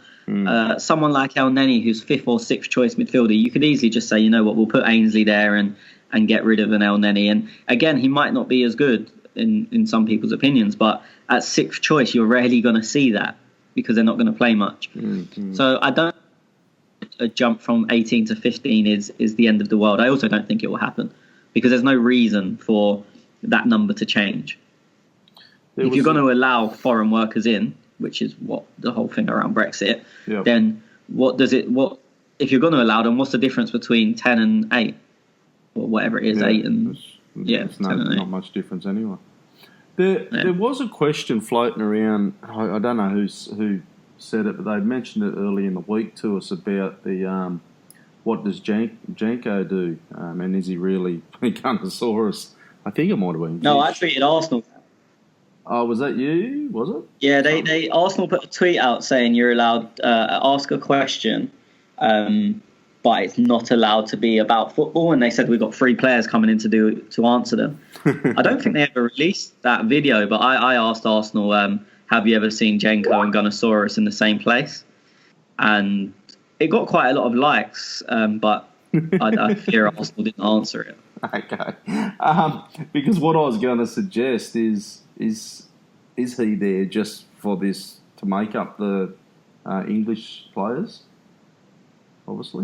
Someone like El Neni, who's fifth or sixth choice midfielder, you could easily just say, you know what, we'll put Ainsley there and get rid of an El Neni. And again, he might not be as good in some people's opinions, but at sixth choice, you're rarely going to see that because they're not going to play much. So I don't think a jump from 18 to 15 is the end of the world. I also don't think it will happen because there's no reason for that number to change. If you're going to allow foreign workers in, which is what the whole thing around Brexit, then if you're going to allow them, what's the difference between 10 and 8? Or whatever it is, 8 and... It's not much difference anyway. There was a question floating around, I don't know who said it, but they mentioned it early in the week to us about the what does Janko do, and is he really a Gunnosaurus? I think it might have been. No, I tweeted Arsenal. Oh, was that you? Was it? Yeah, they Arsenal put a tweet out saying you're allowed ask a question, but it's not allowed to be about football. And they said we've got 3 players coming in to answer them. I don't think they ever released that video, but I asked Arsenal, have you ever seen Jenko and Gunnosaurus in the same place? And it got quite a lot of likes, but I fear Arsenal didn't answer it. Okay, because what I was going to suggest is he there just for this to make up the English players? Obviously.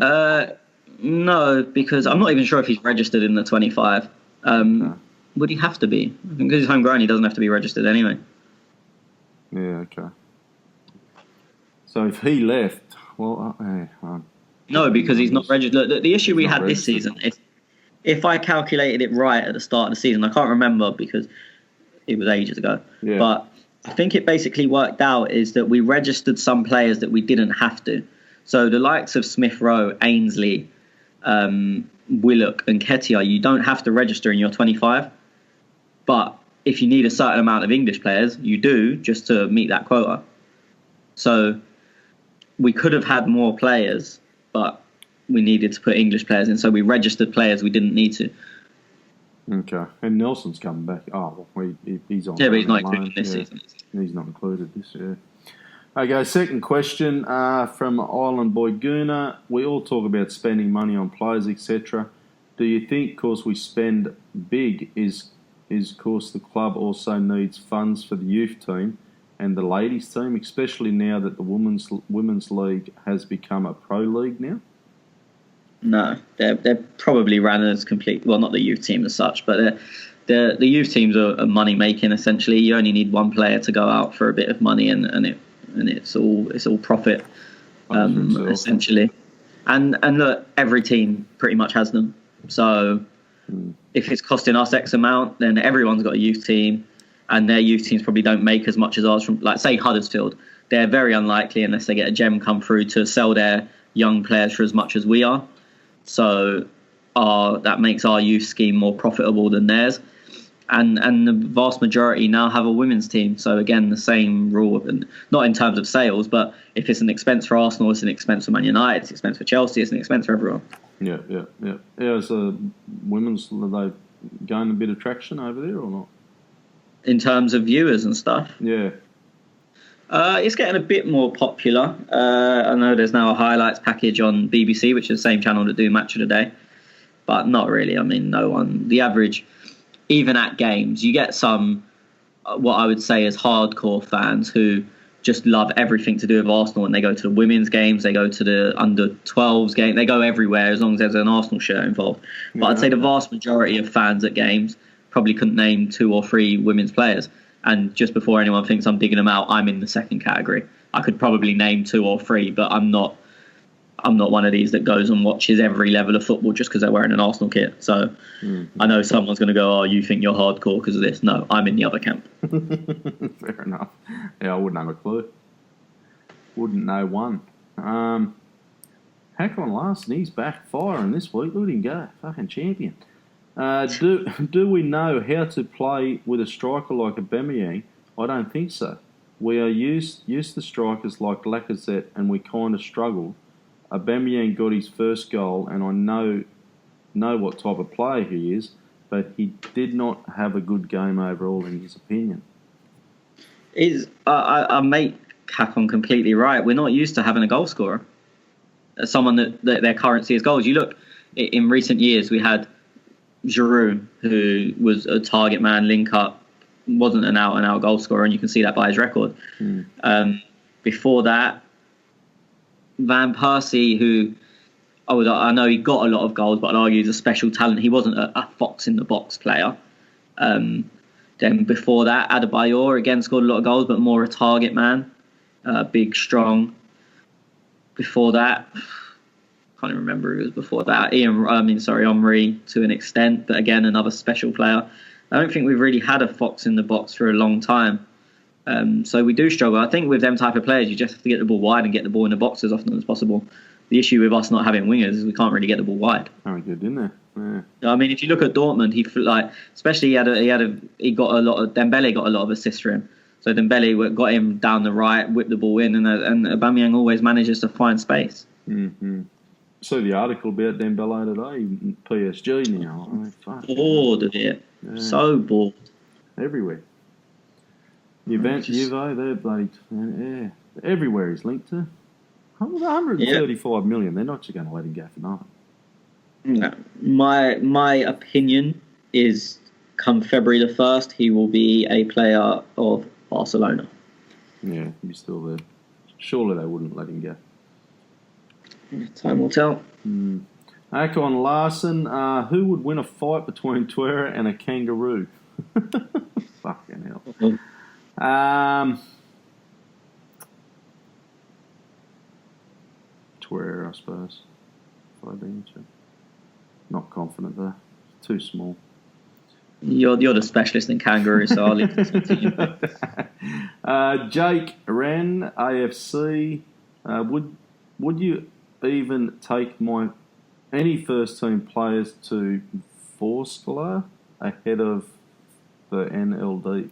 No, because I'm not even sure if he's registered in the 25. Would he have to be? Because he's homegrown, he doesn't have to be registered anyway. Yeah, okay. So if he left, well, no, because he's not registered. The issue we had this season, if I calculated it right at the start of the season, I can't remember because it was ages ago, but I think it basically worked out is that we registered some players that we didn't have to. So the likes of Smith Rowe, Ainsley, Willock and Ketia, you don't have to register in your 25. But if you need a certain amount of English players, you do, just to meet that quota. So we could have had more players, but we needed to put English players in. So we registered players we didn't need to. Okay. And Nelson's coming back. Oh, well, he's on. Yeah, but he's not included this season. He's not included this year. Okay, second question from Island Boy Guna. We all talk about spending money on players, etc. Do you think, because we spend big, is course the club also needs funds for the youth team and the ladies team, especially now that the women's league has become a pro league now? No, they're probably ran as complete. Well, not the youth team as such, but the youth teams are money making essentially. You only need one player to go out for a bit of money, and it's all profit essentially. And look, every team pretty much has them. So if it's costing us X amount, then everyone's got a youth team, and their youth teams probably don't make as much as ours from, like, say, Huddersfield. They're very unlikely, unless they get a gem come through, to sell their young players for as much as we are. So that makes our youth scheme more profitable than theirs. And the vast majority now have a women's team. So again, the same rule, and not in terms of sales, but if it's an expense for Arsenal, it's an expense for Man United, it's an expense for Chelsea, it's an expense for everyone. Yeah. So women's, are they gaining a bit of traction over there or not? In terms of viewers and stuff? Yeah. It's getting a bit more popular. I know there's now a highlights package on BBC, which is the same channel that do Match of the Day. But not really. I mean, no one... The average... Even at games, you get some, what I would say is hardcore fans who just love everything to do with Arsenal, and they go to the women's games, they go to the under-12s game, they go everywhere as long as there's an Arsenal shirt involved. But I'd say the vast majority of fans at games probably couldn't name 2 or 3 women's players. And just before anyone thinks I'm digging them out, I'm in the second category. I could probably name 2 or 3, but I'm not one of these that goes and watches every level of football just because they're wearing an Arsenal kit. So I know someone's going to go, oh, you think you're hardcore because of this. No, I'm in the other camp. Fair enough. Yeah, I wouldn't have a clue. Wouldn't know one. Hakon Larsen, he's back firing this week. Look at him go. Fucking champion. Do we know how to play with a striker like Aubameyang? I don't think so. We are used to strikers like Lacazette, and we kind of struggled. Aubameyang got his first goal, and I know what type of player he is, but he did not have a good game overall, in his opinion. I make Hakon completely right. We're not used to having a goal scorer, someone that their currency is goals. You look, in recent years, we had Giroud, who was a target man, link up, wasn't an out-and-out goal scorer, and you can see that by his record. Before that, Van Persie, who I know he got a lot of goals, but I'd argue he's a special talent. He wasn't a fox-in-the-box player. Then before that, Adebayor, again, scored a lot of goals, but more a target man, big, strong. Before that, can't even remember who was before that. Omri to an extent, but again, another special player. I don't think we've really had a fox in the box for a long time. So we do struggle. I think with them type of players, you just have to get the ball wide and get the ball in the box as often as possible. The issue with us not having wingers is we can't really get the ball wide. Oh, good, didn't it? Yeah. I mean, if you look at Dortmund, especially he got a lot of Dembele got a lot of assists for him. So Dembele got him down the right, whipped the ball in, and Aubameyang always manages to find space. Mm-hmm. So the article about Dembele today, PSG now. I mean, fuck. Bored of it. Yeah. So bored. Everywhere. Juve, they're bloody, everywhere he's linked to. 135 million. They're not just going to let him go for nothing. No. My opinion is, come February the 1st, he will be a player of Barcelona. Yeah, he's still there. Surely they wouldn't let him go. Time will tell. Hakon Larsen, who would win a fight between Tuera and a kangaroo? Fucking hell. Tuera, I suppose. Not confident there. Too small. You're the specialist in kangaroos, so I'll leave this one to you. Jake Wren, AFC. Would you even take any first team players to Forskler ahead of the NLD?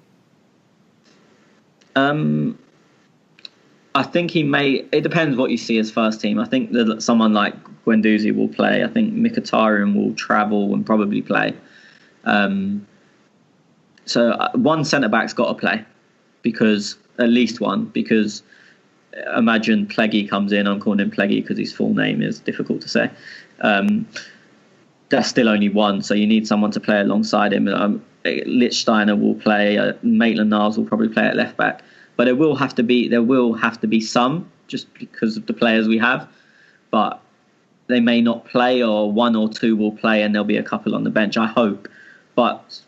I think he may. It depends what you see as first team. I think that someone like Guendouzi will play. I think Mkhitaryan will travel and probably play. So one centre back's got to play, because at least one. Because imagine Pleggy comes in. I'm calling him Pleggy because his full name is difficult to say. That's still only one, so you need someone to play alongside him. Lichtsteiner will play. Maitland-Niles will probably play at left back. But there will have to be some, just because of the players we have. But they may not play, or one or two will play, and there'll be a couple on the bench, I hope. But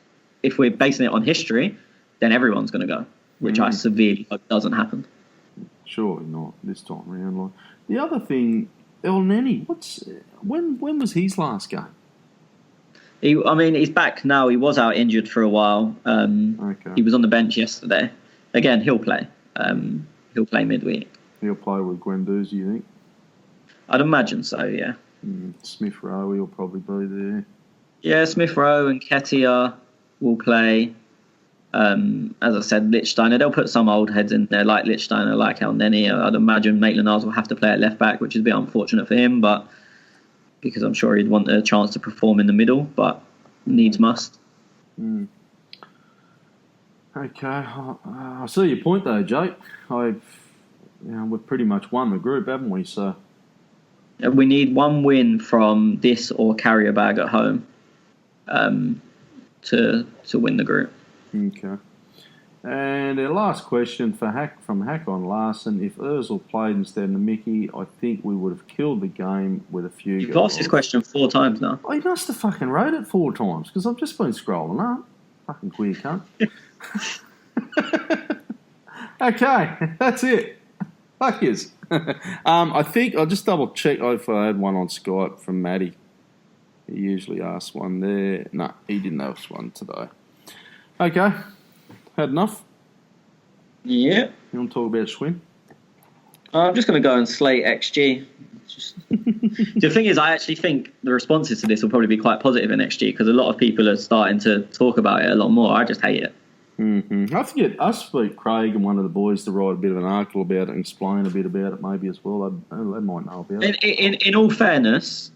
if we're basing it on history, then everyone's going to go, which I severely hope doesn't happen. Surely not this time around. The other thing, El Neni, when was his last game? He's back now. He was out injured for a while. Okay. He was on the bench yesterday. Again, he'll play. He'll play midweek. He'll play with Guendouzi, you think? I'd imagine so, yeah. Smith Rowe, he'll probably be there. Yeah, Smith Rowe and Ketia will play. As I said, Lichtsteiner. They'll put some old heads in there, like Lichtsteiner, like El Neni. I'd imagine Maitland-Niles will have to play at left back, which is a bit unfortunate for him, but because I'm sure he'd want a chance to perform in the middle, but needs must. Okay, I see your point though, Jake. We've pretty much won the group, haven't we? So we need one win from this or carry a bag at home to win the group. Okay. And our last question from Hackon Larson. If Ozil played instead of Mickey, I think we would have killed the game with a few You've goals. asked this question 4 times now. Oh, he must have fucking wrote it 4 times because I've just been scrolling up. Fucking queer cunt. Okay, that's it. Fuck yous. I think I'll just double check if I had one on Skype from Matty. He usually asks one there. No, he didn't ask one today. Okay, had enough. Yeah. You want to talk about Schwinn? I'm just going to go and slate XG. The thing is, I actually think the responses to this will probably be quite positive in XG because a lot of people are starting to talk about it a lot more. I just hate it. Mm-hmm. I forget, I speak Craig and one of the boys to write a bit of an article about it and explain a bit about it maybe as well. They might know about it. In all fairness,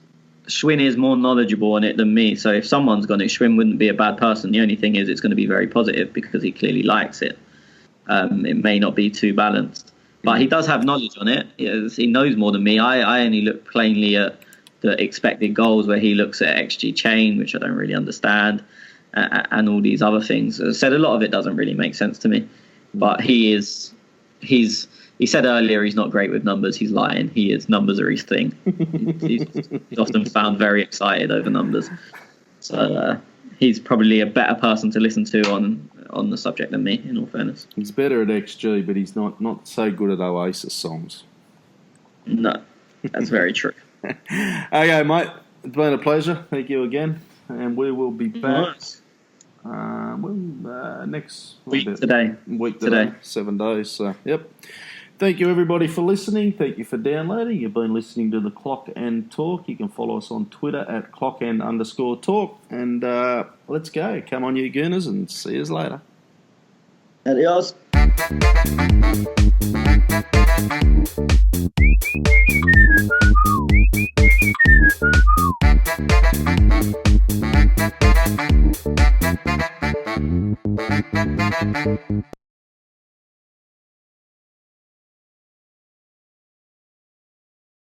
Schwinn is more knowledgeable on it than me. So if someone's gone, Schwinn wouldn't be a bad person. The only thing is it's going to be very positive because he clearly likes it. It may not be too balanced. But he does have knowledge on it. He knows more than me. I only look plainly at the expected goals where he looks at XG chain, which I don't really understand, and all these other things. As I said, a lot of it doesn't really make sense to me. But he said earlier he's not great with numbers. He's lying. He is. Numbers are his thing. He's often found very excited over numbers. So he's probably a better person to listen to on the subject than me, in all fairness. He's better at XG, but he's not so good at Oasis songs. No, that's very true. Okay, mate. It's been a pleasure. Thank you again. And we will be back next week today. 7 days. So, yep. Thank you, everybody, for listening. Thank you for downloading. You've been listening to the Clock and Talk. You can follow us on Twitter at @clockand_talk. And let's go. Come on, you Gooners, and see you later. Adios.